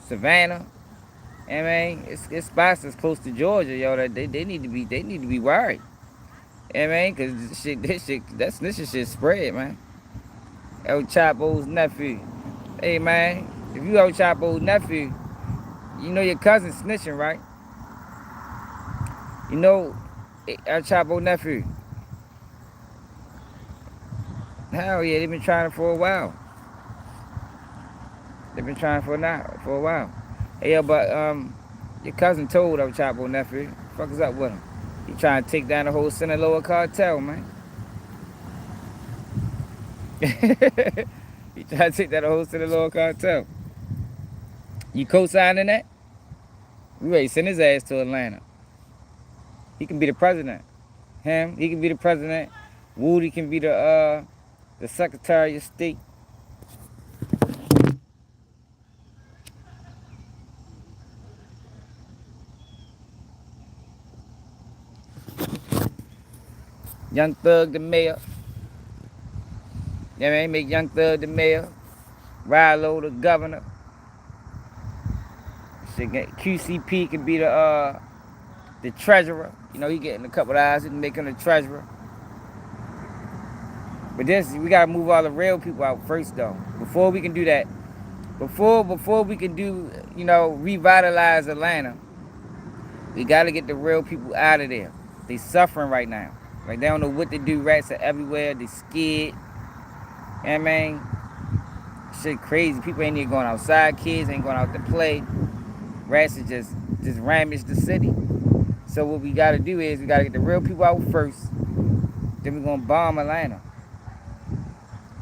Savannah, I mean, it's spots that's close to Georgia, yo. That they need to be worried. I mean, cause this shit spread, man. El Chapo's nephew. Hey, man, if you El Chapo's nephew, you know your cousin snitching, right? You know El Chapo's nephew. Hell yeah, they've been trying it for a while. They've been trying for a while. Hey, yo, but your cousin told El Chapo's nephew. What the fuck is up with him? He trying to take down the whole Sinaloa cartel, man. He trying to take down the whole Sinaloa cartel. You co-signing that? We ready to send his ass to Atlanta. He can be the president. He can be the president. Woody can be the Secretary of State. Young Thug the mayor. Yeah, man, make Young Thug the mayor. Rilo the governor. QCP can be the treasurer. You know, he getting a couple of eyes, he can make him the treasurer. But we gotta move all the real people out first though. Before we can do that, before we can do, you know, revitalize Atlanta, we gotta get the real people out of there. They suffering right now. Like they don't know what to do. Rats are everywhere. They scared. You know what I mean? Shit crazy. People ain't even going outside. Kids ain't going out to play. Rats is just ramage the city. So what we gotta do is we gotta get the real people out first. Then we're gonna bomb Atlanta.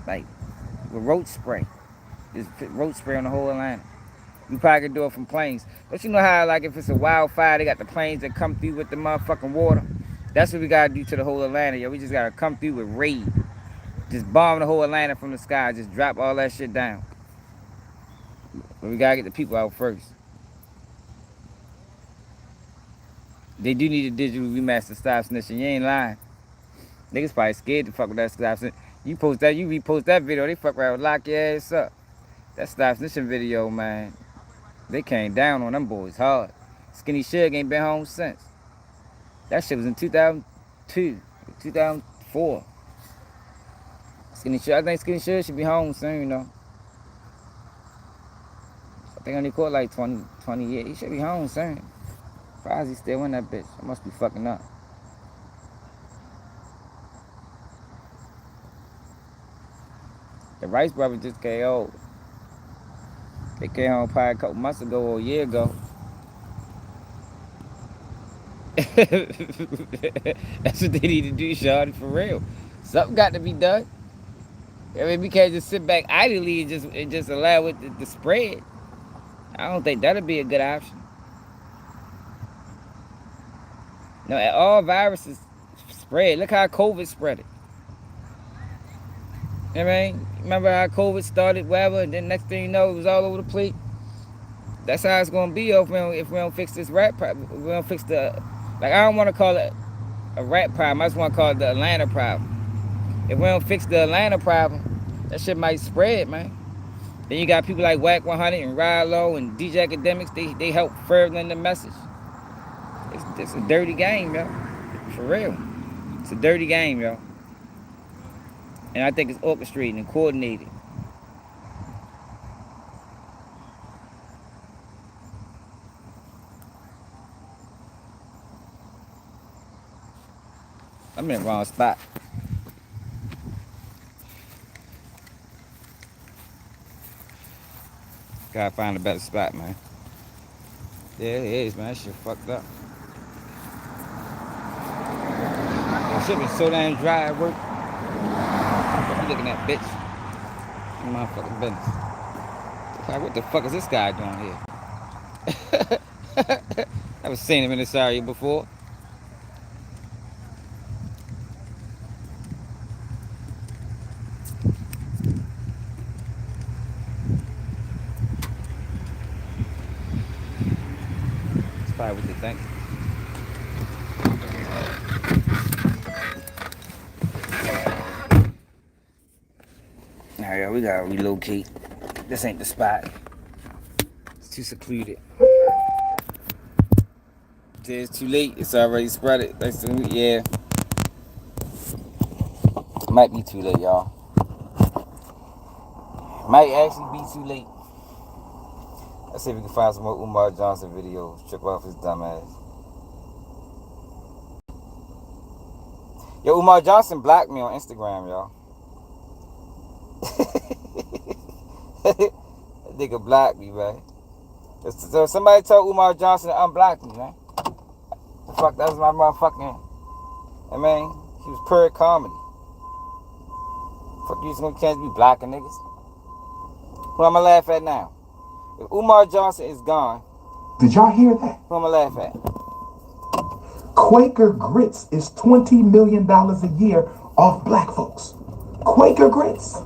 Like with roach spray. Just put roach spray on the whole Atlanta. We probably could do it from planes. But you know how, like, if it's a wildfire, they got the planes that come through with the motherfucking water? That's what we gotta do to the whole Atlanta, yo. We just gotta come through with raid. Just bomb the whole Atlanta from the sky. Just drop all that shit down. But we gotta get the people out first. They do need a digital remaster stop snitching. You ain't lying. Niggas probably scared to fuck with that stop snitching. You repost that video, they fuck around, lock your ass up. That stop snitching video, man. They came down on them boys hard. Skinny Suge ain't been home since. That shit was in 2002, 2004. I think Skinny Suge should be home soon, you know. I think I only caught like 20 years. He should be home soon. Surprised he still in that bitch. I must be fucking up. The Rice Brothers just came home. They came home probably a couple months ago or a year ago. That's what they need to do, shawty, for real. Something got to be done. I mean, we can't just sit back idly and just allow it to spread. I don't think that'll be a good option. No, all viruses spread. Look how COVID spread it. You know what I mean? Remember how COVID started, whatever, and then next thing you know, it was all over the place? That's how it's going to be if we don't fix this rat problem. If we don't fix the... Like, I don't want to call it a rat problem. I just want to call it the Atlanta problem. If we don't fix the Atlanta problem, that shit might spread, man. Then you got people like Whack 100 and Rilo and DJ Academics. They help further the message. It's a dirty game, yo. For real. It's a dirty game, yo. And I think it's orchestrated and coordinated. I'm in the wrong spot. Gotta find a better spot, man. Yeah, it is, man. That shit fucked up. That shit been so damn dry at work. What you looking at, bitch? In my fucking business. Like, what the fuck is this guy doing here? Never seen him in this area before. That's probably what they think. Alright, we gotta relocate. This ain't the spot. It's too secluded. It's too late. It's already spread it. Yeah. Might be too late, y'all. Might actually be too late. Let's see if we can find some more Umar Johnson videos. Trip off his dumb ass. Yo, Umar Johnson blocked me on Instagram, y'all. That nigga blocked me, man. So somebody told Umar Johnson to unblock me, man. That was my motherfucking. I mean, she was pure comedy. Fuck you, just gonna catch me blocking niggas. Who I'ma laugh at now? If Umar Johnson is gone, Did y'all hear that? who I'ma laugh at? Quaker Grits is $20 million a year off black folks. Quaker Grits.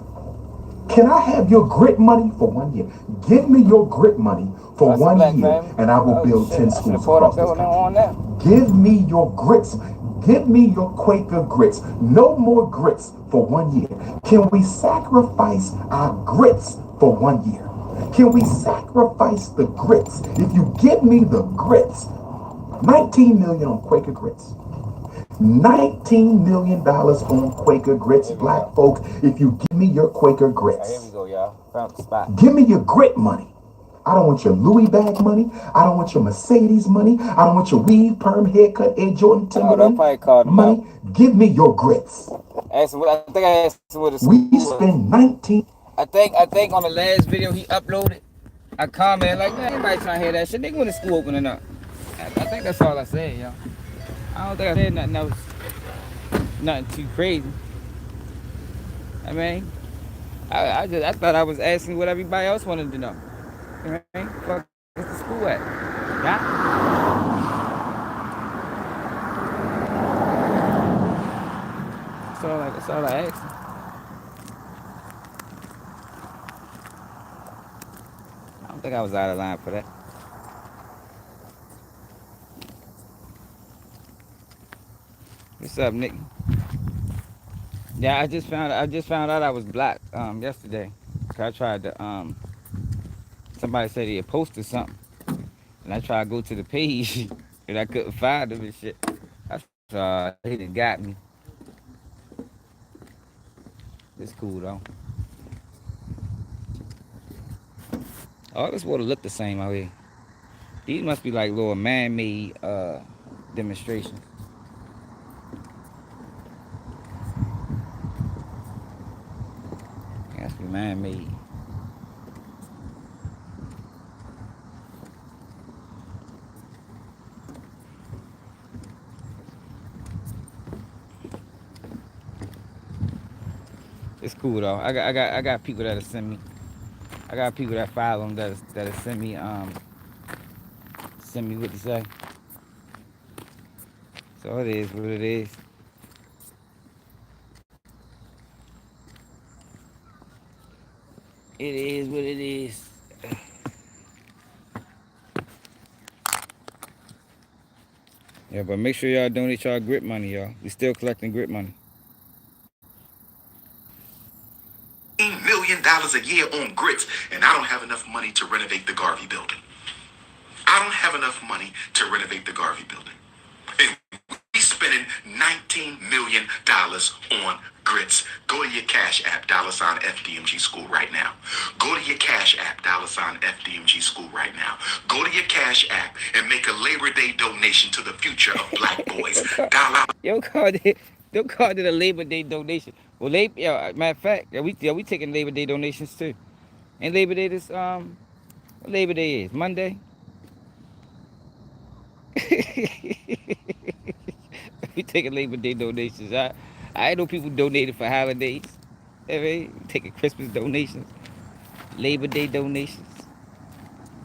Can I have your grit money for 1 year? Give me your grit money for 1 year, and I will build 10 schools across this country. Give me your grits. Give me your Quaker Grits. No more grits for 1 year. Can we sacrifice our grits for 1 year? Can we sacrifice the grits? If you give me the grits, 19 million on Quaker Grits. $19 million on Quaker Grits, black folk, if you give me your Quaker Grits. Here we go, y'all. Found the spot. Give me your grit money. I don't want your Louis bag money. I don't want your Mercedes money. I don't want your weave, perm, haircut, Air Jordan, Timberland money. Give me your grits. I think I asked him what the We spend 19. I think on the last video he uploaded, I commented like, man, anybody trying to hear that shit? They when the school opening up. I think that's all I said, y'all. I don't think I said nothing else, nothing too crazy. I mean, I thought I was asking what everybody else wanted to know. You know what I mean? Fuck, where's the school at? Yeah. That's all I asked. I don't think I was out of line for that. What's up, Nick? Yeah, I just found out I was black yesterday. I tried to somebody said he had posted something, and I tried to go to the page, and I couldn't find him and shit. I thought he done got me. It's cool though. All this water look the same out here. These must be like little man-made demonstrations. It has to be man-made. It's cool though. I got people that'll send me. I got people that follow them that'll send me what to say. So it is what it is. It is what it is. Yeah, but make sure y'all donate y'all grit money, y'all. We still collecting grit money. $1 million a year on grits, and I don't have enough money to renovate the Garvey building. I don't have enough money to renovate the Garvey building. And we spending $19 million on grits. Go to your Cash App, $FDMG School right now. Go to your Cash App, $FDMG School right now. Go to your Cash App and make a Labor Day donation to the future of black boys. Don't call it a Labor Day donation. Well, matter of fact, we taking Labor Day donations too. And Labor Day what Labor Day is? Monday? We taking Labor Day donations. I know people donated for holidays. I mean, taking Christmas donations, Labor Day donations,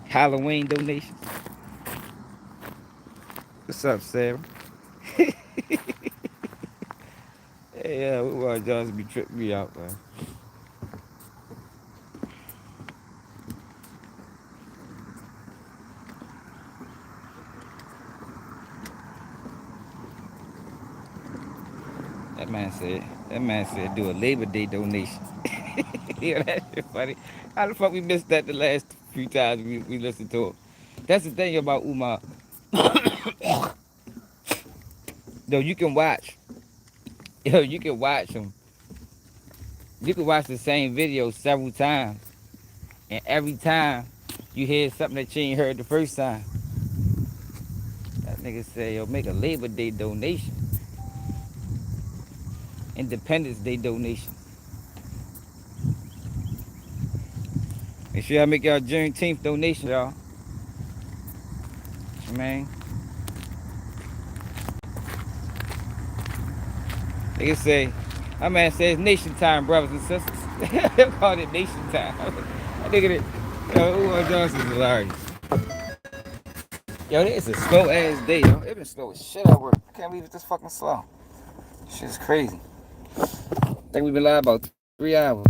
Halloween donations. What's up, Sarah? Yeah, we want y'all to be tripping me out, man. That man said do a Labor Day donation. Yeah, that shit funny. How the fuck we missed that the last few times we listened to him? That's the thing about Umar. Yo, you can watch him. You can watch the same video several times. And every time you hear something that you ain't heard the first time. That nigga say, yo, make a Labor Day donation. Independence Day donation. Make sure y'all make y'all Juneteenth donation, y'all. Man. They can say, my man says nation time, brothers and sisters. They call it nation time. I think it. Yo, Umar Johnson's hilarious. Yo, it's a slow ass day, yo. It been slow as shit at work. I can't believe it's this fucking slow. Shit's crazy. I think we've been live about 3 hours.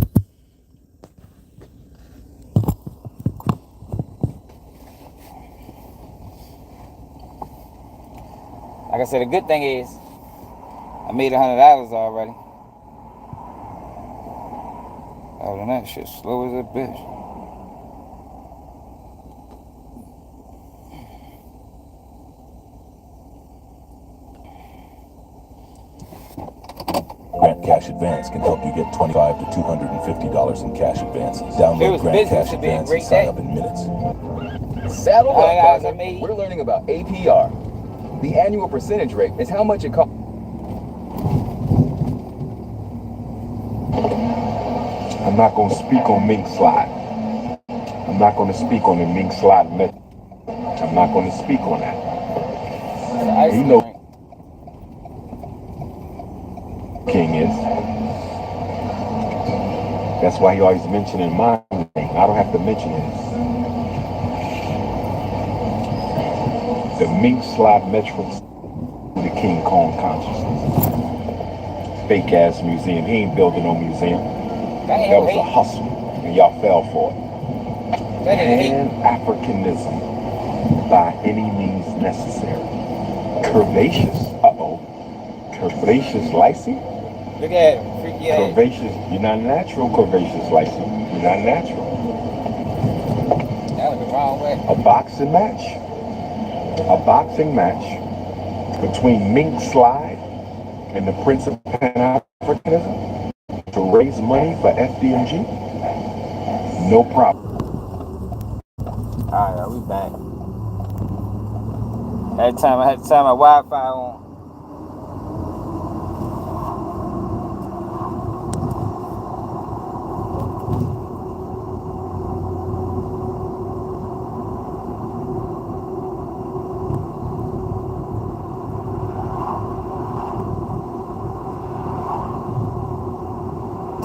Like I said, the good thing is I made $100 already. Other than that, shit slow as a bitch. Grant Cash Advance can help you get $25 to $250 in cash advances. Download Grant Cash Advance and sign up in minutes. Saddle up, partner. We're learning about APR. The annual percentage rate is how much it costs. I'm not going to speak on Mink Slide. I'm not going to speak on the Mink Slide method. I'm not going to speak on that. You know King is. That's why he always mentioning my name. I don't have to mention his. The Mink Slide Metro, the King Kong consciousness. Fake ass museum. He ain't building no museum. That was a hustle, and y'all fell for it. Pan-Africanism by any means necessary. Curvaceous. Curvaceous lysine? Look at him, freaky ass. Curvaceous, you're not natural, curvaceous lysine. You're not natural. That was the wrong way. A boxing match. A boxing match between Mink Slide and the Prince of Pan-Africanism to raise money for FDMG? No problem. Alright, we back. I had to turn my Wi-Fi on.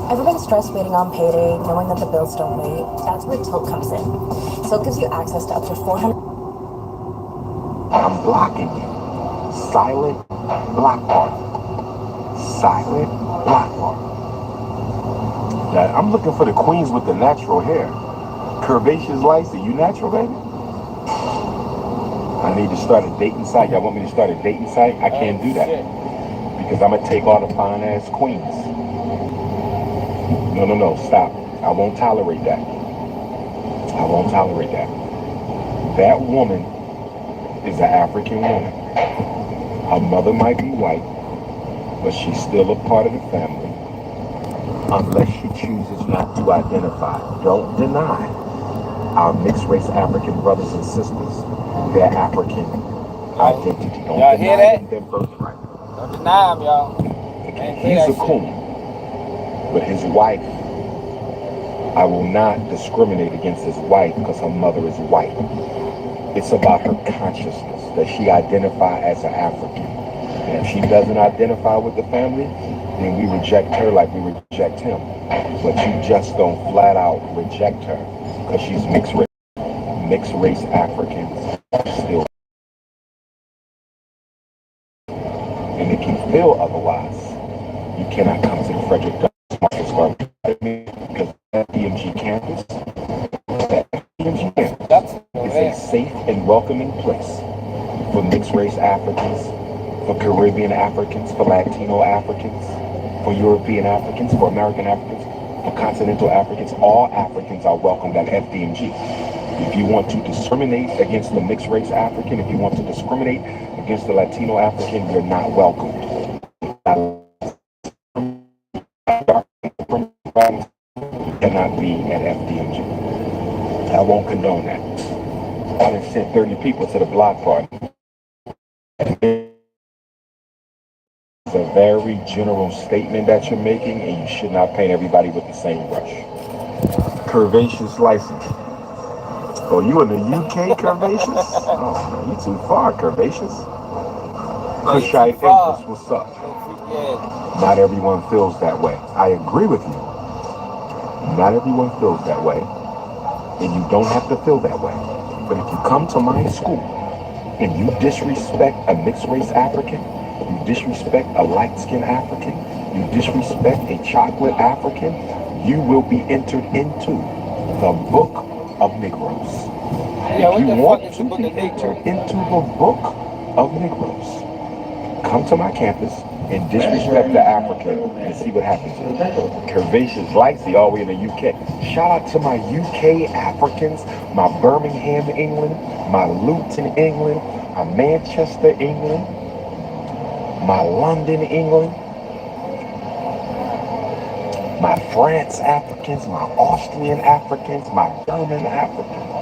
Everybody's stressed waiting on payday, knowing that the bills don't wait. That's where Tilt comes in. Tilt gives you access to up to 400. I'm blocking you. Silent block party. Silent block party. Now, I'm looking for the queens with the natural hair. Curvaceous lysine. You natural, baby? I need to start a dating site. Y'all want me to start a dating site? I can't do that. Because I'm going to take all the fine ass queens. No, stop. I won't tolerate that. I won't tolerate that. That woman is an African woman. Her mother might be white, but she's still a part of the family. Unless she chooses not to identify. Don't deny our mixed race African brothers and sisters their African identity. Don't y'all hear that? Their birthright. Don't deny them, y'all. He's a coon. But his wife, I will not discriminate against his wife because her mother is white. It's about her consciousness, that she identify as an African. And if she doesn't identify with the family, then we reject her like we reject him. But you just don't flat out reject her because she's mixed race. Mixed race Africans still. And if you feel otherwise, you cannot come to the Frederick Marcus Garden because FDMG campus, FDMG campus is a safe and welcoming place for mixed race Africans, for Caribbean Africans, for Latino Africans, for European Africans, for American Africans, for continental Africans. All Africans are welcomed at FDMG. If you want to discriminate against the mixed race African, if you want to discriminate against the Latino African, you're not welcomed. Cannot be at FDMG. I won't condone that. I done sent 30 people to the block party. It's a very general statement that you're making, and you should not paint everybody with the same brush. Curvaceous license. Oh, you in the UK, Curvaceous? Oh, you too far, Curvaceous. Kushite Empress, what's up? Yeah. Not everyone feels that way. I agree with you. Not everyone feels that way. And you don't have to feel that way. But if you come to my school and you disrespect a mixed race African, you disrespect a light-skinned African, you disrespect a chocolate African, you will be entered into the book of Negroes. Yeah, If you want to the be entered into the book of Negroes, come to my campus and disrespect the African and see what happens. Curvaceous Lightsy all the way in the UK. Shout out to my UK Africans, my Birmingham, England, my Luton, England, my Manchester, England, my London, England, my France Africans, my Austrian Africans, my German Africans.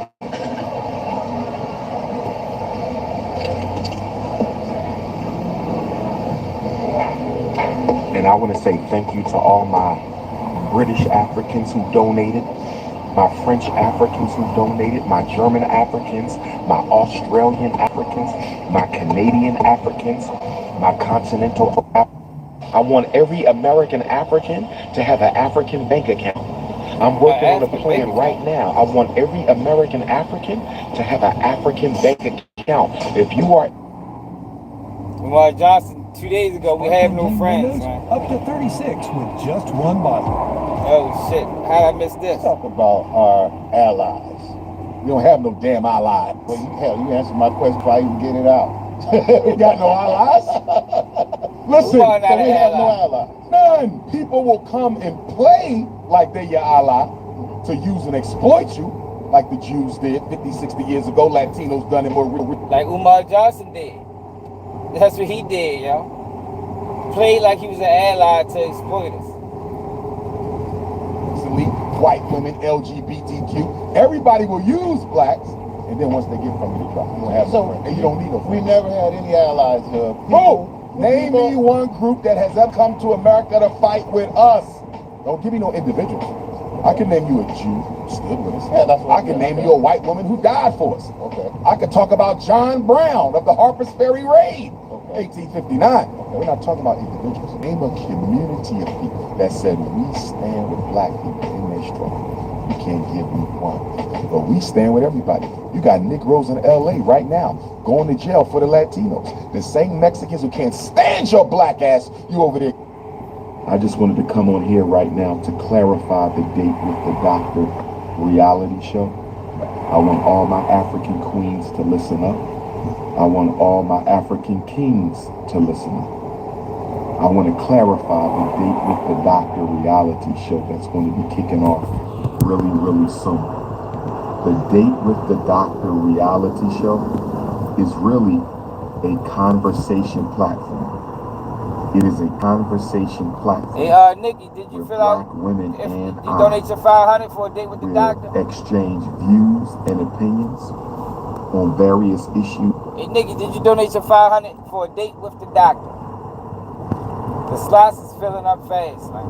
And I want to say thank you to all my British Africans who donated, my French Africans who donated, my German Africans, my Australian Africans, my Canadian Africans, my continental Africans. I want every American African to have an African bank account. I'm working on a plan right now. I want every American African to have an African bank account. If you are Lamar Johnson, 2 days ago, we have no friends, man. Up to 36 with just one bottle. Oh, shit. How'd I miss this? Talk about our allies. We don't have no damn allies. Well, you answer my question before I even get it out. We got no allies? Listen, so we have no allies. None. People will come and play like they're your ally to use and exploit you like the Jews did 50, 60 years ago. Latinos done it more. Like Umar Johnson did. That's what he did, yo. Played like he was an ally to exploit us. White women, LGBTQ. Everybody will use blacks, and then once they get from you, they drop. You don't have no friends. And you don't need no friends. We never had any allies. Name me one group that has ever come to America to fight with us. Don't give me no individuals. I can name you a Jew who stood with us. Yeah, that's what I can name you a white woman who died for us. Okay. I could talk about John Brown of the Harper's Ferry Raid, 1859. Okay. We're not talking about individuals. Name a community of people that said we stand with black people in their struggle. You can't give me one. But we stand with everybody. You got Negroes in LA right now going to jail for the Latinos. The same Mexicans who can't stand your black ass, you over there. I just wanted to come on here right now to clarify the date with the Doctor reality show. I want all my African queens to listen up. I want all my African kings to listen up. I want to clarify the date with the Doctor reality show that's going to be kicking off really, really soon. The date with the Doctor reality show is really a conversation platform. It is a conversation platform. Hey, Nikki, did you fill out? Women if and you donate your $500 for a date with the doctor? Exchange views and opinions on various issues. Hey, Nikki, did you donate your $500 for a date with the doctor? The slots is filling up fast, man.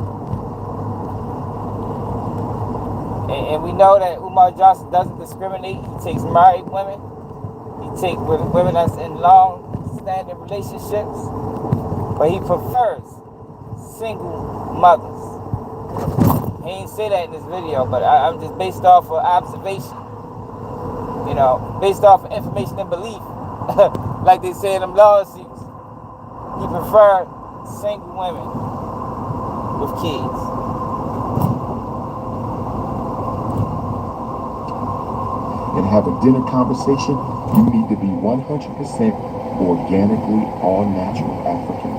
And we know that Umar Johnson doesn't discriminate. He takes married women. He takes women that's in long-standing relationships. But he prefers single mothers. He ain't say that in this video, but I'm just based off of observation. You know, based off of information and belief. Like they say in them lawsuits. He preferred single women with kids. And have a dinner conversation, you need to be 100% organically all-natural African.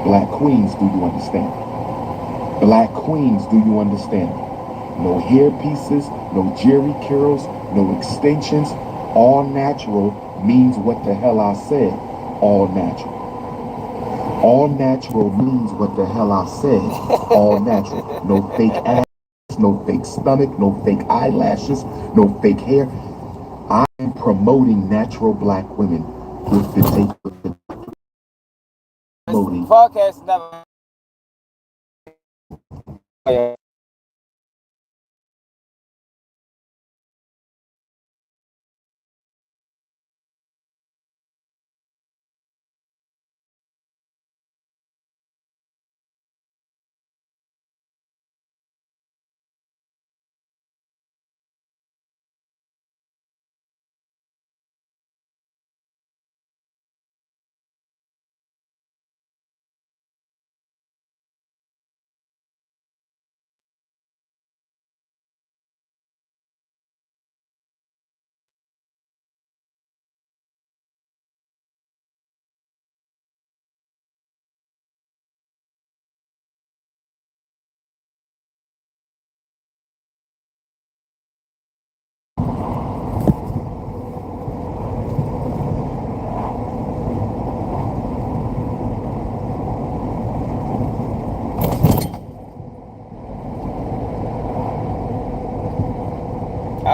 Black queens, do you understand? Black queens, do you understand? No hair pieces, no jerry curls, no extensions. All natural means what the hell I said. All natural. All natural means what the hell I said. All natural. No fake ass, no fake stomach, no fake eyelashes, no fake hair. I am promoting natural black women with the tape of the podcast never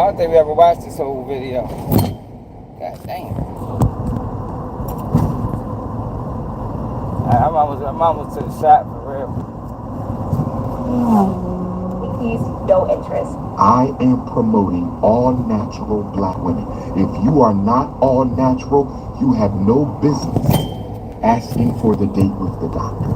don't think we ever watched this whole video. God damn. I'm almost to the shop for real. He's no interest. I am promoting all natural black women. If you are not all natural, you have no business asking for the date with the doctor.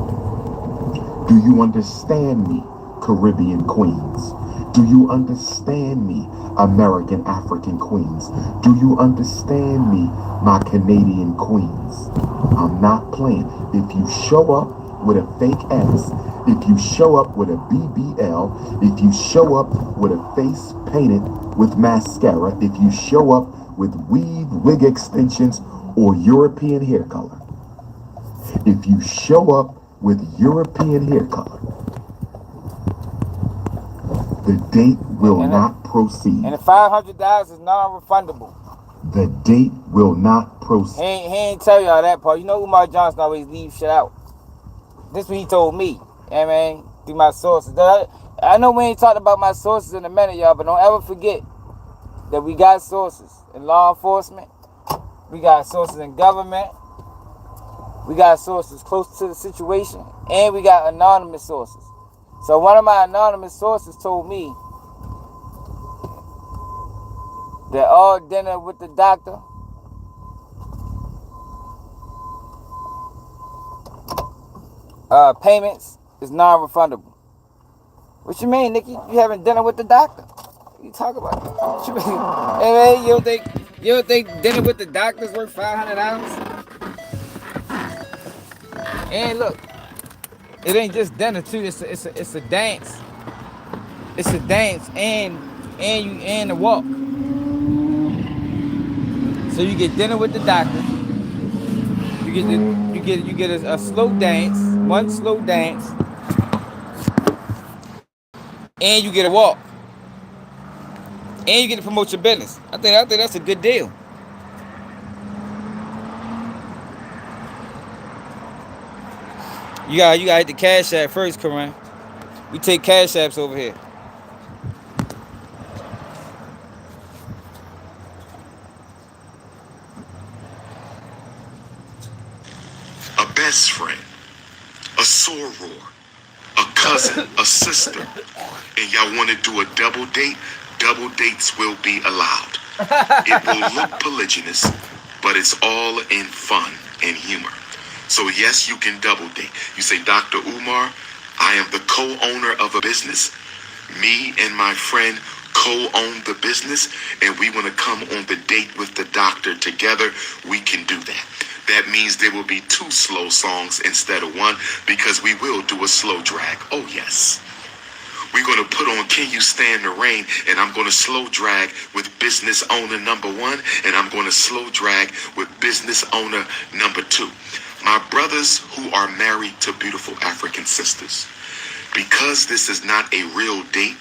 Do you understand me, Caribbean queens? Do you understand me, American African queens? Do you understand me, my Canadian queens? I'm not playing. If you show up with a fake ass, if you show up with a BBL, if you show up with a face painted with mascara, if you show up with weave, wig extensions, or European hair color, if you show up with European hair color, the date will not proceed. And the $500 is non-refundable. The date will not proceed. He ain't tell y'all that part. You know Umar Johnson always leaves shit out. This is what he told me. I mean, through my sources. I know we ain't talked about my sources in a minute, y'all, but don't ever forget that we got sources in law enforcement. We got sources in government. We got sources close to the situation. And we got anonymous sources. So one of my anonymous sources told me that all dinner with the doctor payments is non-refundable. What you mean, Nikki? You having dinner with the doctor? What you talking about? What you mean? Hey man, you don't think dinner with the doctor's worth $500? And look, it ain't just dinner too. It's a dance. It's a dance and a walk. So you get dinner with the doctor. You get a slow dance, one slow dance, and you get a walk, and you get to promote your business. I think that's a good deal. You gotta hit the Cash App first, Karan. We take Cash Apps over here. A best friend, a soror, a cousin, a sister, and y'all want to do a double date, double dates will be allowed. It will look polygynous, but it's all in fun and humor. So yes, you can double date. You say, Dr. Umar, I am the co-owner of a business. Me and my friend co-own the business, and we want to come on the date with the doctor together. We can do that. That means there will be 2 slow songs instead of 1, because we will do a slow drag. Oh, yes. We're going to put on Can You Stand the Rain, and I'm going to slow drag with business owner number 1, and I'm going to slow drag with business owner number 2. My brothers who are married to beautiful African sisters, because this is not a real date,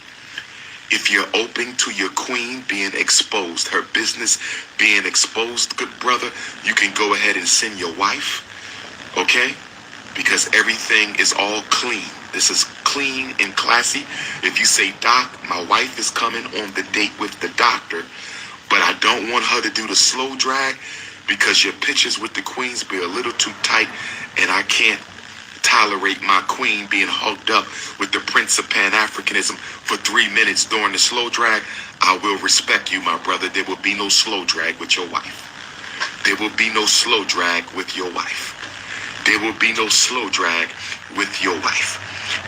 if you're open to your queen being exposed, her business being exposed, good brother, you can go ahead and send your wife, okay? Because everything is all clean. This is clean and classy. If you say, Doc, my wife is coming on the date with the doctor, but I don't want her to do the slow drag because your pictures with the queens be a little too tight, and I can't tolerate my queen being hugged up with the Prince of Pan-Africanism for 3 minutes during the slow drag, I will respect you, my brother. There will be no slow drag with your wife. There will be no slow drag with your wife. There will be no slow drag with your wife.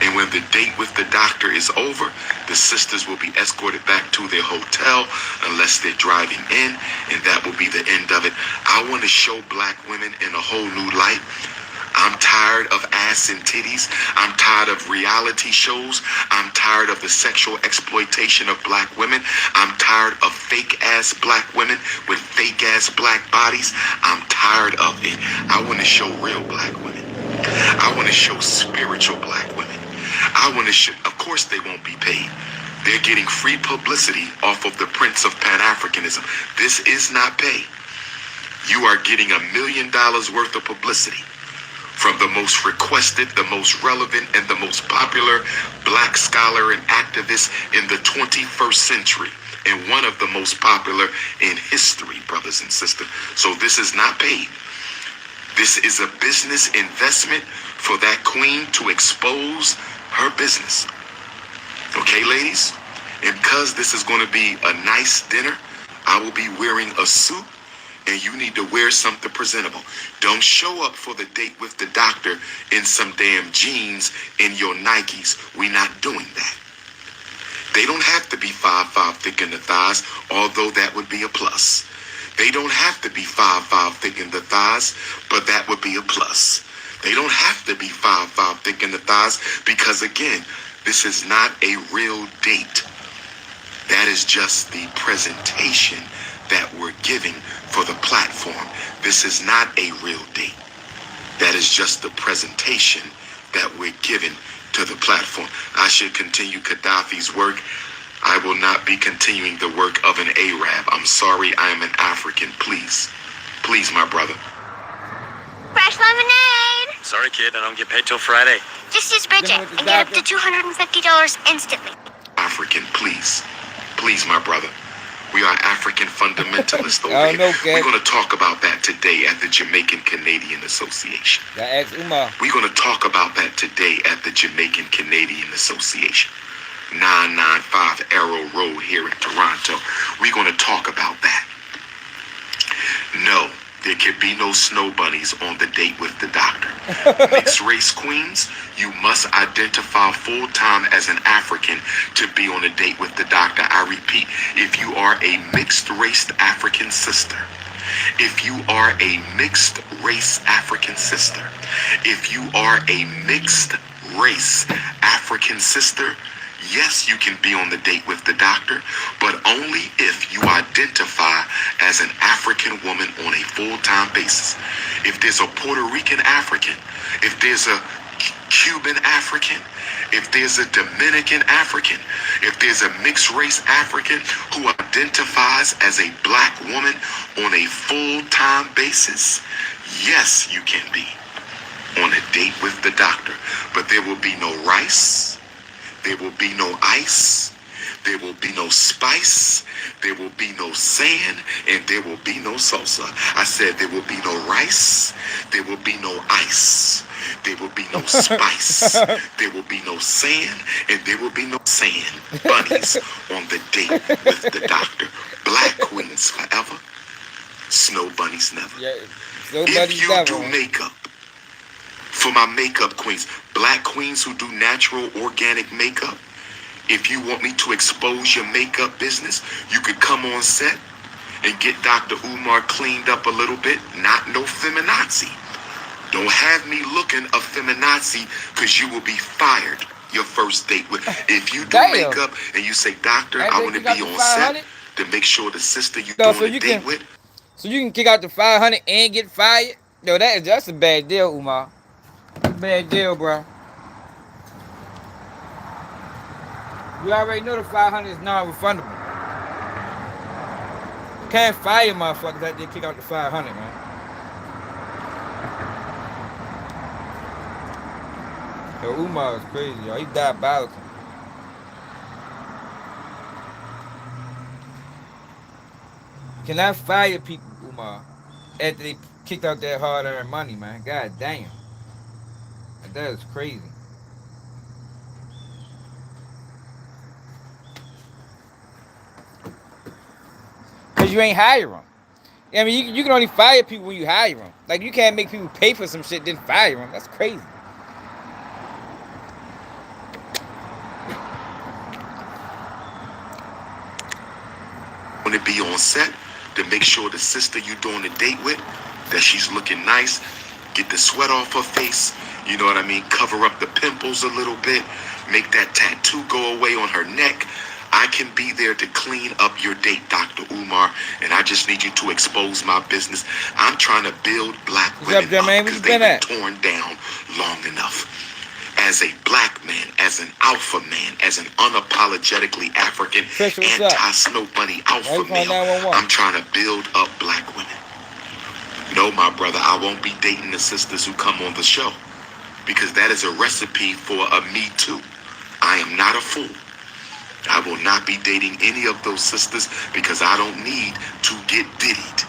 And when the date with the doctor is over, the sisters will be escorted back to their hotel unless they're driving in, and that will be the end of it. I want to show black women in a whole new light. I'm tired of ass and titties. I'm tired of reality shows. I'm tired of the sexual exploitation of black women. I'm tired of fake ass black women with fake ass black bodies. I'm tired of it. I want to show real black women. I want to show spiritual black women. I want to show, of course they won't be paid. They're getting free publicity off of the Prince of Pan-Africanism. This is not pay. You are getting $1 million worth of publicity from the most requested, the most relevant, and the most popular black scholar and activist in the 21st century, and one of the most popular in history, brothers and sisters. So this is not paid. This is a business investment for that queen to expose her business. Okay, ladies? And because this is going to be a nice dinner, I will be wearing a suit, and you need to wear something presentable. Don't show up for the date with the doctor in some damn jeans in your Nikes. We're not doing that. They don't have to be 5'5" thick in the thighs, although that would be a plus. They don't have to be 5'5" thick in the thighs, but that would be a plus. They don't have to be 5'5" thick in the thighs because, again, this is not a real date. That is just the presentation that we're giving for the platform. This is not a real date. That is just the presentation that we're giving to the platform. I should continue Gaddafi's work. I will not be continuing the work of an Arab. I'm sorry, I am an African. Please. Please, my brother. Fresh lemonade! Sorry, kid, I don't get paid till Friday. Just use Bridget and get up to $250 instantly. African, please. Please, my brother. We are African fundamentalists over here. We're going to talk about that today at the Jamaican Canadian Association. We're going to talk about that today at the Jamaican Canadian Association. 995 Arrow Road here in Toronto. We're going to talk about that. No, there can be no snow bunnies on the date with the doctor. Mixed race queens, you must identify full-time as an African to be on a date with the doctor. I repeat, if you are a mixed race African sister, if you are a mixed race African sister, if you are a mixed race African sister, yes, you can be on the date with the doctor, but only if you identify as an African woman on a full-time basis. If there's a Puerto Rican African, if there's a Cuban African, if there's a Dominican African, if there's a mixed race African who identifies as a black woman on a full-time basis, yes, you can be on a date with the doctor. But there will be no rice. There will be no ice, there will be no spice, there will be no sand, and there will be no salsa. I said there will be no rice, there will be no ice, there will be no spice, there will be no sand, and there will be no sand bunnies on the date with the doctor. Black queens forever, snow bunnies never. If you do makeup, for my makeup queens, black queens who do natural organic makeup, if you want me to expose your makeup business, you could come on set and get Dr. Umar cleaned up a little bit. Not no feminazi. Don't have me looking a feminazi, because you will be fired your first date with. If you do makeup and you say, doctor, I want to be on set to make sure the sister you doing a date with. So you can kick out the 500 and get fired? Yo, that's a bad deal, Umar. Bad deal, bro. You already know the 500 is non-refundable. Can't fire motherfuckers after they kick out the 500, man. Yo, Umar is crazy, yo. He diabolical. Cannot fire people, Umar, after they kicked out that hard-earned money, man. God damn. That is crazy. Because you ain't hire them. I mean, you can only fire people when you hire them. Like, you can't make people pay for some shit, then fire them. That's crazy. Want to be on set to make sure the sister you doing a date with, that she's looking nice, get the sweat off her face, you know what I mean, cover up the pimples a little bit, make that tattoo go away on her neck. I can be there to clean up your date, Dr. Umar, and I just need you to expose my business. I'm trying to build black women up because they've been torn down long enough. As a black man, as an alpha man, as an unapologetically African anti-snow bunny alpha male, I'm trying to build up black women. No, my brother, I won't be dating the sisters who come on the show, because that is a recipe for a me too. I am not a fool. I will not be dating any of those sisters because I don't need to get diddied.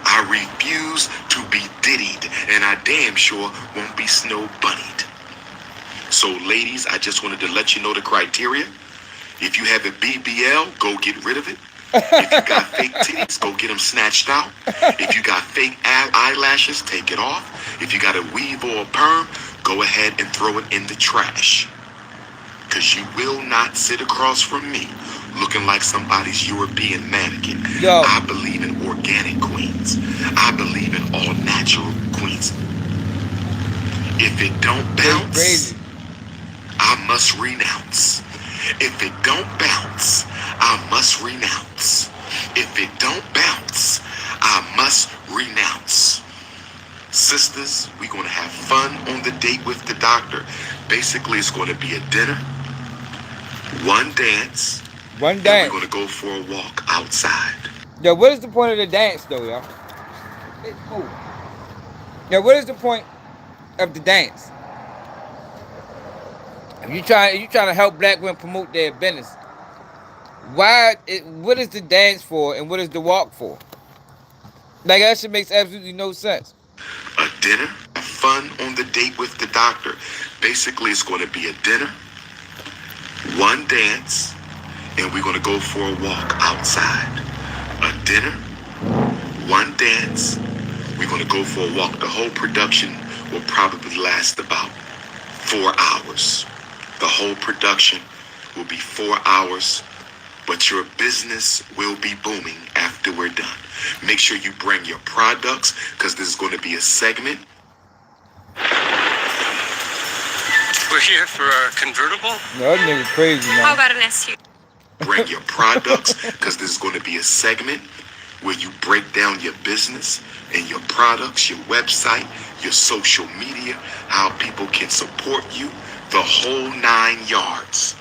I refuse to be diddied, and I damn sure won't be snow bunnied. So ladies, I just wanted to let you know the criteria. If you have a BBL, go get rid of it. If you got fake titties, go get them snatched out. If you got fake eyelashes, take it off. If you got a weave or a perm, go ahead and throw it in the trash. Because you will not sit across from me looking like somebody's European mannequin. Yo. I believe in organic queens. I believe in all natural queens. If it don't bounce, I must renounce. If it don't bounce, I must renounce. If it don't bounce, I must renounce. Sisters, we're going to have fun on the date with the doctor. Basically, it's going to be a dinner, one dance, and we're going to go for a walk outside. Yo, what is the point of the dance, though, y'all? Yo, what is the point of the dance? If you trying to help black women promote their business, what is the dance for and what is the walk for? Like, that shit makes absolutely no sense. A dinner, have fun on the date with the doctor. Basically, it's going to be a dinner, one dance, and we're going to go for a walk outside. A dinner, one dance, we're going to go for a walk. The whole production will probably last about 4 hours. The whole production will be 4 hours, but your business will be booming after we're done. Make sure you bring your products, because this is going to be a segment. We're here for our convertible. No, that nigga crazy, man. How about an SUV? Bring your products, because this is going to be a segment where you break down your business and your products, your website, your social media, how people can support you, the whole 9 yards.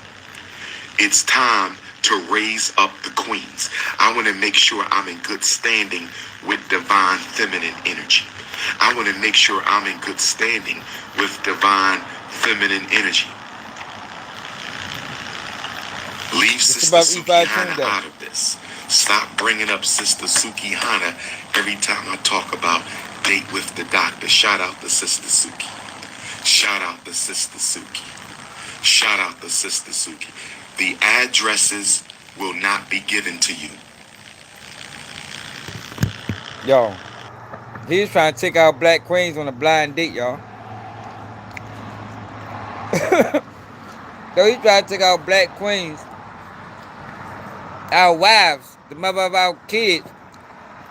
It's time to raise up the queens. I want to make sure I'm in good standing with divine feminine energy. I want to make sure I'm in good standing with divine feminine energy. Leave Sister Sukihana out of this. Stop bringing up Sister Sukihana every time I talk about date with the doctor. Shout out to Sister Suki. Shout out to Sister Suki. Shout out to Sister Suki. The addresses will not be given to you. Yo, he's trying to take out black queens on a blind date, y'all. Yo, he's trying to take out black queens, our wives, the mother of our kids,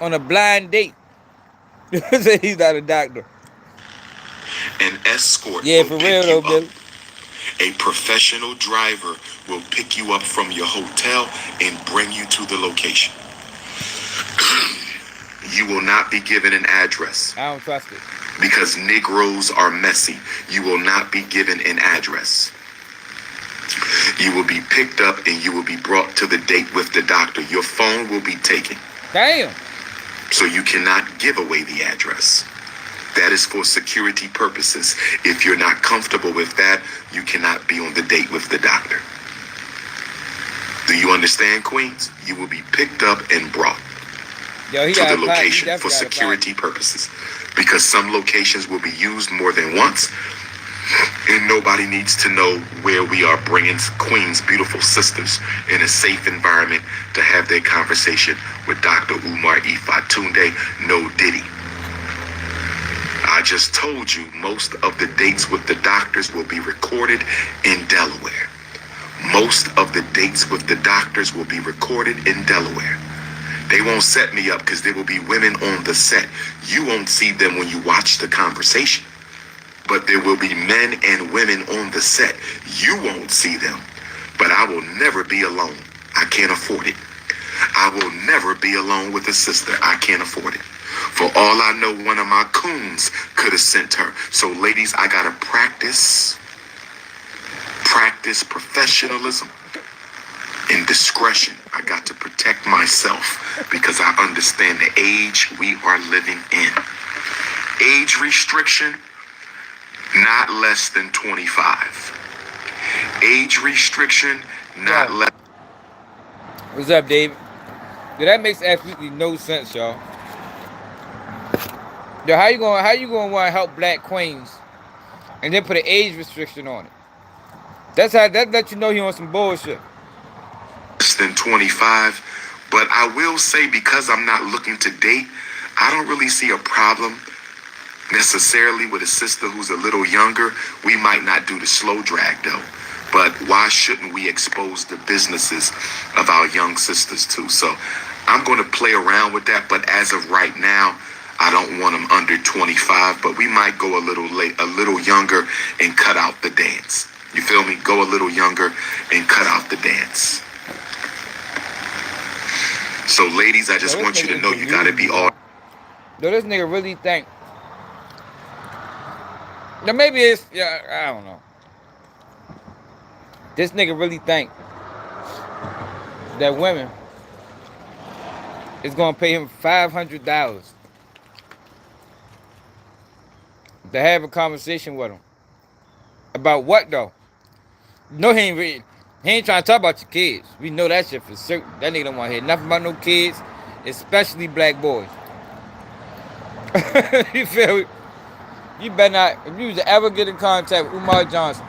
on a blind date. He's not a doctor. An escort Yeah, will for pick real you though, up. Billy. A professional driver will pick you up from your hotel and bring you to the location. You will not be given an address. I don't trust it. Because Negroes are messy. You will not be given an address. You will be picked up and you will be brought to the date with the doctor. Your phone will be taken. Damn. So you cannot give away the address. That is for security purposes. If you're not comfortable with that, you cannot be on the date with the doctor. Do you understand, Queens? You will be picked up and brought to the location for security purposes. Because some locations will be used more than once, and nobody needs to know where we are bringing Queens, beautiful sisters, in a safe environment to have their conversation with Dr. Umar Ifatunde, no Diddy. I just told you most of the dates with the doctors will be recorded in Delaware. Most of the dates with the doctors will be recorded in Delaware. They won't set me up because there will be women on the set. You won't see them when you watch the conversation. But there will be men and women on the set. You won't see them. But I will never be alone. I can't afford it. I will never be alone with a sister. I can't afford it. For all I know, one of my coons could have sent her. So ladies, I gotta practice professionalism and discretion. I got to protect myself because I understand the age we are living in. Age restriction, not less than 25. Age restriction, not less. What's up, David? Yo, that makes absolutely no sense, y'all. Yo, how you gonna want to help black queens and then put an age restriction on it? That let you know he on some bullshit. Less than 25, but I will say, because I'm not looking to date, I don't really see a problem necessarily with a sister who's a little younger. We might not do the slow drag though, but why shouldn't we expose the businesses of our young sisters too? So I'm going to play around with that, but as of right now, I don't want them under 25, but we might go a little younger and cut out the dance. You feel me? Go a little younger and cut out the dance. So ladies, I just want you to know you got to be all. Yo, this nigga really think. Now maybe it's, yeah, I don't know. This nigga really think that women is gonna pay him $500 to have a conversation with him. About what though? No, he ain't trying to talk about your kids. We know that shit for certain. That nigga don't want to hear nothing about no kids, especially black boys. You feel me? You better not, if you was to ever get in contact with Umar Johnson,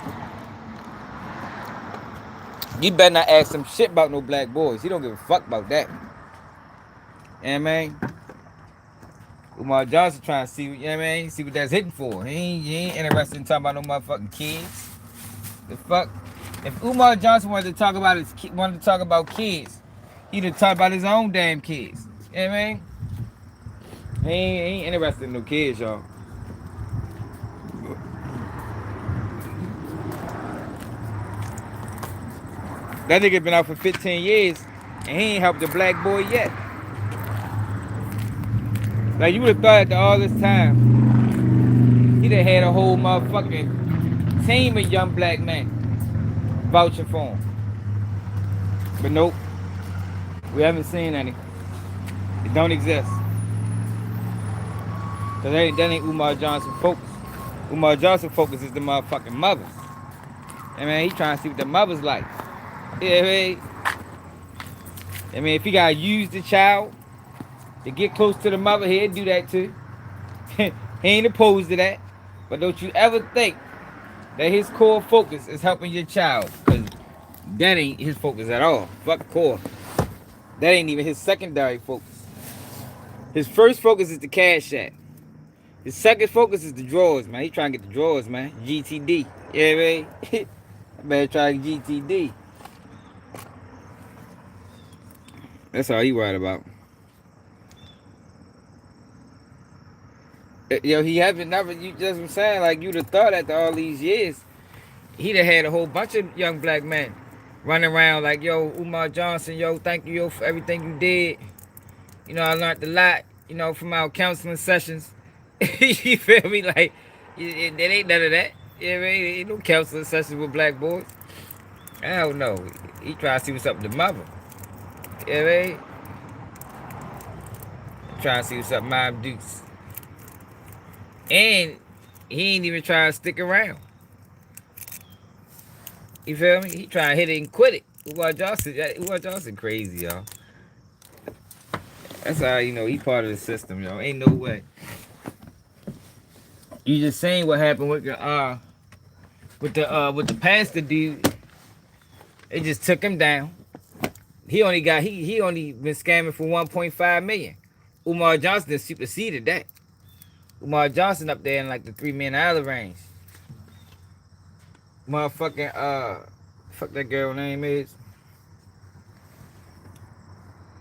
you better not ask some shit about no black boys. He don't give a fuck about that. You know what I mean? Umar Johnson trying to see, you know what I mean? See what that's hitting for. He ain't interested in talking about no motherfucking kids. The fuck? If Umar Johnson wanted to talk about kids, he'd have talked about his own damn kids. You know what I mean? He ain't interested in no kids, y'all. That nigga been out for 15 years and he ain't helped a black boy yet. Like, you would have thought after all this time, he done had a whole motherfucking team of young black men vouching for him. But nope, we haven't seen any. It don't exist. Cause that ain't Umar Johnson focus. Umar Johnson focus is the motherfucking mothers. I mean, he trying to see what the mothers like. Yeah, I mean, if he gotta use the child to get close to the mother, he'll do that too. He ain't opposed to that. But don't you ever think that his core focus is helping your child. Cause that ain't his focus at all. Fuck core. That ain't even his secondary focus. His first focus is the cash app. His second focus is the drawers, man. He trying to get the drawers, man. GTD. Yeah, man. I better try GTD. That's all he worried about. Yo, he haven't never, you just what I'm saying, like you'd have thought after all these years, he'd have had a whole bunch of young black men running around like, yo, Umar Johnson, yo, thank you, yo, for everything you did. You know, I learned a lot, you know, from our counseling sessions. You feel me? Like, it ain't none of that. You know what I mean? Ain't no counseling sessions with black boys. I don't know. He trying to see what's up with the mother. You know what I mean? Trying to see what's up with Mom Dukes. And he ain't even trying to stick around. You feel me? He trying to hit it and quit it. Umar Johnson crazy, y'all. That's how you know he part of the system, y'all. Ain't no way. You just saying what happened with the pastor dude. They just took him down. He only been scamming for 1.5 million. Umar Johnson superseded that. Umar Johnson up there in like the $3 million range. Motherfucking fuck that girl name is.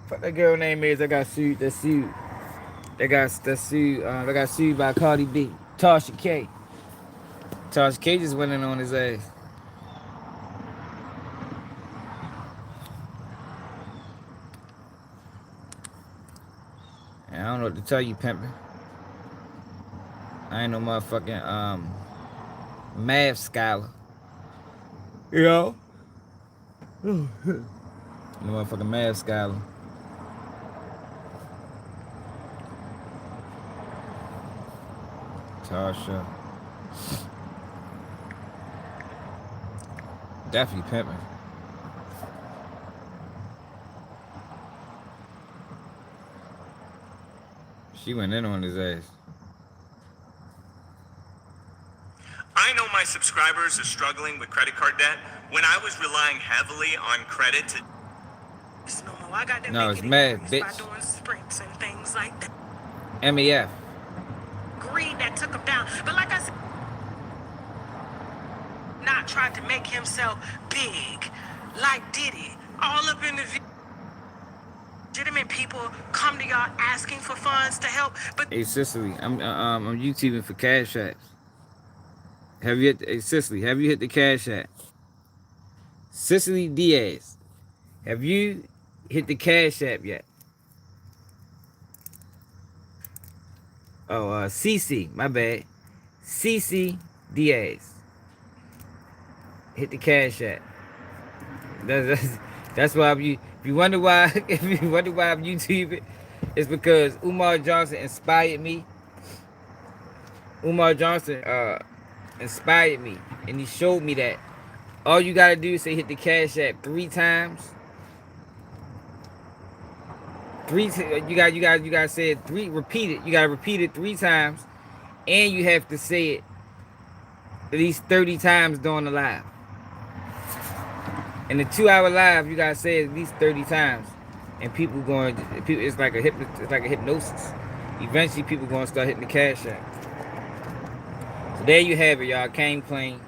Fuck that girl name is. They got sued. They got sued by Cardi B. Tasha K. Tasha K just went in on his ass. And I don't know what to tell you, pimpin'. I ain't no motherfucking math scholar. You know? No motherfucking math scholar. Tasha. Definitely pimping. She went in on his ass. I know my subscribers are struggling with credit card debt when I was relying heavily on credit to. No, it's mad, bitch. Doing sprints and things like that. MEF. Greed that took him down. But like I said, not tried to make himself big like Diddy. All up in the legitimate people come to y'all asking for funds to help. But Hey Cicely, I'm YouTubing for Cash Apps. Have you hit Cicely, have you hit the Cash App? Cicely Diaz. Have you hit the Cash App yet? Oh, CC, my bad. CC Diaz. Hit the Cash App. That's why if you wonder why if you wonder why I'm YouTubing, it's because Umar Johnson inspired me. Umar Johnson inspired me, and he showed me that all you gotta do is say hit the Cash App 3 times. You gotta say it 3. Repeat it. You gotta repeat it 3 times, and you have to say it at least 30 times during the live. In the 2-hour live, you gotta say it at least 30 times, and people it's like a hypnosis. Eventually, people gonna start hitting the Cash App. So there you have it, y'all. Came clean.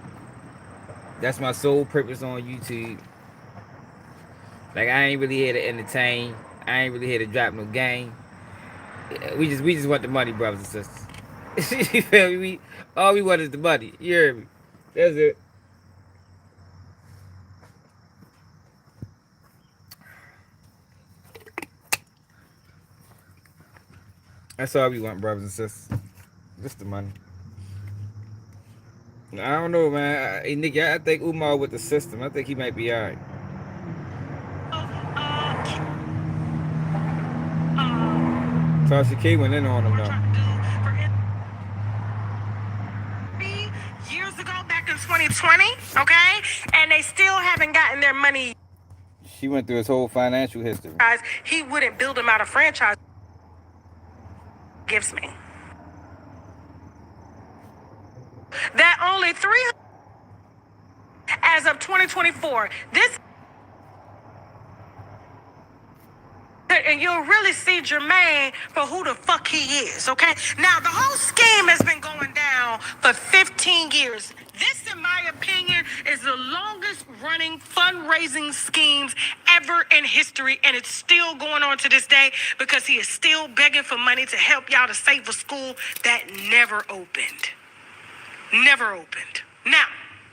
That's my sole purpose on YouTube. Like, I ain't really here to entertain. I ain't really here to drop no game. We just want the money, brothers and sisters. You feel me? All we want is the money. You hear me? That's it. That's all we want, brothers and sisters. Just the money. I don't know, man. Hey, Nikki, I think Umar with the system. I think he might be alright. Tasha K went in on him, though. Years ago, back in 2020, okay? And they still haven't gotten their money. She went through his whole financial history. He wouldn't build him out a franchise. Gives me. That only 300 as of 2024. This, and you'll really see Jermaine for who the fuck he is, okay? Now, the whole scheme has been going down for 15 years. This, in my opinion, is the longest running fundraising schemes ever in history, and it's still going on to this day because he is still begging for money to help y'all to save a school that never opened. Never opened. Now,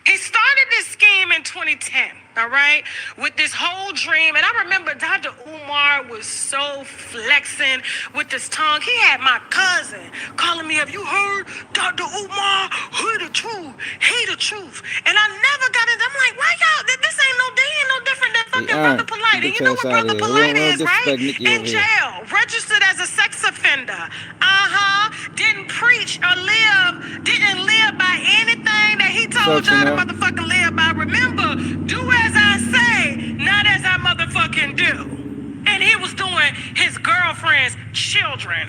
he started this scheme in 2010, all right, with this whole dream. And I remember Dr. Umar was so flexing with his tongue. He had my cousin calling me, have you heard Dr. Umar? He the truth. He the truth. And I never got it. I'm like, why y'all? This ain't no different than fucking Brother Polite. And you know what Brother Polite is, right? In jail, registered as a sex offender. Didn't preach or didn't live by anything that he told y'all to motherfucking live by. Remember, do as I say, not as I motherfucking do. And he was doing his girlfriend's children.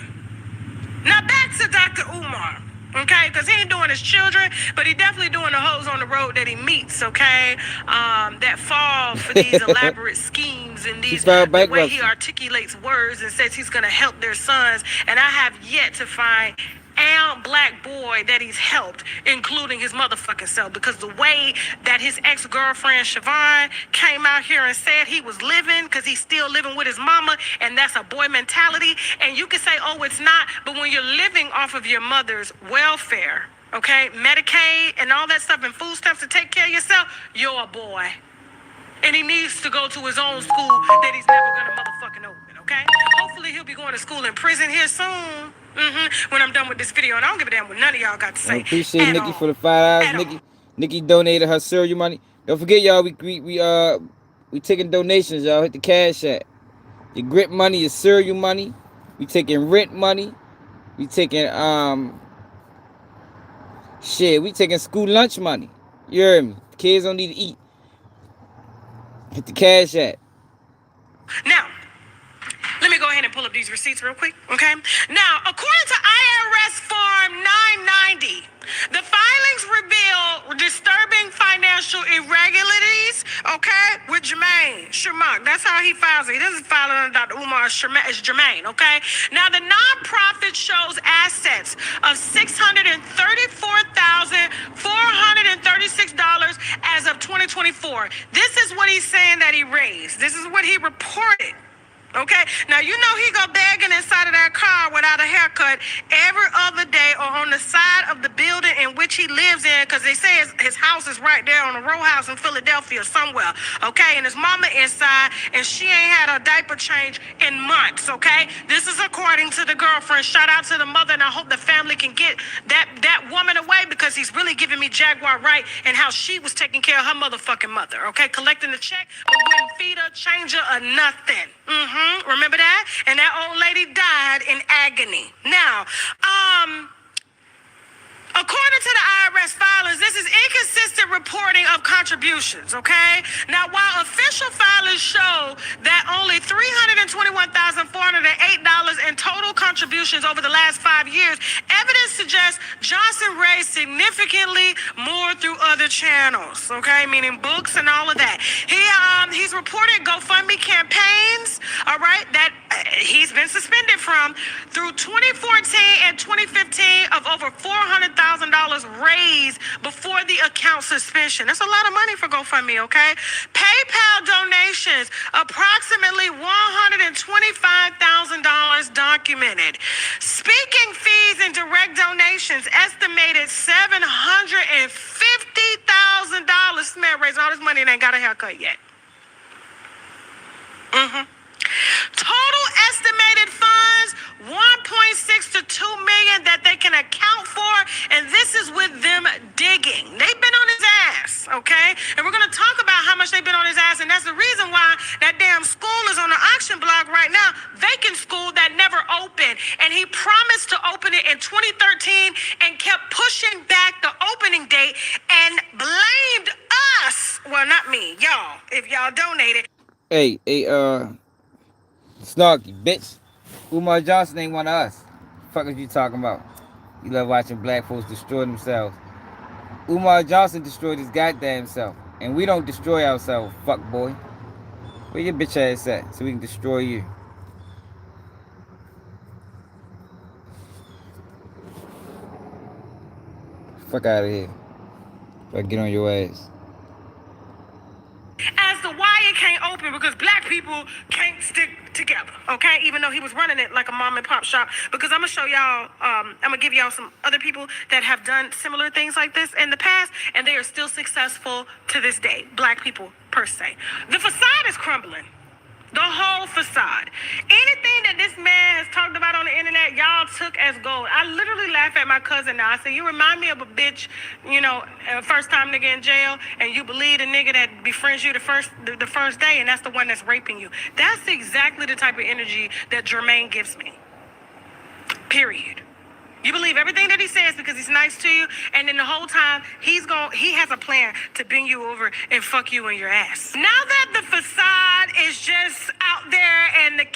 Now back to Dr. Umar, okay? Because he ain't doing his children, but he definitely doing the hoes on the road that he meets, okay? That fall for these elaborate schemes and the way he articulates words and says he's going to help their sons. And I have yet to find a black boy that he's helped, including his motherfucking self, because the way that his ex-girlfriend Siobhan came out here and said he was living because he's still living with his mama, and that's a boy mentality. And you can say, oh, it's not, but when you're living off of your mother's welfare, okay, Medicaid and all that stuff and food stamps to take care of yourself, you're a boy. And he needs to go to his own school that he's never gonna motherfucking open, okay? Hopefully he'll be going to school in prison here soon. When I'm done with this video, and I don't give a damn what none of y'all got to say. I appreciate Nikki for the $5. Nikki donated her cereal money. Don't forget, y'all, we taking donations, y'all. Hit the Cash App. Your grit money, your cereal money. We taking rent money. We taking Shit, we taking school lunch money. You heard me? Kids don't need to eat. Hit the cash app. Now, let me go ahead and pull up these receipts real quick, okay? Now, according to IRS Form 990, the filings reveal disturbing financial irregularities, okay, with Jermaine Shermock. That's how he files it. He doesn't file it under Dr. Umar. It's Jermaine, okay? Now, the nonprofit shows assets of $634,436 as of 2024. This is what he's saying that he raised. This is what he reported. Okay, now you know he go begging inside of that car without a haircut every other day or on the side of the building in which he lives in, because they say his house is right there on a row house in Philadelphia somewhere. Okay, and his mama inside, and she ain't had a diaper change in months. Okay, this is according to the girlfriend. Shout out to the mother, and I hope the family can get that woman away, because he's really giving me Jaguar right and how she was taking care of her motherfucking mother. Okay, collecting the check but wouldn't feed her, change her, or nothing. Remember that? And that old lady died in agony. Now, according to the IRS filings, this is inconsistent reporting of contributions, okay? Now, while official filings show that only $321,408 in total contributions over the last 5 years, evidence suggests Johnson raised significantly more through other channels, okay? Meaning books and all of that. He's reported GoFundMe campaigns, all right, that he's been suspended from through 2014 and 2015 of over $400,000 raised before the account suspension. That's a lot of money for GoFundMe, okay? PayPal donations, approximately $125,000 documented. Speaking fees and direct donations, estimated $750,000. This man raising all this money and ain't got a haircut yet. Total estimated funds, 1.6 to 2 million that they can account for, and this is with them digging. They've been on his ass, okay? And we're going to talk about how much they've been on his ass, and that's the reason why that damn school is on the auction block right now, vacant school that never opened. And he promised to open it in 2013 and kept pushing back the opening date and blamed us. Well, not me, y'all, if y'all donated. Hey, Snarky, bitch. Umar Johnson ain't one of us. The fuck is you talking about? You love watching black folks destroy themselves. Umar Johnson destroyed his goddamn self. And we don't destroy ourselves, fuck boy. Where your bitch ass at so we can destroy you? Fuck out of here. Or get on your ass. As to why it can't open, because black people can't stick together, okay? Even though he was running it like a mom and pop shop. Because I'm gonna show y'all, I'm gonna give y'all some other people that have done similar things like this in the past, and they are still successful to this day. Black people per se. The facade is crumbling. The whole facade. Anything that this man has talked about on the internet, y'all took as gold. I literally laugh at my cousin now. I say, you remind me of a bitch, you know, first time nigga in jail, and you believe the nigga that befriends you the first day, and that's the one that's raping you. That's exactly the type of energy that Jermaine gives me. Period. You believe everything that he says because he's nice to you, and then the whole time he has a plan to bring you over and fuck you in your ass. Now that the facade is just out there and the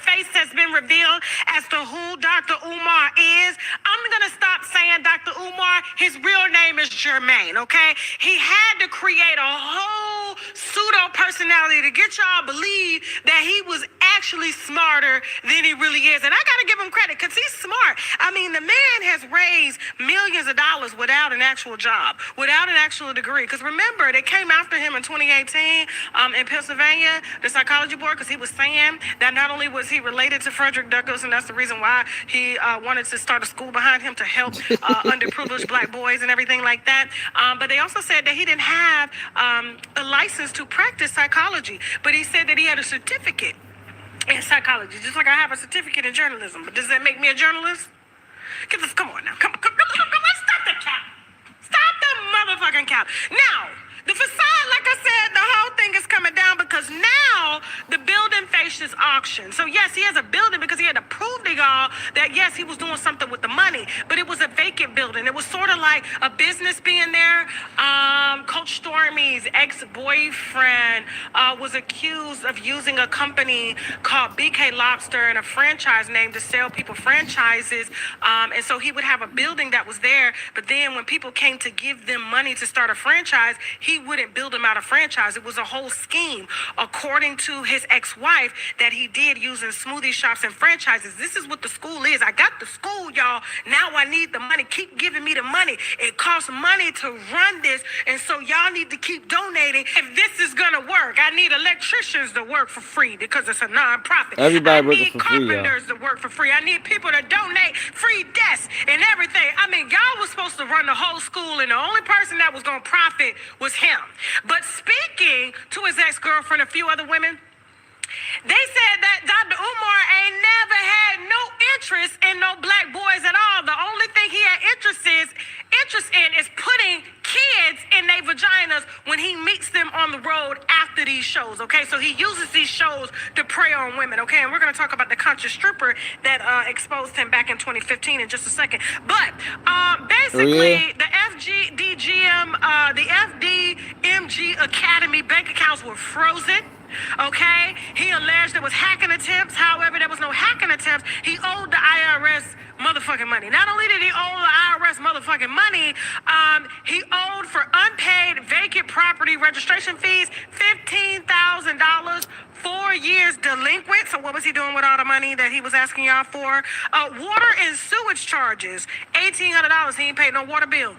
face has been revealed as to who Dr. Umar is, I'm gonna stop saying Dr. Umar. His real name is Jermaine, okay? He had to create a whole pseudo personality to get y'all believe that he was actually smarter than he really is. And I gotta give him credit because he's smart. I mean, the man has raised millions of dollars without an actual job, without an actual degree. Because remember, they came after him in 2018 in Pennsylvania, the psychology board, because he was saying that not only was he related to Frederick Douglass, and that's the reason why he wanted to start a school behind him to help underprivileged black boys and everything like that. But they also said that he didn't have a license to practice psychology, but he said that he had a certificate in psychology, just like I have a certificate in journalism. But does that make me a journalist? Come on now. Come on. Let's stop the cap. Stop the motherfucking cap. Now, the facade, like I said, the whole thing is coming down because now the building face salacious auction. So yes, he has a building because he had to prove to y'all that yes, he was doing something with the money, but it was a vacant building. It was sort of like a business being there. Coach Stormy's ex-boyfriend was accused of using a company called BK Lobster and a franchise name to sell people franchises. And so he would have a building that was there, but then when people came to give them money to start a franchise, he wouldn't build them out a franchise. It was a whole scheme, according to his ex-wife, that he did using smoothie shops and franchises. This is what the school is. I got the school, y'all. Now I need the money. Keep giving me the money. It costs money to run this, and so y'all need to keep donating. If this is gonna work, I need electricians to work for free because it's a non-profit. Everybody working need for free, y'all. carpenters to work for free. I need people to donate free desks and everything. I mean, y'all was supposed to run the whole school, and the only person that was gonna profit was him. But speaking to his ex-girlfriend, a few other women, they said that Dr. Umar ain't never had no interest in no black boys at all. The only thing he had interest in is putting kids in their vaginas when he meets them on the road after these shows, okay? So he uses these shows to prey on women, okay? And we're going to talk about the conscious stripper that exposed him back in 2015 in just a second. But basically, the FDMG Academy bank accounts were frozen. Okay, he alleged there was hacking attempts. However, there was no hacking attempts. He owed the IRS motherfucking money. Not only did he owe the IRS motherfucking money, he owed for unpaid vacant property registration fees $15,000. 4 years delinquent. So what was he doing with all the money that he was asking y'all for? Water and sewage charges, $1,800. He ain't paid no water bill.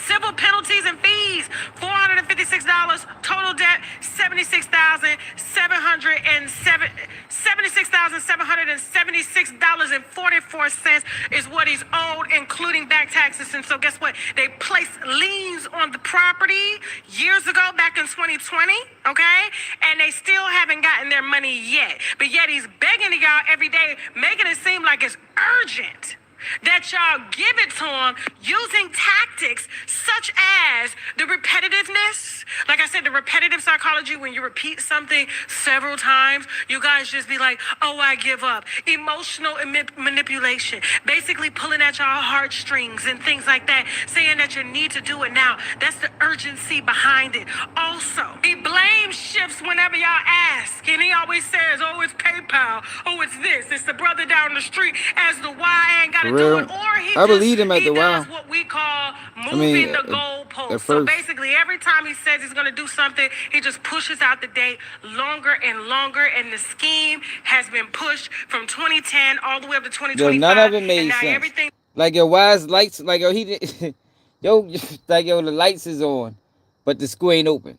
Civil penalties and fees, $456. Total debt, $76,776.44 is what he's owed, including back taxes. And so guess what? They placed liens on the property years ago, back in 2020, okay? And they still haven't gotten their money yet. But yet he's begging to y'all every day, making it seem like it's urgent that y'all give it to him using tactics such as the repetitiveness. Like I said, the repetitive psychology, when you repeat something several times, you guys just be like, oh, I give up. Emotional manipulation, basically pulling at y'all heartstrings and things like that, saying that you need to do it now. That's the urgency behind it. Also, he blame shifts whenever y'all ask, and he always says, oh, it's PayPal, oh, it's this, it's the brother down the street, as the why ain't got to do it, or he I believe him at the does while. what we call moving the goalpost. So basically, every time he says he's going to do something, he just pushes out the date longer and longer, and the scheme has been pushed from 2010 all the way up to 2025. Yo, none of it made sense. Everything like, yo, why is lights, like, yo, he did, yo, like, yo, the lights is on, but the school ain't open.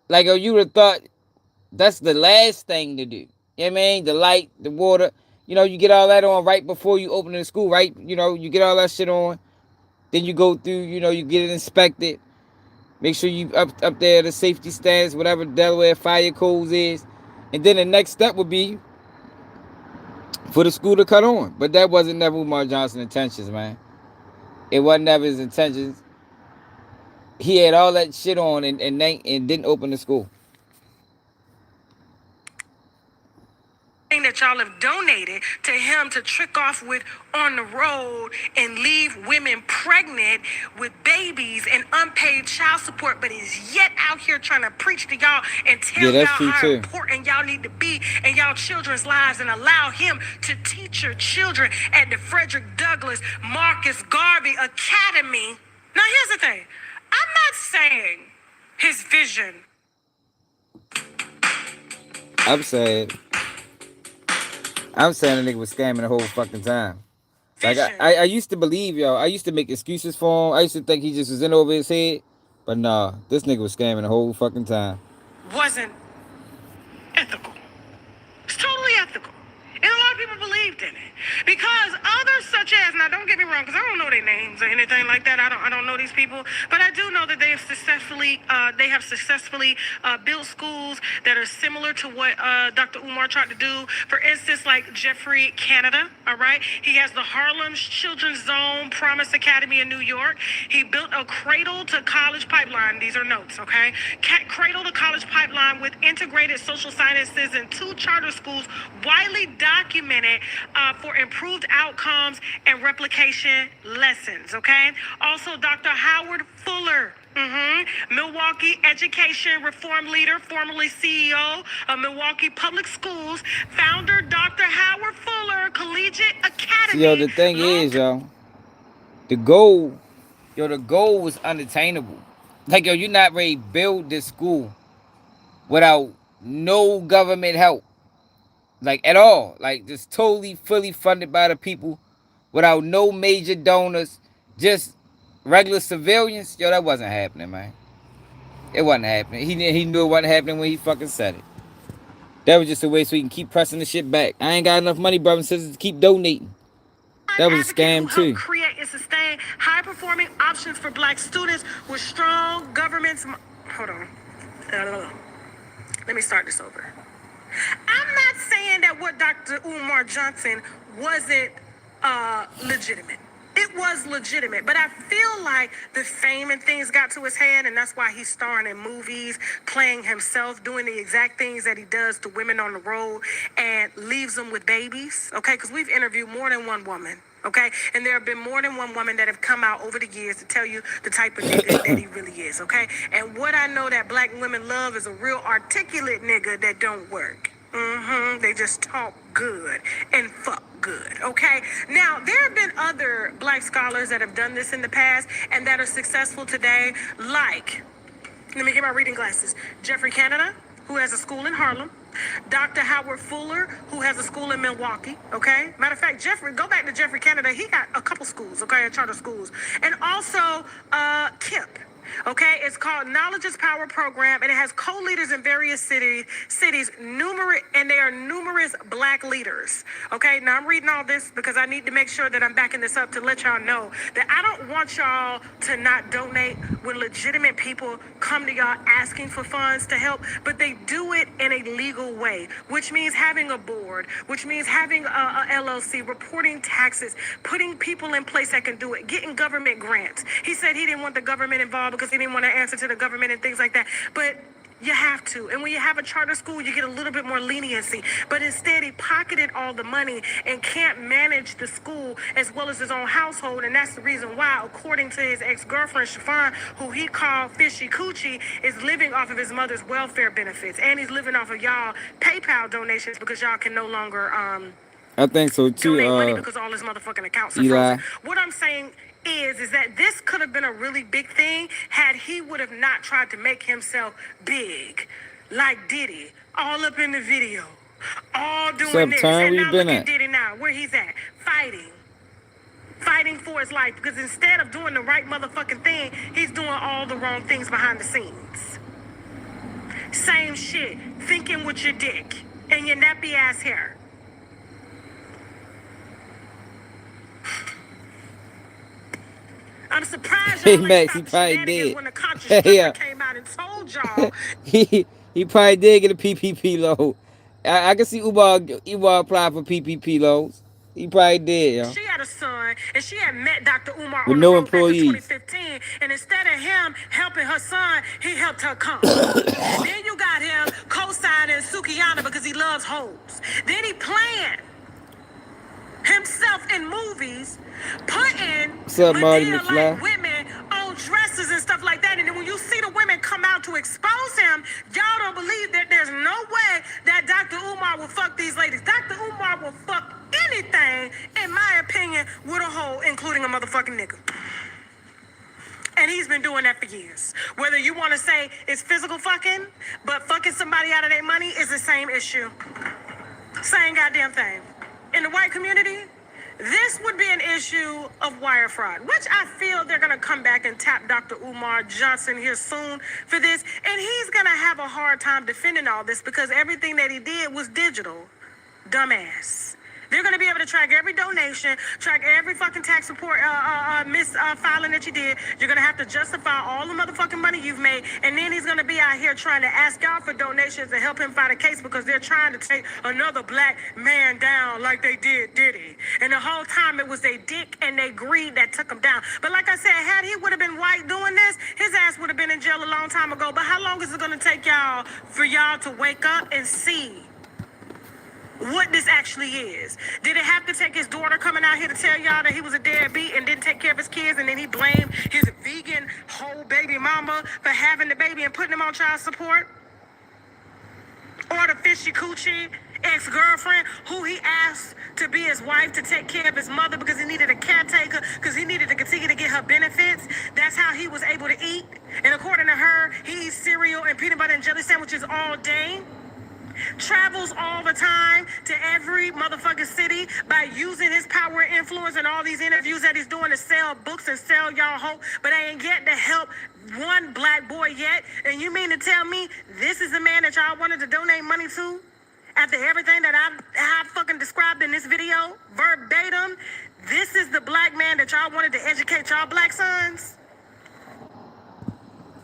Like, yo, you would have thought that's the last thing to do. You know what I mean? The light, the water, you know, you get all that on right before you open the school, right? You know, you get all that shit on. Then you go through, you know, you get it inspected. Make sure you up there, the safety stands, whatever Delaware fire codes is. And then the next step would be for the school to cut on. But that wasn't never Umar Johnson's intentions, man. It wasn't never his intentions. He had all that shit on and didn't open the school. that y'all have donated to him to trick off with on the road and leave women pregnant with babies and unpaid child support, but is yet out here trying to preach to y'all and tell y'all how important y'all need to be in y'all children's lives, and allow him to teach your children at the Frederick Douglass Marcus Garvey Academy. Now here's the thing, I'm not saying his vision. I'm saying the nigga was scamming the whole fucking time. Like, I used to believe, y'all. I used to make excuses for him. I used to think he just was in over his head. But nah, this nigga was scamming the whole fucking time. Wasn't ethical. It's totally ethical. And a lot of people believed in it. Because others such such as, now don't get me wrong, because I don't know their names or anything like that. I don't know these people, but I do know that they have successfully built schools that are similar to what Dr. Umar tried to do. For instance, like Jeffrey Canada, all right? He has the Harlem Children's Zone Promise Academy in New York. He built a cradle to college pipeline. These are notes, okay? Cradle to college pipeline with integrated social sciences and 2 charter schools widely documented for improved outcomes and replication lessons, okay? Also, Dr. Howard Fuller, Milwaukee education reform leader, formerly CEO of Milwaukee Public Schools, founder Dr. Howard Fuller Collegiate Academy. Yo, the thing is, the goal was unattainable. Like, yo, you're not ready to build this school without no government help. Like, at all. Like, just totally, fully funded by the people without no major donors, just regular civilians. Yo, that wasn't happening, man. It wasn't happening. He knew it wasn't happening when he fucking said it. That was just a way so he can keep pressing the shit back. I ain't got enough money, brothers and sisters, to keep donating. That was a scam, too. Create and sustain high-performing options for black students with strong governments. Hold on. Let me start this over. I'm not saying that what Dr. Umar Johnson wasn't legitimate. It was legitimate, but I feel like the fame and things got to his head, and that's why he's starring in movies, playing himself, doing the exact things that he does to women on the road, and leaves them with babies, okay? Because we've interviewed more than one woman, okay? And there have been more than one woman that have come out over the years to tell you the type of nigga that he really is, okay? And what I know that black women love is a real articulate nigga that don't work. They just talk good and fuck good, okay? Now, there have been other black scholars that have done this in the past and that are successful today, like, let me get my reading glasses, Jeffrey Canada, who has a school in Harlem, Dr. Howard Fuller, who has a school in Milwaukee, okay? Matter of fact, go back to Jeffrey Canada, he got a couple schools, okay, charter schools. And also, Kip. Okay, it's called Knowledge is Power Program, and it has co-leaders in various cities, and there are numerous black leaders. Okay, now I'm reading all this because I need to make sure that I'm backing this up to let y'all know that I don't want y'all to not donate when legitimate people come to y'all asking for funds to help, but they do it in a legal way, which means having a board, which means having a LLC, reporting taxes, putting people in place that can do it, getting government grants. He said he didn't want the government involved because he didn't want to answer to the government and things like that. But you have to. And when you have a charter school, you get a little bit more leniency. But instead, he pocketed all the money and can't manage the school as well as his own household. And that's the reason why, according to his ex-girlfriend, Chiffon, who he called Fishy Coochie, is living off of his mother's welfare benefits. And he's living off of y'all PayPal donations because y'all can no longer I think so too. donate money because all his motherfucking accounts are frozen. What I'm saying is that this could have been a really big thing had he would have not tried to make himself big, like Diddy, all up in the video, all doing this. And now look at Diddy now, where he's at, fighting for his life, because instead of doing the right motherfucking thing, he's doing all the wrong things behind the scenes. Same shit, thinking with your dick and your nappy ass hair. I'm surprised y'all ain't stopped shenanigans when the conscious stripper came out and told y'all. he probably did get a PPP loan. I can see Umar apply for PPP loans. He probably did, yo. She had a son, and she had met Dr. Umar with on no the road employees. Back in 2015, and instead of him helping her son, he helped her come. Then you got him co-signing Sukiyana because he loves hoes. Then he playing himself in movies, putting like women on dresses and stuff like that. And then when you see the women come out to expose him, y'all don't believe that there's no way that Dr. Umar will fuck these ladies. Dr. Umar will fuck anything, in my opinion, with a hoe, including a motherfucking nigga. And he's been doing that for years. Whether you want to say it's physical fucking, but fucking somebody out of their money is the same issue. Same goddamn thing. In the white community, this would be an issue of wire fraud, which I feel they're going to come back and tap Dr. Umar Johnson here soon for this. And he's going to have a hard time defending all this because everything that he did was digital. Dumbass. They're going to be able to track every donation, track every fucking tax report, filing that you did. You're going to have to justify all the motherfucking money you've made. And then he's going to be out here trying to ask y'all for donations to help him fight a case because they're trying to take another black man down like they did Diddy. And the whole time it was their dick and their greed that took him down. But like I said, had he would have been white doing this, his ass would have been in jail a long time ago. But how long is it going to take y'all for y'all to wake up and see what this actually is? Did it have to take his daughter coming out here to tell y'all that he was a deadbeat and didn't take care of his kids, and then he blamed his vegan whole baby mama for having the baby and putting him on child support? Or the fishy coochie ex-girlfriend who he asked to be his wife to take care of his mother because he needed a caretaker, because he needed to continue to get her benefits. That's how he was able to eat. And according to her, he eats cereal and peanut butter and jelly sandwiches all day. Travels all the time to every motherfucking city by using his power and influence and all these interviews that he's doing to sell books and sell y'all hope, but I ain't get to help one black boy yet. And you mean to tell me this is the man that y'all wanted to donate money to? After everything that I've fucking described in this video, verbatim, this is the black man that y'all wanted to educate y'all black sons?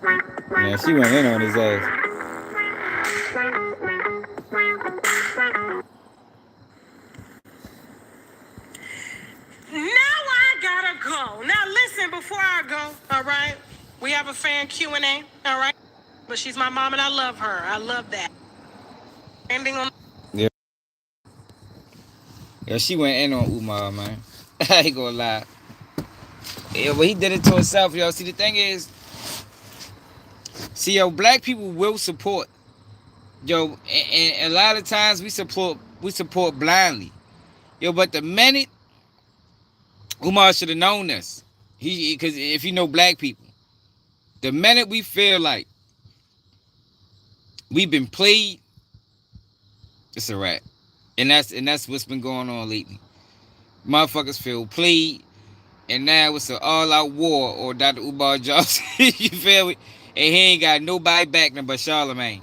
Yeah, she went in on his ass. Now I gotta go. Now listen, before I go, all right? We have a fan Q&A, all right? But she's my mom and I love her. I love that. Ending on... Yeah. Yeah, she went in on Umar, man. I ain't gonna lie. Yeah, but he did it to himself, yo. See, the thing is, yo, black people will support. Yo, and a lot of times we support blindly. Yo, but the minute Umar should have known this. Because if you know black people, the minute we feel like we've been played, it's a wrap. And that's what's been going on lately. Motherfuckers feel played, and now it's an all-out war or Dr. Umar Johnson. You feel me? And he ain't got nobody backing him but Charlemagne.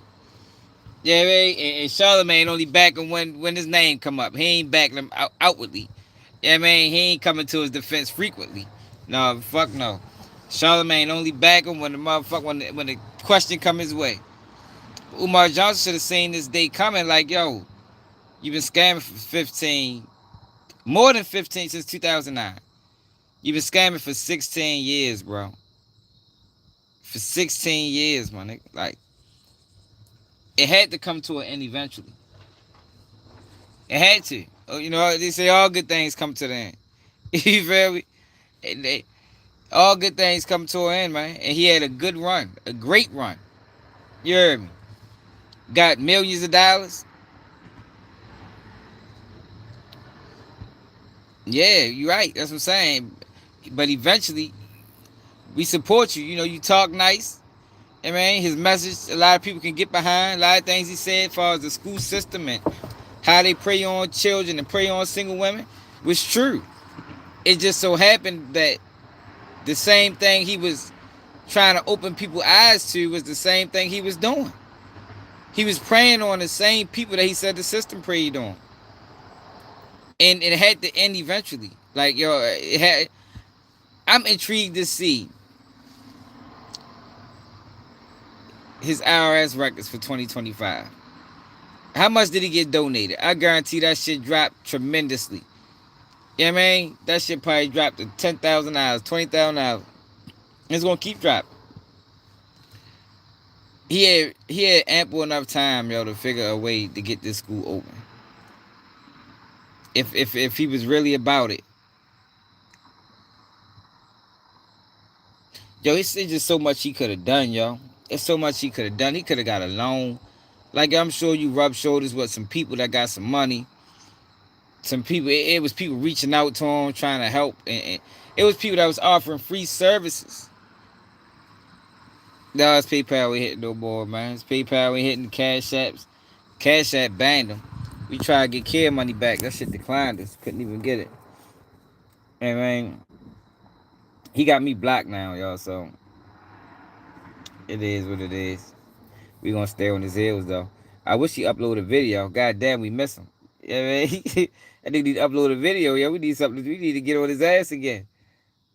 Yeah, right? And Charlemagne only back him when his name come up. He ain't backing him outwardly. Yeah, man, he ain't coming to his defense frequently. No, fuck no. Charlemagne only back him when the question come his way. Umar Johnson should have seen this day coming. Like, yo, you've been scamming for more than 15 since 2009. You've been scamming for 16 years, bro. For 16 years, my nigga. Like, it had to come to an end eventually. It had to. You know, they say all good things come to the end. You feel me? All good things come to an end, man. And he had a good run. A great run. You heard me? Got millions of dollars. Yeah, you're right. That's what I'm saying. But eventually, we support you. You know, you talk nice. I mean, his message, a lot of people can get behind. A lot of things he said as far as the school system and how they prey on children and prey on single women was true. It just so happened that the same thing he was trying to open people's eyes to was the same thing he was doing. He was preying on the same people that he said the system preyed on. And it had to end eventually. Like, yo, I'm intrigued to see his IRS records for 2025. How much did he get donated? I guarantee that shit dropped tremendously. You know what I mean? That shit probably dropped to $10,000, $20,000. It's gonna keep dropping. He had ample enough time, yo, to figure a way to get this school open. If he was really about it. Yo, it's just so much he could have done, yo. It's so much he could have done. He could have got a loan. Like, I'm sure you rub shoulders with some people that got some money. Some people, it was people reaching out to him, trying to help. And it was people that was offering free services. No, it's PayPal ain't hitting no more, man. It's PayPal ain't hitting Cash Apps. Cash App banned them. We tried to get care money back. That shit declined us. Couldn't even get it. And man, he got me blocked now, y'all. So it is what it is. We gonna stay on his heels though. I wish he uploaded a video. God damn, we miss him. Yeah, man. That nigga need to upload a video, yo. We need something. We need to get on his ass again.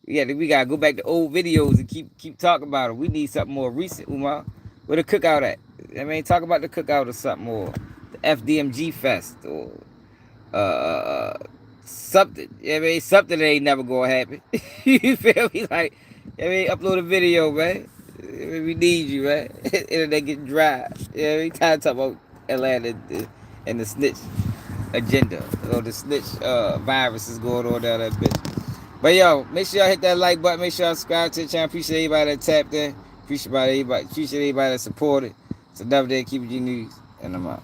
We gotta go back to old videos and keep talking about it. We need something more recent, Umar. Where the cookout at? I mean, talk about the cookout or something, or the FDMG Fest, or something. I mean, something that ain't never gonna happen. You feel me? Like, I mean, upload a video, man. We need you, man. Internet getting dry. Yeah, we tired of talking about Atlanta and the snitch agenda, or the snitch virus is going on down that bitch. But yo, make sure y'all hit that like button. Make sure y'all subscribe to the channel. Appreciate everybody that tapped in. Appreciate everybody that supported. It's another day of Keeping G News, and I'm out.